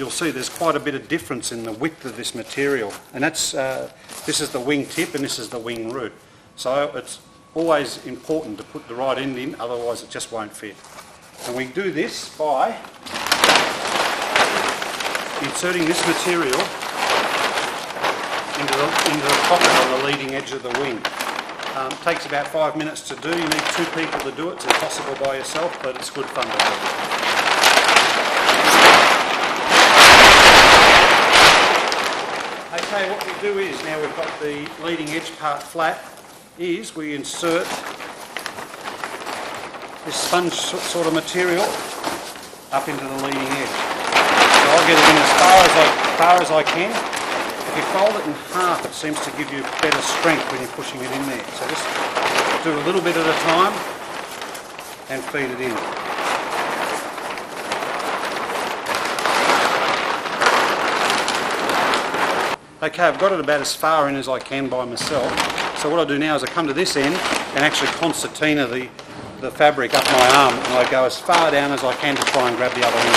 you'll see there's quite a bit of difference in the width of this material, and that's this is the wing tip and this is the wing root. So it's always important to put the right end in, otherwise it just won't fit. And we do this by inserting this material into the pocket on the leading edge of the wing. It takes about 5 minutes to do. You need 2 people to do it. It's impossible by yourself, but it's good fun to do. Okay, what we do is, now we've got the leading edge part flat, is we insert this sponge sort of material up into the leading edge. So I'll get it in as far as I can. If you fold it in half, it seems to give you better strength when you're pushing it in there. So just do a little bit at a time and feed it in. Okay, I've got it about as far in as I can by myself. So what I do now is I come to this end and actually concertina the fabric up my arm, and I go as far down as I can to try and grab the other end.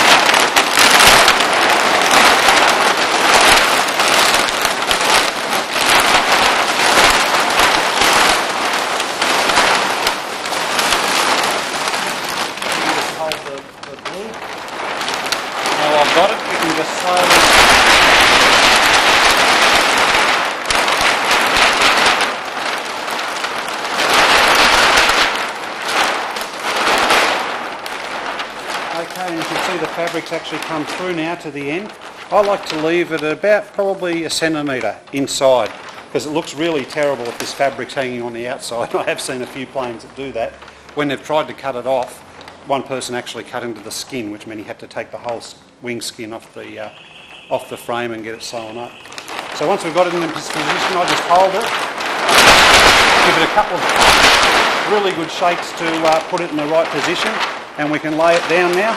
Got it, you can just slowly okay, and you can see the fabric's actually come through now to the end. I like to leave it at about probably a centimetre inside, because it looks really terrible if this fabric's hanging on the outside. I have seen a few planes that do that. When they've tried to cut it off, one person actually cut into the skin, which meant he had to take the whole wing skin off the frame and get it sewn up. So once we've got it in this position, I just hold it, give it a couple of really good shakes to put it in the right position, and we can lay it down now,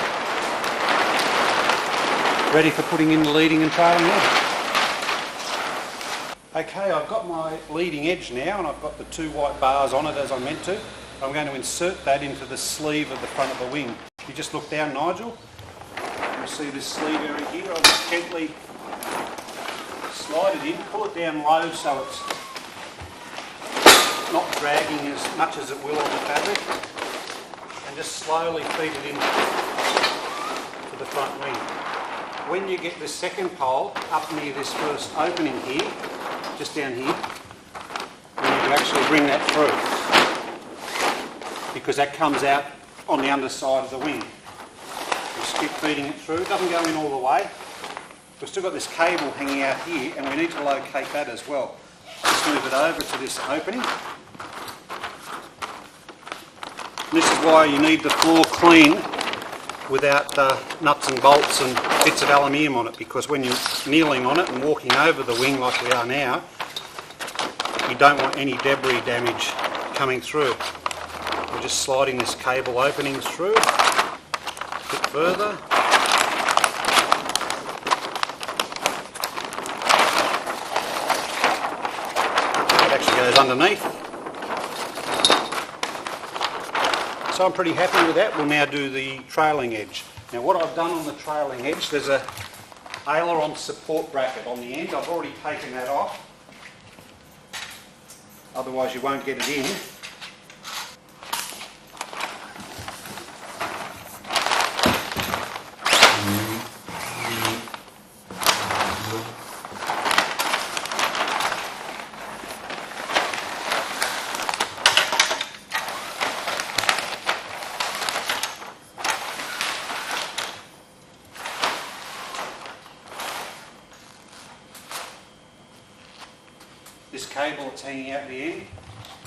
ready for putting in the leading and trailing edge. Okay, I've got my leading edge now, and I've got the 2 white bars on it as I meant to. I'm going to insert that into the sleeve of the front of the wing. You just look down, Nigel. You see this sleeve area here. I'll just gently slide it in, pull it down low so it's not dragging as much as it will on the fabric, and just slowly feed it into the front wing. When you get the second pole up near this first opening here, just down here, you need to actually bring that through, because that comes out on the underside of the wing. Just keep feeding it through. It doesn't go in all the way. We've still got this cable hanging out here, and we need to locate that as well. Just move it over to this opening. And this is why you need the floor clean without nuts and bolts and bits of aluminium on it, because when you're kneeling on it and walking over the wing like we are now, you don't want any debris damage coming through. We're just sliding this cable opening through a bit further. It actually goes underneath. So I'm pretty happy with that. We'll now do the trailing edge. Now what I've done on the trailing edge, there's a aileron support bracket on the end. I've already taken that off. Otherwise you won't get it in. This cable that's hanging out the end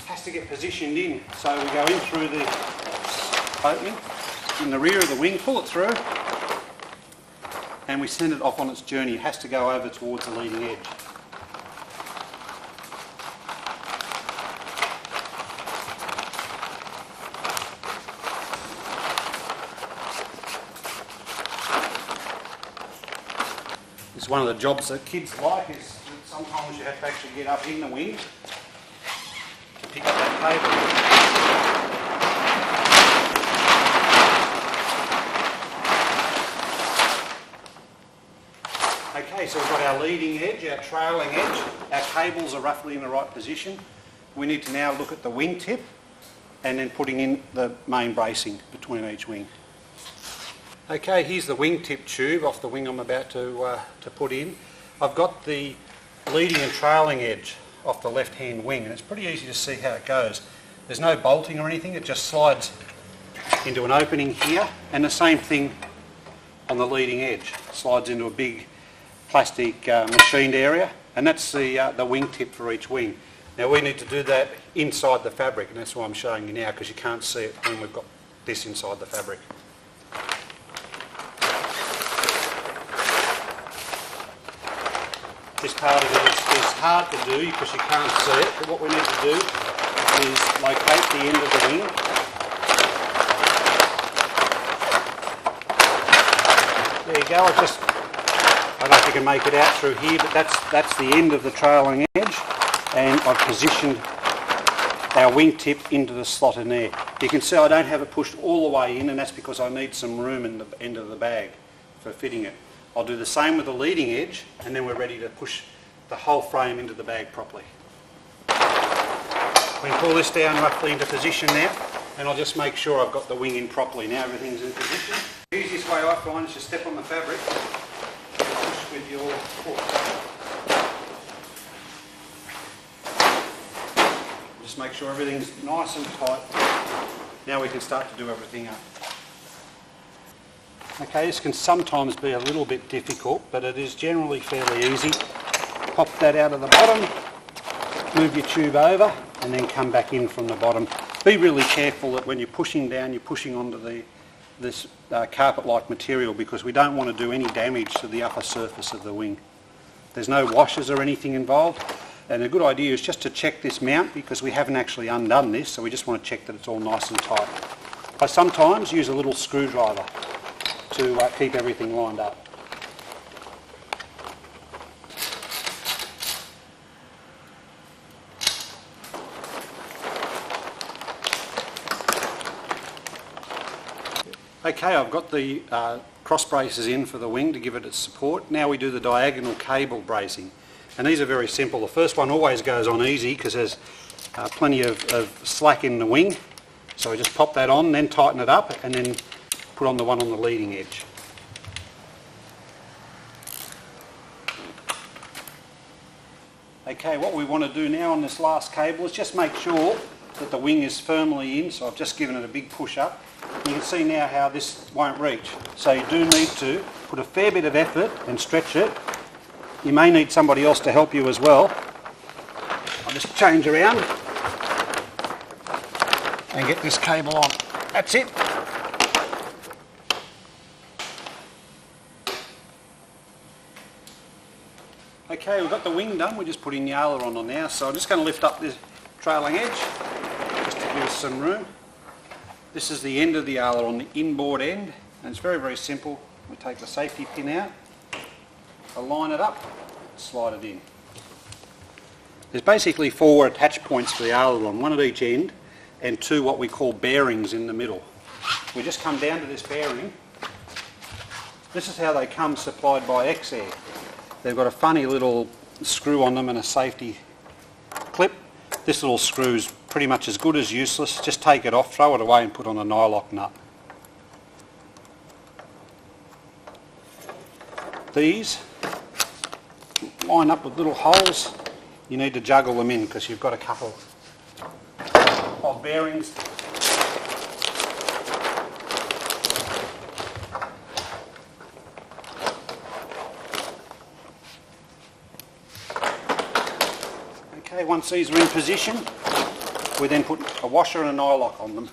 has to get positioned in, so we go in through the opening in the rear of the wing, pull it through, and we send it off on its journey. It has to go over towards the leading edge. It's one of the jobs that kids like, is sometimes you have to actually get up in the wing to pick up that cable. Okay, so we've got our leading edge, our trailing edge, our cables are roughly in the right position. We need to now look at the wing tip and then putting in the main bracing between each wing. Okay, here's the wing tip tube off the wing I'm about to put in. I've got the leading and trailing edge off the left hand wing, and it's pretty easy to see how it goes. There's no bolting or anything, it just slides into an opening here, and the same thing on the leading edge. Slides into a big plastic machined area, and that's the wing tip for each wing. Now we need to do that inside the fabric, and that's why I'm showing you now, because you can't see it when we've got this inside the fabric. This part of it is hard to do because you can't see it, but what we need to do is locate the end of the wing. There you go, I don't know if you can make it out through here, but that's the end of the trailing edge, and I've positioned our wing tip into the slot in there. You can see I don't have it pushed all the way in, and that's because I need some room in the end of the bag for fitting it. I'll do the same with the leading edge, and then we're ready to push the whole frame into the bag properly. We can pull this down roughly into position now, and I'll just make sure I've got the wing in properly. Now everything's in position. The easiest way I find is to step on the fabric and push with your foot. Just make sure everything's nice and tight. Now we can start to do everything up. Okay, this can sometimes be a little bit difficult, but it is generally fairly easy. Pop that out of the bottom, move your tube over, and then come back in from the bottom. Be really careful that when you're pushing down, you're pushing onto this carpet-like material, because we don't want to do any damage to the upper surface of the wing. There's no washers or anything involved, and a good idea is just to check this mount, because we haven't actually undone this, so we just want to check that it's all nice and tight. I sometimes use a little screwdriver to keep everything lined up. Okay, I've got the cross braces in for the wing to give it its support. Now we do the diagonal cable bracing, and these are very simple. The first one always goes on easy because there's plenty of slack in the wing, so we just pop that on, then tighten it up, and then put on the one on the leading edge. Okay, what we want to do now on this last cable is just make sure that the wing is firmly in, so I've just given it a big push up. You can see now how this won't reach, so you do need to put a fair bit of effort and stretch it. You may need somebody else to help you as well. I'll just change around and get this cable on. That's it. Okay, we've got the wing done, we're just putting the aileron on now, so I'm just going to lift up this trailing edge, just to give us some room. This is the end of the aileron, the inboard end, and it's very, very simple. We take the safety pin out, align it up, slide it in. There's basically 4 attach points for the aileron, one at each end, and 2 what we call bearings in the middle. We just come down to this bearing. This is how they come supplied by Xair. They've got a funny little screw on them and a safety clip. This little screw's pretty much as good as useless. Just take it off, throw it away and put on a nylock nut. These line up with little holes. You need to juggle them in because you've got a couple of bearings. Okay, once these are in position, we then put a washer and a nylock on them.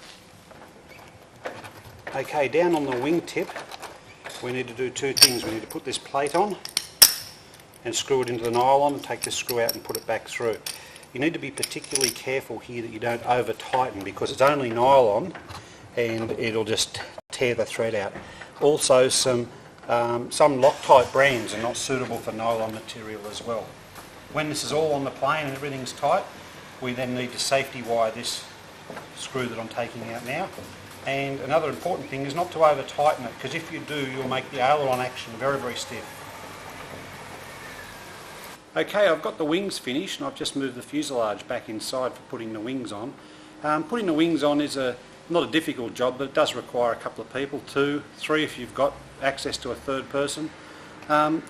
Okay, down on the wing tip, we need to do 2 things. We need to put this plate on and screw it into the nylon, and take this screw out and put it back through. You need to be particularly careful here that you don't over tighten, because it's only nylon and it'll just tear the thread out. Also, some Loctite brands are not suitable for nylon material as well. When this is all on the plane and everything's tight, we then need to safety wire this screw that I'm taking out now. And another important thing is not to over tighten it, because if you do, you'll make the aileron action very, very stiff. Okay, I've got the wings finished and I've just moved the fuselage back inside for putting the wings on. Putting the wings on is not a difficult job, but it does require a couple of people, 2, 3 if you've got access to a third person.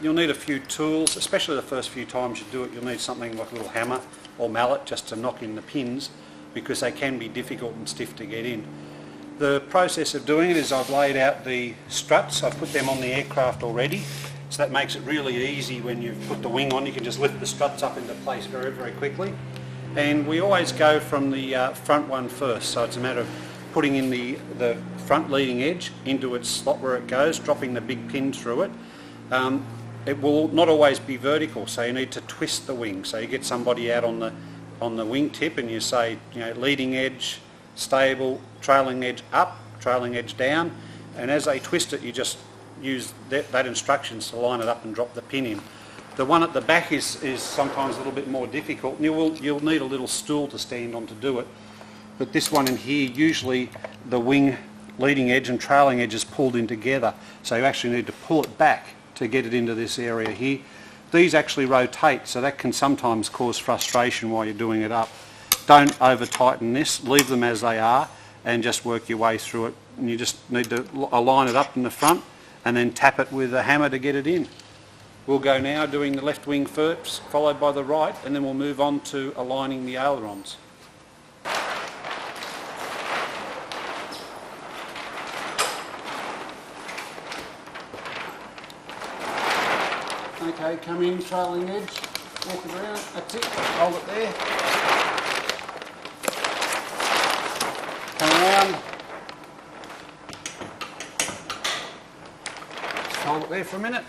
You'll need a few tools, especially the first few times you do it. You'll need something like a little hammer or mallet just to knock in the pins, because they can be difficult and stiff to get in. The process of doing it is I've laid out the struts. I've put them on the aircraft already, so that makes it really easy. When you've put the wing on, you can just lift the struts up into place very, very quickly. And we always go from the front one first, so it's a matter of putting in the front leading edge into its slot where it goes, dropping the big pin through it. It will not always be vertical, so you need to twist the wing. So you get somebody out on the wing tip and you say, you know, leading edge, stable, trailing edge up, trailing edge down, and as they twist it you just use that instructions to line it up and drop the pin in. The one at the back is sometimes a little bit more difficult, and you'll need a little stool to stand on to do it. But this one in here, usually the wing leading edge and trailing edge is pulled in together, so you actually need to pull it back to get it into this area here. These actually rotate, so that can sometimes cause frustration while you're doing it up. Don't over tighten this, leave them as they are and just work your way through it. And you just need to align it up in the front and then tap it with a hammer to get it in. We'll go now doing the left wing first, followed by the right, and then we'll move on to aligning the ailerons. Okay, come in, trailing edge, walk it around, that's it, hold it there. Come around, hold it there for a minute,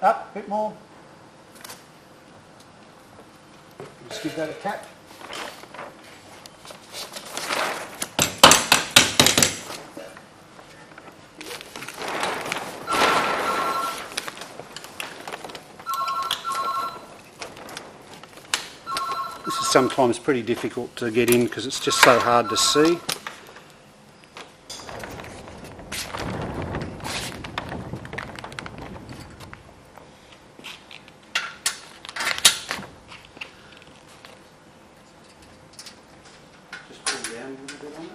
up, a bit more, just give that a tap. This is sometimes pretty difficult to get in because it's just so hard to see. Just pull down a little bit on it.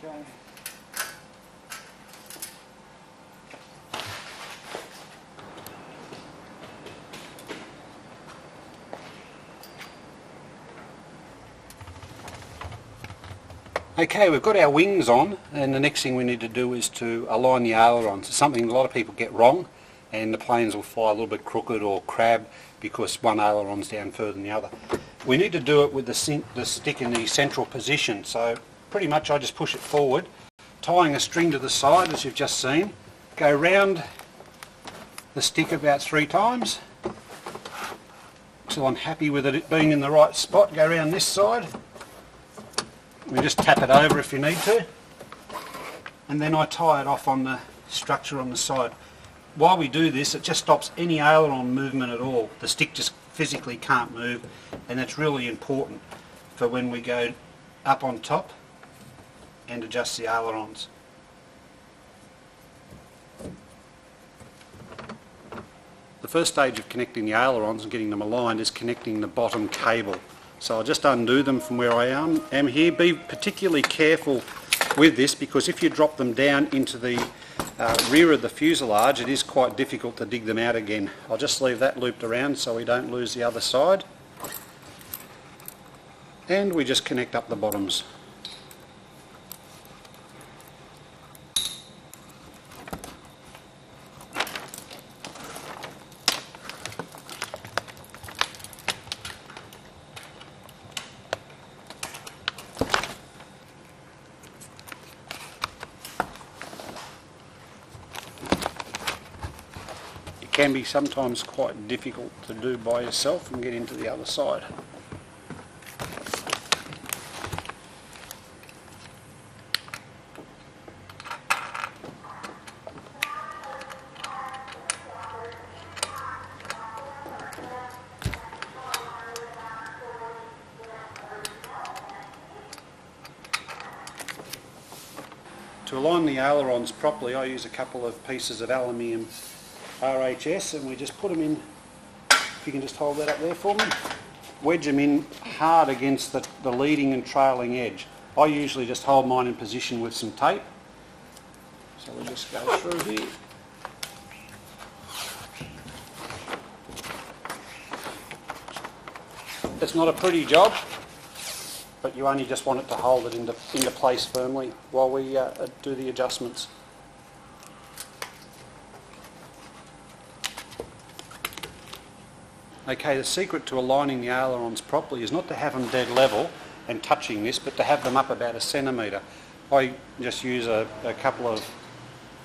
Okay. Okay, we've got our wings on, and the next thing we need to do is to align the ailerons. It's something a lot of people get wrong, and the planes will fly a little bit crooked or crab because one aileron's down further than the other. We need to do it with the stick in the central position, so pretty much I just push it forward, tying a string to the side as you've just seen, go round the stick about 3 times until I'm happy with it being in the right spot, go around this side. We just tap it over if you need to, and then I tie it off on the structure on the side. While we do this, it just stops any aileron movement at all. The stick just physically can't move, and that's really important for when we go up on top and adjust the ailerons. The first stage of connecting the ailerons and getting them aligned is connecting the bottom cable. So I'll just undo them from where I am here. Be particularly careful with this, because if you drop them down into the rear of the fuselage, it is quite difficult to dig them out again. I'll just leave that looped around so we don't lose the other side. And we just connect up the bottoms. Can be sometimes quite difficult to do by yourself and get into the other side. To align the ailerons properly, I use a couple of pieces of aluminium RHS, and we just put them in, if you can just hold that up there for me, wedge them in hard against the leading and trailing edge. I usually just hold mine in position with some tape. So we'll just go through here. It's not a pretty job, but you only just want it to hold it into place firmly while we do the adjustments. Okay, the secret to aligning the ailerons properly is not to have them dead level and touching this, but to have them up about 1 centimetre. I just use a couple of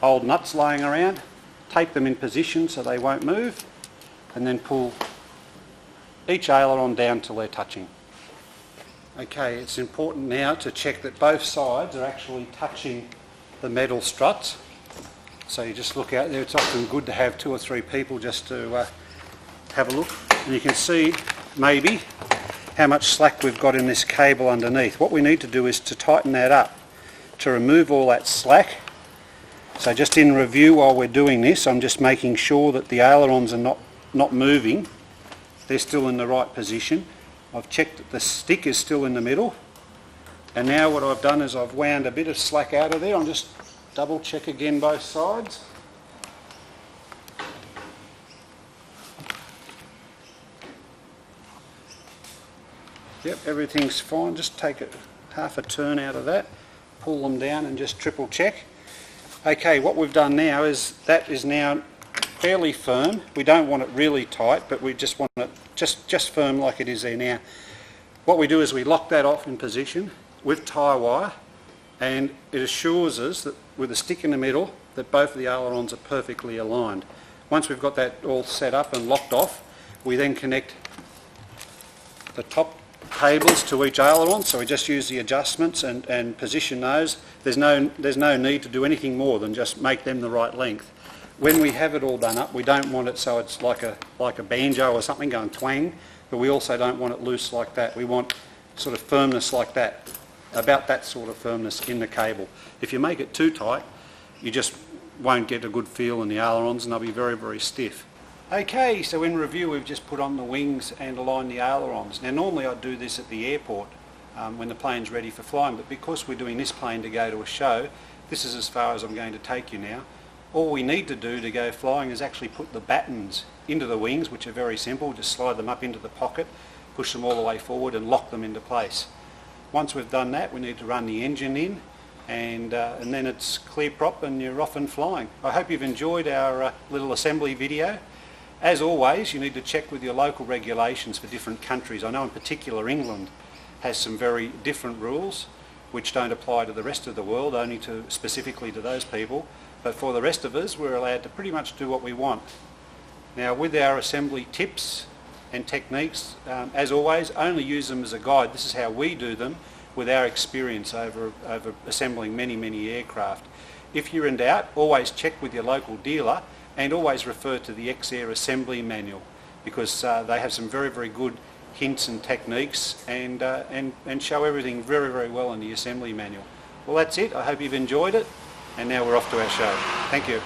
old nuts laying around, tape them in position so they won't move, and then pull each aileron down till they're touching. Okay, it's important now to check that both sides are actually touching the metal struts. So you just look out there. It's often good to have 2 or 3 people just to have a look, and you can see maybe how much slack we've got in this cable underneath. What we need to do is to tighten that up to remove all that slack. So just in review while we're doing this, I'm just making sure that the ailerons are not moving. They're still in the right position. I've checked that the stick is still in the middle, and now what I've done is I've wound a bit of slack out of there. I'll just double check again both sides. Yep, everything's fine. Just take half a turn out of that, pull them down and just triple check. Okay, what we've done now is that is now fairly firm. We don't want it really tight, but we just want it just firm like it is there now. What we do is we lock that off in position with tie wire, and it assures us that with a stick in the middle that both of the ailerons are perfectly aligned. Once we've got that all set up and locked off, we then connect the top cables to each aileron, so we just use the adjustments and position those. There's no need to do anything more than just make them the right length. When we have it all done up, we don't want it so it's like a banjo or something going twang, but we also don't want it loose like that. We want sort of firmness like that, about that sort of firmness in the cable. If you make it too tight, you just won't get a good feel in the ailerons, and they'll be very, very stiff. Okay, so in review we've just put on the wings and aligned the ailerons. Now normally I'd do this at the airport when the plane's ready for flying, but because we're doing this plane to go to a show, this is as far as I'm going to take you now. All we need to do to go flying is actually put the battens into the wings, which are very simple. Just slide them up into the pocket, push them all the way forward and lock them into place. Once we've done that, we need to run the engine in, and then it's clear prop and you're off and flying. I hope you've enjoyed our little assembly video. As always, you need to check with your local regulations for different countries. I know in particular England has some very different rules which don't apply to the rest of the world, only specifically to those people. But for the rest of us, we're allowed to pretty much do what we want. Now with our assembly tips and techniques, as always, only use them as a guide. This is how we do them with our experience over assembling many, many aircraft. If you're in doubt, always check with your local dealer, and always refer to the X-Air assembly manual, because they have some very, very good hints and techniques, and show everything very, very well in the assembly manual. Well, that's it. I hope you've enjoyed it, and now we're off to our show. Thank you.